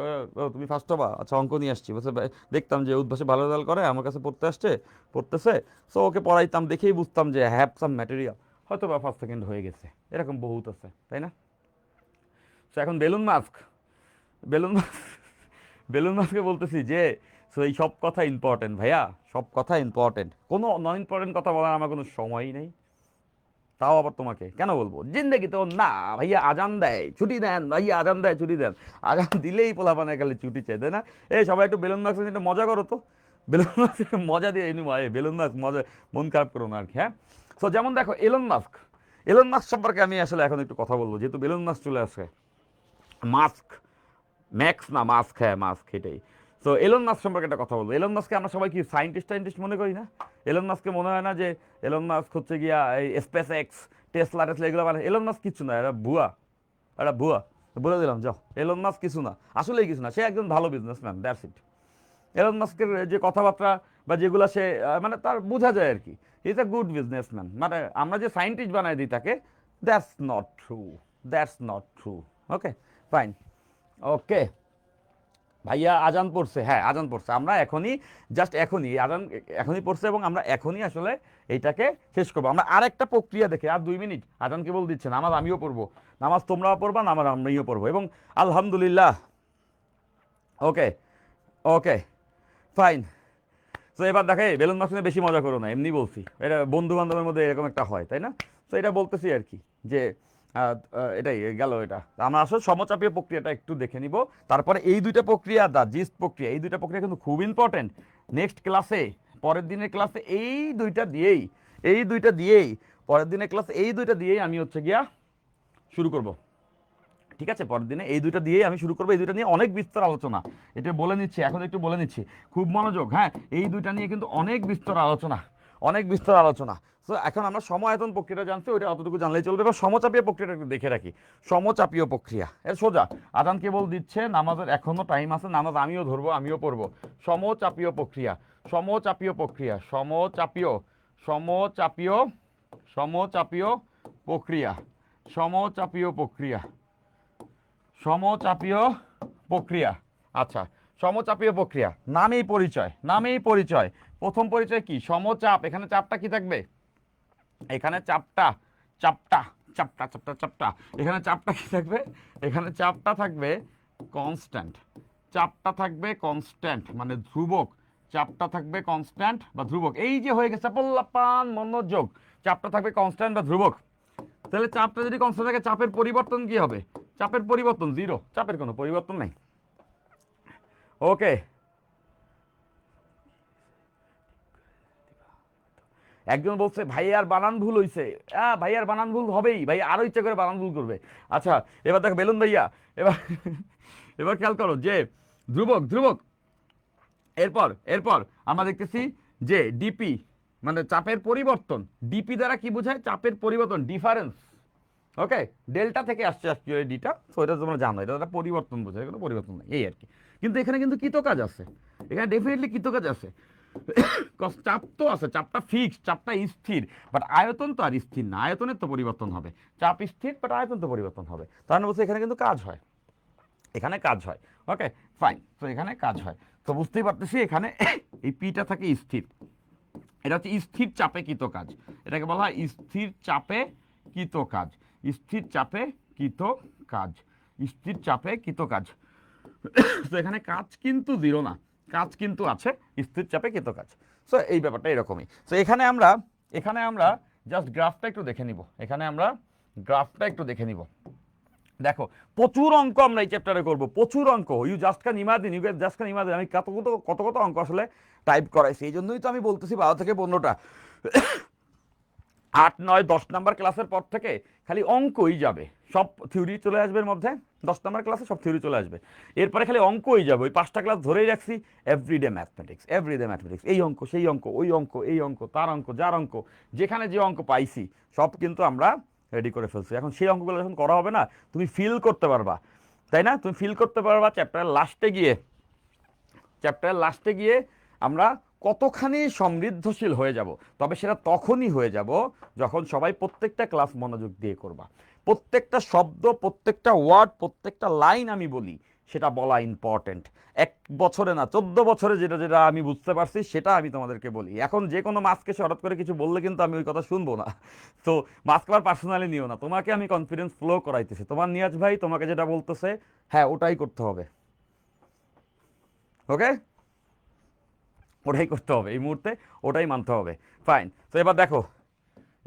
তুমি ফার্স্ট হবা, আচ্ছা অঙ্ক নিয়ে আসছি বলছে, দেখতাম যে উদ্ভাসে ভালো রেজাল্ট করে, আমার কাছে পড়তে আসছে, পড়তেছে। সো ওকে পড়াইতাম, দেখেই বুঝতাম যে হ্যাভ সাম ম্যাটেরিয়াল, হয়তো বা ফার্স্ট সেকেন্ড হয়ে গেছে। এরকম বহুত আছে, তাই না? সো এখন balloon mask, balloon mask, balloon মাস্ককে বলতেছি যে সো এই সব কথা ইম্পর্টেন্ট ভাইয়া, সব কথা ইম্পর্টেন্ট, কোনো নন ইম্পর্টেন্ট কথা বলার আমার কোনো সময়ই নেই। তাও আবার তোমাকে কেন বলবো? জিন্দেগি তো না ভাইয়া, আজান দেয় ছুটি দেন ভাইয়া, আজান দেয় ছুটি দেন, আজান দিলেই পোলাপানে গেলে ছুটি চাই, তাই না? এই সবাই একটু বেলুন মাস্ক একটু মজা করো তো, বেলুন মাস্ক মজা দিয়ে এনি ভাই, বেলুন মাস্ক মজা, মন খারাপ করো না আর কি। হ্যাঁ, সো যেমন দেখো এলন মাস্ক, এলন মাস্ক সম্পর্কে আমি আসলে এখন একটু কথা বলবো, যেহেতু বেলুন মাস্ক চলে আসে। মাস্ক, ম্যাক্স না মাস্ক, হ্যাঁ মাস্ক, এটাই। সো এলন মাস্ক সম্পর্কে একটা কথা বলবো। এলন মাস্ককে আমরা সবাই কি সায়েন্টিস্ট টাইন্টিস্ট মনে করি না? এলন মাস্ককে মনে হয় না যে এলন মাস্ক হচ্ছে গিয়া এই স্পেস এক্স, টেসলা টেসলা এগুলো, মানে এলন মাস্ক কিছু না, এটা ভুয়া, এটা ভুয়া, বলে দিলাম যাও। এলন মাস্ক কিছু না, আসলেই কিছু না, সে একজন ভালো বিজনেসম্যান, দ্যাটস ইট। এলন মাস্কের যে কথাবার্তা বা যেগুলো সে মানে তার বোঝা যায় আর কি, ইজ এ গুড বিজনেসম্যান। মানে আমরা যে সায়েন্টিস্ট বানাই দিই তাকে, that's not true, that's not true. Okay, fine. Okay ভাইয়া, আজান পড়ছে, হ্যাঁ আজান পড়ছে, আমরা এখনই, জাস্ট এখনই আজান এখনই পড়ছে এবং আমরা এখনই আসলে এইটাকে শেষ করবো। আমরা আরেকটা প্রক্রিয়া দেখে, আর 2 মিনিট, আজান কেবল দিচ্ছে, নামাজ আমিও পড়বো, নামাজ তোমরাও পড়বা, নামাজ আমিও পড়বো, এবং আলহামদুলিল্লাহ। ওকে, ওকে, ফাইন। তো এবার দেখে বেলুন মাস্ক নিয়ে বেশি মজা করো না, এমনি বলছি, এটা বন্ধু বান্ধবের মধ্যে এরকম একটা হয়, তাই না? তো এটা বলতেছি আর কি, যে এটাই গেল। এটা আমরা আসলে সমচাপীয় প্রক্রিয়াটা একটু দেখে নিব, তারপরে এই দুইটা প্রক্রিয়া, দা জিস্ট প্রক্রিয়া, এই দুইটা প্রক্রিয়া কিন্তু খুব ইম্পর্টেন্ট। নেক্সট ক্লাসে, পরের দিনের ক্লাসে এই দুইটা দিয়েই, এই দুইটা দিয়েই, পরের দিনের ক্লাসে এই দুইটা দিয়েই আমি হচ্ছে গিয়া শুরু করব। ঠিক আছে, পরের দিনে এই দুইটা দিয়েই আমি শুরু করবো। এই দুইটা নিয়ে অনেক বিস্তর আলোচনা, এটা বলে নিচ্ছি, এখন একটু বলে নিচ্ছি, খুব মনোযোগ। হ্যাঁ, এই দুইটা নিয়ে কিন্তু অনেক বিস্তর আলোচনা, অনেক বিস্তর আলোচনা। তো এখন আমরা সমায়তন প্রক্রিয়াটা জানছি, ওইটা অতটুকু জানলেই চলবে। এবার সমচাপীয় প্রক্রিয়াটা একটু দেখে রাখি। সমচাপীয় প্রক্রিয়া এর সোজা, আজান কেবল দিচ্ছে, নামাজের এখনো টাইম আছে, নামাজ আমিও ধরবো, আমিও পড়বো। সমচাপীয় প্রক্রিয়া, সমচাপীয় প্রক্রিয়া, সমচাপীয়, সমচাপীয়, সমচাপীয় প্রক্রিয়া, সমচাপীয় প্রক্রিয়া, সমচাপীয় প্রক্রিয়া। আচ্ছা, সমচাপীয় প্রক্রিয়া, নামেই পরিচয়, নামেই পরিচয়। প্রথম পরিচয় কি? সমচাপ। এখানে চাপটা কি থাকবে? এখানে চাপটা, চাপটা, চাপটা, চাপটা, চাপটা, এখানে চাপটা কি থাকবে? এখানে চাপটা থাকবে কনস্ট্যান্ট, চাপটা থাকবে কনস্ট্যান্ট মানে ধ্রুবক, চাপটা থাকবে কনস্ট্যান্ট বা ধ্রুবক। এই যে হয়ে গেছে, পল্লাপান মনোযোগ, চাপটা থাকবে কনস্ট্যান্ট বা ধ্রুবক। তাহলে চাপটা যদি কনস্ট্যান্ট থাকে, চাপের পরিবর্তন কি হবে? চাপের পরিবর্তন জিরো, চাপের কোনো পরিবর্তন নাই। ওকে, একজন বলছে ভাইয়ার বানান ভুল হইছে। ভাইয়ার বানান ভুল হবেই, ভাই আরো ইচ্ছা করে বানান ভুল করবে। আচ্ছা, এবার দেখো বেলুন ভাইয়া, এবার এবার খেয়াল করো যে ধ্রুবক, ধ্রুবক, এরপর এরপর আমরা দেখতেছি যে ডিপি মানে চাপের পরিবর্তন। ডিপি দ্বারা কি বোঝায়? চাপের পরিবর্তন, ডিফারেন্স। ওকে, ডেল্টা থেকে আসছে অ্যাকচুয়ালি ডিটা, তো এটা তোমরা জানো, এটা একটা পরিবর্তন বোঝায়, কোনো পরিবর্তন নেই এই আর কি। কিন্তু এখানে কিন্তু কৃত কাজ আছে, এখানে ডেফিনেটলি কৃত কাজ আছে। চাপ তো আছে, চাপটা ফিক্সড, চাপটা স্থির, বাট আয়তন তো আর স্থির না, আয়তনের তো পরিবর্তন হবে। চাপ স্থির বাট আয়তন তো পরিবর্তন হবে, তার মানে বলছে এখানে কিন্তু কাজ হয়, এখানে কাজ হয়। ওকে ফাইন, তো এখানে কাজ হয়। তো বুঝতেই পারতেছি এখানে এই পিটা থাকে স্থির, এটা হচ্ছে স্থির চাপে কৃত কাজ, এটাকে বলা হয় স্থির চাপে কৃত কাজ, স্থির চাপে কৃত কাজ, স্থির চাপে কৃত কাজ। তো এখানে কাজ কিন্তু জিরো না, কাজ কিন্তু আছে, স্থির চাপে কৃত কাজ। সো এই ব্যাপারটা এরকমই। সো এখানে আমরা জাস্ট গ্রাফটা একটু দেখে নিব, এখানে আমরা গ্রাফটা একটু দেখে নিব। দেখো প্রচুর অঙ্ক আমরা এই চ্যাপ্টারে করব, প্রচুর অঙ্ক, you just can imagine, you just can imagine. আমি কত কত কত কত অঙ্ক আসলে টাইপ করাইছি, এই জন্যই তো আমি বলতেছি 12 থেকে 15টা। 8, 9, 10 নাম্বার ক্লাসের পর থেকে খালি অঙ্কই যাবে, সব থিওরি চলে আসবে এর মধ্যে, 10 নাম্বার ক্লাসে সব থিওরি চলে আসবে, এরপরে খালি অঙ্কই যাবে। ওই 5টা ক্লাস ধরেই রাখছি এভরিডে ম্যাথমেটিক্স, এভরিডে ম্যাথমেটিক্স, এই অঙ্ক সেই অঙ্ক, ওই অঙ্ক এই অঙ্ক, তার অঙ্ক যার অঙ্ক, যেখানে যে অঙ্ক পাইছি সব কিন্তু আমরা রেডি করে ফেলছি। এখন সেই অঙ্কগুলো যখন করা হবে না, তুমি ফিল করতে পারবা, তাই না? তুমি ফিল করতে পারবা চ্যাপ্টারের লাস্টে গিয়ে, চ্যাপ্টারের লাস্টে গিয়ে আমরা কতখানি সমৃদ্ধশীল হয়ে যাব। তবে সেটা তখনই হয়ে যাব যখন সবাই প্রত্যেকটা ক্লাস মনোযোগ দিয়ে করবা, প্রত্যেকটা শব্দ, প্রত্যেকটা ওয়ার্ড, প্রত্যেকটা লাইন আমি বলি সেটা বলা ইম্পর্টেন্ট। 1 বছরে না, 14 বছরে যেটা যেটা আমি বুঝতে পারছি সেটা আমি তোমাদেরকে বলি। এখন যে কোনো মাস্কে হঠাৎ করে কিছু বললে কিন্তু আমি ওই কথা শুনবো না। তো মাস্ক আবার পার্সোনালি নিও না, তোমাকে আমি কনফিডেন্স ফ্লো করাইতেছি, তোমার নিয়াজ ভাই তোমাকে যেটা বলতেছে হ্যাঁ ওটাই করতে হবে, ওকে, ওটাই করতে হবে এই মুহূর্তে, ওটাই মানতে হবে। ফাইন। তো এবার দেখো,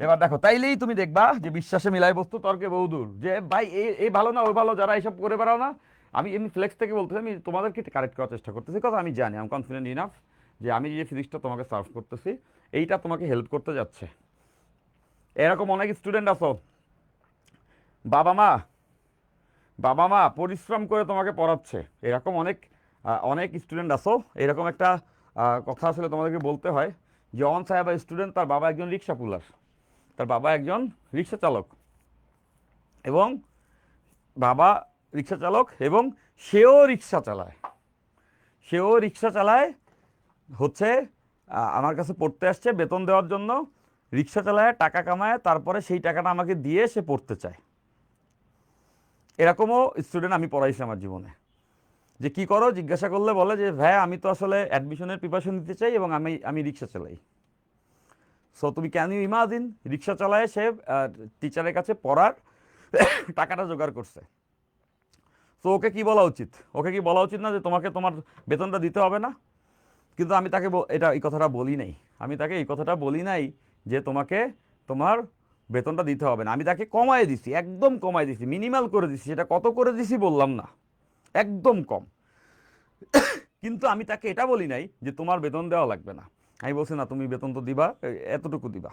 এবার দেখো, তাইলেই তুমি দেখবা যে বিশ্বাসে মিলাই বস্তু তর্কে বহুদূর, যে ভাই এই ভালো না ওই ভালো, যারা এইসব করে বেড়াও না, আমি এমনি ফ্লেক্স থেকে বলতেছি, আমি তোমাদেরকে কারেক্ট করার চেষ্টা করতেছি, কথা আমি জানি, আমি কনফিডেন্ট ইনাফ যে আমি যে ফিজিক্সটা তোমাকে সার্ভ করতেছি এইটা তোমাকে হেল্প করতে যাচ্ছে। এরকম অনেক স্টুডেন্ট আছো, বাবা মা বাবা মা পরিশ্রম করে তোমাকে পড়াচ্ছে, এরকম অনেক অনেক স্টুডেন্ট আছো। এরকম একটা কথা আসলে তোমাদেরকে বলতে হয় যে অন সাহেব স্টুডেন্ট, তার বাবা একজন রিক্সা পুলার, তার বাবা একজন রিক্সা চালক, এবং বাবা রিক্সা চালক এবং সেও রিক্সা চালায়, সেও রিক্সা চালায় হচ্ছে আমার কাছে পড়তে আসছে বেতন দেওয়ার জন্য, রিক্সা চালায় টাকা কামায়, তারপরে সেই টাকাটা আমাকে দিয়ে সে পড়তে চায়। এরকমও স্টুডেন্ট আমি পড়াইছি আমার জীবনে। যে কি করো জিজ্ঞাসা করলে বলে যে ভাই আমি তো আসলে অ্যাডমিশনের প্রিপারেশন নিতে চাই এবং আমি আমি রিক্সা চালাই। সো তুমি ক্যান ইউ ইমাজিন, রিক্সা চালায় সে টিচারের কাছে পড়ার টাকাটা জোগাড় করছে। তো ওকে কি বলা উচিত? ওকে কি বলা উচিত না যে তোমাকে তোমার বেতনটা দিতে হবে না? কিন্তু আমি তাকে এটা এই কথাটা বলি নাই, আমি তাকে এই কথাটা বলি নাই যে তোমাকে তোমার বেতনটা দিতে হবে না। আমি তাকে কমায় দিছি, একদম কমায় দিছি, মিনিমাল করে দিছি। সেটা কত করে দিছি বললাম না, একদম কম। কিন্তু আমি তাকে এটা বলি নাই যে তোমার বেতন দেওয়া লাগবে না। আমি বলছি না তুমি বেতন তো দিবা, এতটুকু দিবা।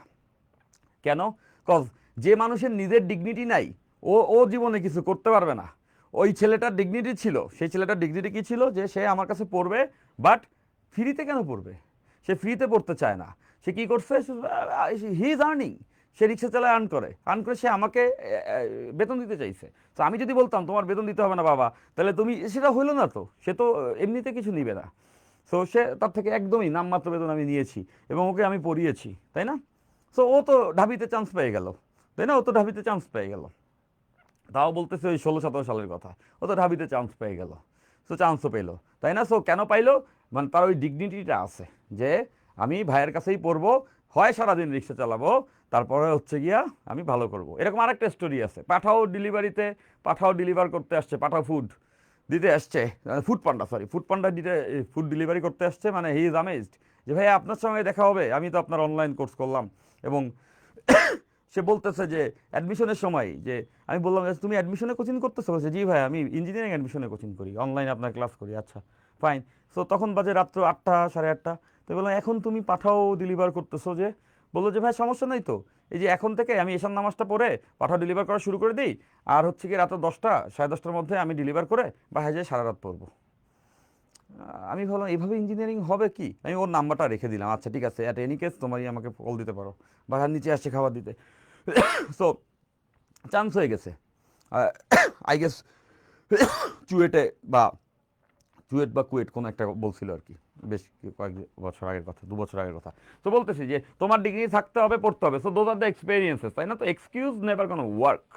কেন? কজ যে মানুষের নিজের ডিগনিটি নাই, ও ও জীবনে কিছু করতে পারবে না। ওই ছেলেটার ডিগনিটি ছিল, সেই ছেলেটার ডিগনিটি কী ছিল যে সে আমার কাছে পড়বে, বাট ফ্রিতে কেন পড়বে? সে ফ্রিতে পড়তে চায় না। সে কী করছে, হি ইজ আর্নিং, সে রিক্সা চালায় আর্ন করে সে আমাকে বেতন দিতে চাইছে। তো আমি যদি বলতাম তোমার বেতন দিতে হবে না বাবা, তাহলে তুমি, সেটা হইলো না তো, সে তো এমনিতে কিছু নিবে না। সো সে তার থেকে একদমই নামমাত্র বেতন আমি নিয়েছি এবং ওকে আমি পড়িয়েছি, তাই না? সো ও তো ঢাবিতে চান্স পেয়ে গেল, তাই না? ও তো ঢাবিতে চান্স পেয়ে গেল, তাও বলতেছে ওই 16-17 সালের কথা, ও তো ঢাবিতে চান্স পেয়ে গেল। সো চান্সও পেলো, তাই না? সো কেন পাইলো? মানে তার ওই ডিগনিটিটা আছে যে আমি ভাইয়ের কাছেই পড়বো, হয় সারাদিন রিক্সা চালাবো, তারপরে হচ্ছে গিয়া আমি ভালো করব। এরকম আরেকটা স্টোরি আছে, পাঠাও ডেলিভারিতে, পাঠাও ডেলিভার করতে আসছে, পাঠাও ফুড দিতে আসছে, ফুড পান্ডা, সরি ফুড পান্ডা দিতে, ফুড ডেলিভারি করতে আসছে, মানে হি ইজ আমেজড যে ভাই আপনার সঙ্গে দেখা হবে, আমি তো আপনার অনলাইন কোর্স করলাম। এবং সে বলতেছে যে অ্যাডমিশনের সময়, যে আমি বললাম তুমি অ্যাডমিশনে কোচিং করতেছো? বলছে জি ভাই আমি ইঞ্জিনিয়ারিং অ্যাডমিশনে কোচিং করি, অনলাইনে আপনার ক্লাস করি। আচ্ছা ফাইন। সো তখন বাজে রাত্র 8টা, 8:30। তো বললাম এখন তুমি পাঠাও ডেলিভার করতেছো যে? বললো যে ভাই সমস্যা নেই তো, এই যে এখন থেকে আমি এশার নামাজটা পড়ে পাঠাও ডেলিভার করা শুরু করে দিই, আর হচ্ছে কি রাত 10টা, 10:30টার মধ্যে আমি ডেলিভার করে বাসায় যেয়ে সারা রাত পড়বো। আমি ভাবলাম এইভাবে ইঞ্জিনিয়ারিং হবে কি? আমি ওর নাম্বারটা রেখে দিলাম, আচ্ছা ঠিক আছে, অ্যাট এনি কেস তোমারই আমাকে কল দিতে পারো, বাসার নিচে আসছে খাবার দিতে। সো চান্স হয়ে গেছে, আই গেস চুয়েটে বা চুয়েট বা কুয়েট কোনো একটা বলছিল আর কি, বেশ কয়েক বছর আগের কথা, 2 বছর আগের কথা। তো বলতেছি যে তোমার ডিগ্রি থাকতে হবে, পড়তে হবে, so those are the experiences, তাই না? তো এক্সকিউজ নেভার কোনো ওয়ার্ক।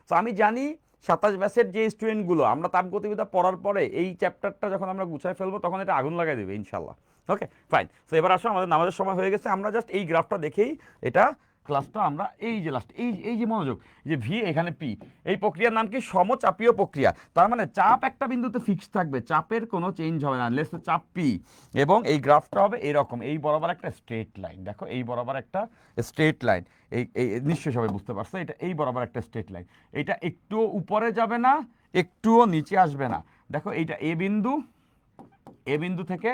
সো আমি জানি 27 ব্যাচের যে স্টুডেন্টগুলো আমরা তাপগতিবিদ্যা পড়ার পরে এই চ্যাপ্টারটা যখন আমরা গুছায় ফেলবো তখন এটা আগুন লাগাই দেবে ইনশাল্লাহ। Okay fine. সো এবার আসো, আমাদের নামাজের সময় হয়ে গেছে, আমরা জাস্ট এই গ্রাফটা দেখেই এটা ক্লাসটা আমরা এই যে লাস্ট এই যে মনোযোগ, যে ভি এখানে পি, এই প্রক্রিয়ার নাম কি? সমচাপীয় প্রক্রিয়া। তার মানে চাপ একটা বিন্দুতে ফিক্স থাকবে, চাপের কোনো চেঞ্জ হবে না, লেটস চাপ পি, এবং এই গ্রাফটা হবে এরকম, এই বরাবর একটা স্ট্রেট লাইন, দেখো এই বরাবর একটা স্ট্রেট লাইন, এই নিশ্চয়ই সবাই বুঝতে পারছো, এটা এই বরাবর একটা স্ট্রেট লাইন, এটা একটুও উপরে যাবে না, একটুও নিচে আসবে না। দেখো এইটা এ বিন্দু থেকে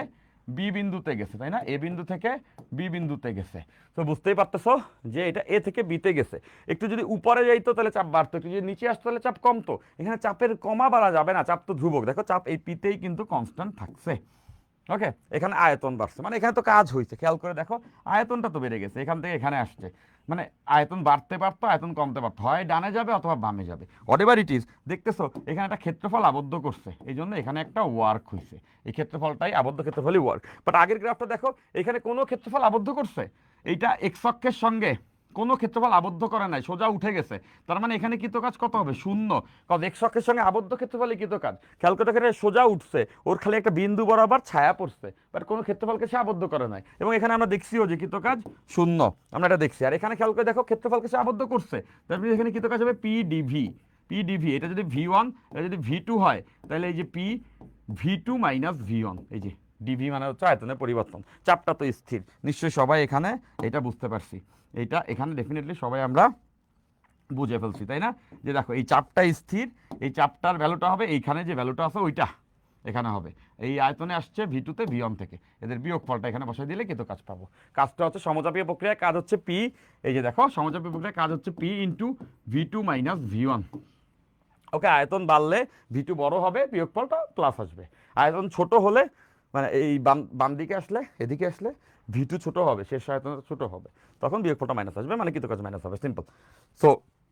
বি বিন্দুতে গেছে, তাই না? এ বিন্দু থেকে বি বিন্দুতে গেছে। তো বুঝতেই পারতেছো যে এটা এ থেকে বিতে গেছে। একটু যদি উপরে যাইতো তাহলে চাপ বাড়তো, একটু যদি নিচে আসতো তাহলে চাপ কমতো। এখানে চাপের কমা বাড়া যাবে না, চাপ তো ধ্রুবক। দেখো চাপ এই পিতেই কিন্তু কনস্ট্যান্ট থাকছে। ওকে, এখানে আয়তন বাড়ছে, মানে এখানে তো কাজ হয়েছে, খেয়াল করে দেখো আয়তনটা তো বেড়ে গেছে, এখান থেকে এখানে আসছে, মানে আয়তন বাড়তে পারতো, আয়তন কমতে পারতো, হয় ডানে যাবে অথবা বামে যাবে, হোয়াটএভার ইট ইজ। দেখতেছো এখানে একটা ক্ষেত্রফল আবদ্ধ করছে, এই জন্য এখানে একটা ওয়ার্ক হয়েছে, এই ক্ষেত্রফলটাই আবদ্ধ ক্ষেত্রফলই ওয়ার্ক। বাট আগের গ্রাফটা দেখো, এখানে কোনো ক্ষেত্রফল আবদ্ধ করছে, এইটা এক্স অক্ষের সঙ্গে কোনো ক্ষেত্রফল আবদ্ধ করে নাই, সোজা উঠে গেছে। তার মানে এখানে কৃতকাজ কত হবে? শূন্য। কারণ এক্স অক্ষের সঙ্গে আবদ্ধ ক্ষেত্রফলে কৃতকাজ, খেয়াল করে দেখে সোজা উঠছে, ওর খালি একটা বিন্দু বরাবর ছায়া পড়ছে, বাট কোনো ক্ষেত্রফলকে সে আবদ্ধ করে নাই। এবং এখানে আমরা দেখছিও যে কৃতকাজ শূন্য, আমরা এটা দেখছি। আর এখানে খেয়াল করে দেখো ক্ষেত্রফলকে সে আবদ্ধ করছে, তারপরে এখানে কৃতকাজ হবে পি ডিভি। পি ডিভি, এটা যদি ভি ওয়ান, এটা যদি ভি টু হয়, তাহলে এই যে P V two minus V one, এই যে ডিভি মানে হচ্ছে আয়তনের পরিবর্তন। চাপটা তো স্থির, নিশ্চয়ই সবাই এখানে এটা বুঝতে পারছি, এইটা এখানে ডেফিনেটলি সবাই আমরা বুঝে ফেলছি, তাই না? যে দেখো এই চাপটা স্থির, এই চাপটার ভ্যালুটা হবে এইখানে যে ভ্যালুটা আছে ওইটা এখানে হবে, এই আয়তনে আসছে ভি টুতে ভি ওয়ান থেকে, এদের বিয়োগফলটা এখানে বসাই দিলে কিন্তু কাজ পাবো। কাজটা হচ্ছে সমচাপীয় প্রক্রিয়ায় কাজ হচ্ছে পি, এই যে দেখো সমচাপীয় প্রক্রিয়ায় কাজ হচ্ছে P into V two minus V one. Okay, আয়তন বাড়লে ভি টু বড় হবে, বিয়োগফলটা প্লাস আসবে। আয়তন ছোট হলে, মানে এই বাম দিকে আসলে, এদিকে আসলে ভি টু ছোট হবে, শেষ আয়তনটা ছোট হবে, তখন বিয়োগফলটা মাইনাস আসবে, মানে কৃতকাজ মাইনাস হবে, সিম্পল। সো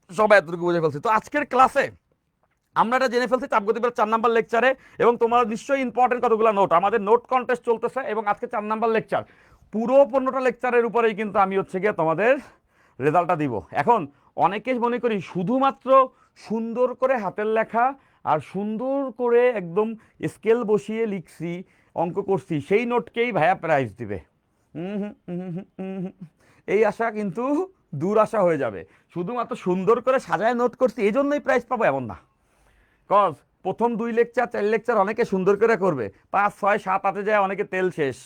সবাই এতটুকু বুঝে ফেলছি। তো আজকের ক্লাসে আমরা এটা জেনে ফেলছি তাপগতিবিদ্যার 4 নাম্বার লেকচারে, এবং তোমার নিশ্চয়ই ইম্পর্টেন্ট কতগুলো নোট, আমাদের নোট কন্টেস্ট চলতেছে, এবং আজকে 4 নাম্বার লেকচার, পুরো 15টা লেকচারের উপরেই কিন্তু আমি হচ্ছে গিয়ে তোমাদের রেজাল্টটা দিব। এখন অনেকে মনে করি শুধুমাত্র সুন্দর করে হাতের লেখা আর সুন্দর করে একদম স্কেল বসিয়ে লিখছি, অঙ্ক করছি, সেই নোটকেই ভাইয়া প্রাইজ দিবে। এই আশা কিন্তু দূর আশা হয়ে যাবে। শুধুমাত্র সুন্দর করে সাজায় নোট করছি এই জন্যই প্রাইজ পাবো এমন না। কজ প্রথম 2 লেকচার 4 লেকচার অনেকে সুন্দর করে করবে, 5 6 7 8 যায় অনেকে তেল শেষ,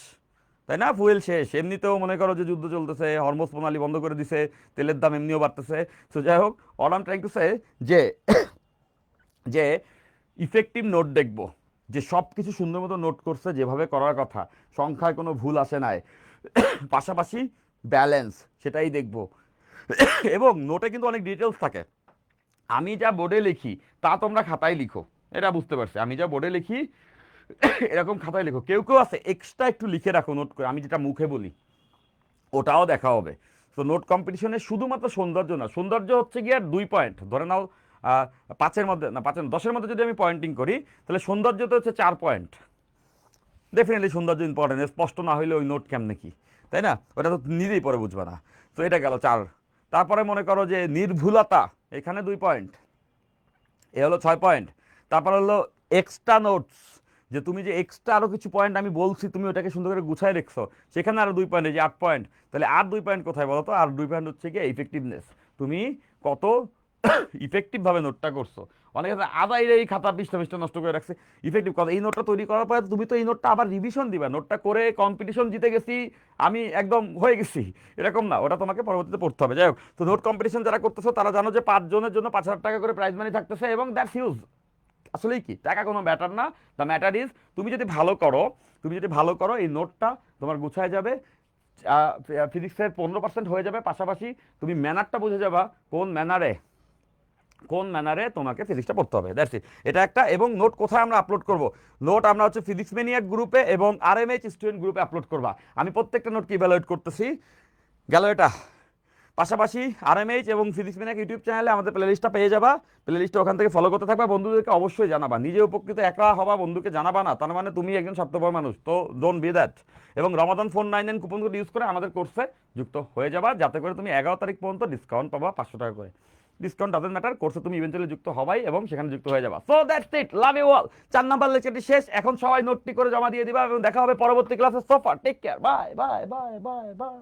তাই না? ফুয়েল শেষ, এমনিতেও মনে করো যে যুদ্ধ চলতেছে, হরমোজ প্রণালী বন্ধ করে দিছে, তেলের দাম এমনিও বাড়তেছে। তো যাই হোক, all I am trying to say যে যে ইফেক্টিভ নোট দেখব, যে সব কিছু সুন্দর মতো নোট করছে যেভাবে করার কথা, সংখ্যায় কোনো ভুল আসে নাই, পাশাপাশি ব্যালেন্স সেটাই দেখব। এবং নোটে কিন্তু অনেক ডিটেলস থাকে, আমি যা বোর্ডে লিখি তা তোমরা খাতায় লিখো, এটা বুঝতে পারছি। আমি যা বোর্ডে লিখি এরকম খাতায় লিখো। কেউ কেউ আছে এক্সট্রা একটু লিখে রাখো নোট করে, আমি যেটা মুখে বলি ওটাও দেখা হবে। তো নোট কম্পিটিশনে শুধুমাত্র সৌন্দর্য না, সৌন্দর্য হচ্ছে গিয়ে 2 পয়েন্ট ধরে নাও, 5-এর মধ্যে না, 10-এর মধ্যে যদি আমি পয়েন্টিং করি তাহলে সৌন্দর্য তো হচ্ছে 4 পয়েন্ট। ডেফিনেটলি সৌন্দর্য ইম্পর্টেন্ট, স্পষ্ট না হইলে ওই নোট কেমনে কি, তাই না? ওটা তো নিজেই পরে বুঝবে না। তো এটা গেল 4। তারপরে মনে করো যে নির্ভুলতা, এখানে 2 পয়েন্ট, এ হলো 6 পয়েন্ট। তারপর হলো এক্সট্রা নোটস, যে তুমি যে এক্সট্রা আরও কিছু পয়েন্ট আমি বলছি তুমি ওটাকে সুন্দর করে গুছায় রেখছো, সেখানে আরও 2 পয়েন্ট, এই যে 8 পয়েন্ট। তাহলে আর 2 পয়েন্ট কোথায় বলো তো? আর 2 পয়েন্ট হচ্ছে কি ইফেক্টিভনেস, তুমি কত ইফেক্টিভভাবে নোটটা করছো। অনেকে আদায় এই খাতা পৃষ্ঠা পৃষ্ঠা নষ্ট করে রাখছে, ইফেক্টিভ কথা। এই নোটটা তৈরি করার পরে তুমি তো এই নোটটা আবার রিভিশন দিবা, নোটটা করে কম্পিটিশন জিতে গেছি আমি একদম হয়ে গেছি এরকম না, ওটা তোমাকে পরবর্তীতে পড়তে হবে। যাই হোক, তো নোট কম্পিটিশন যারা করতেছো তারা জানো যে 5 জনের জন্য 5,000 টাকা করে প্রাইজ মানি থাকতেছে, এবং দ্যাটস হিউজ। আসলেই কি, টাকা কোনো ম্যাটার না, দ্য ম্যাটার ইজ তুমি যদি ভালো করো, এই নোটটা তোমার গুছায় যাবে, ফিজিক্সের 15% হয়ে যাবে, পাশাপাশি তুমি ম্যানারটা বুঝে যাবা কোন ম্যানারে তোমাকে ফিজিক্সটা পড়তে হবে, দ্যাটস ইট। এটা একটা। এবং নোট কোথায় আমরা আপলোড করব? নোট আমরা হচ্ছে ফিজিক্স ম্যানিয়াক গ্রুপে এবং আরএমএইচ স্টুডেন্ট গ্রুপে আপলোড করবা। আমি প্রত্যেকটা নোটকে ইভ্যালুয়েট করতেছি, গেল এটা। পাশাপাশি আরএমএইচ এবং ফিজিক্স মিনাক ইউটিউব চ্যানেলে আমাদের প্লেলিস্টটা পেয়ে যাবা। প্লেলিস্টটা ওখান থেকে ফলো করতে থাকবা, বন্ধুদেরকে অবশ্যই জানাবা। নিজে উপকৃত একা হবা, বন্ধুকে জানাবা না, তার মানে তুমি একজন স্বার্থপর মানুষ, তো ডোন্ট বি দ্যাট। এবং রমাদান 499 কুপন কোড ইউজ করে আমাদের কোর্সে যুক্ত হয়ে যাবা, যাতে করে তুমি 11 তারিখ পর্যন্ত ডিসকাউন্ট পাবা 500 টাকা করে। ডিসকাউন্ট ডাজন্ট ম্যাটার, কোর্সে তুমি ইভেন্চুয়ালি যুক্ত হবাই এবং সেখানে যুক্ত হয়ে যাবা। So that's it, love you all. 4 number লেকচারটি শেষ, এখন সবাই নোটটি করে জমা দিয়ে দিবা এবং দেখা হবে পরবর্তী ক্লাসে। সোফা take care, bye bye bye bye by.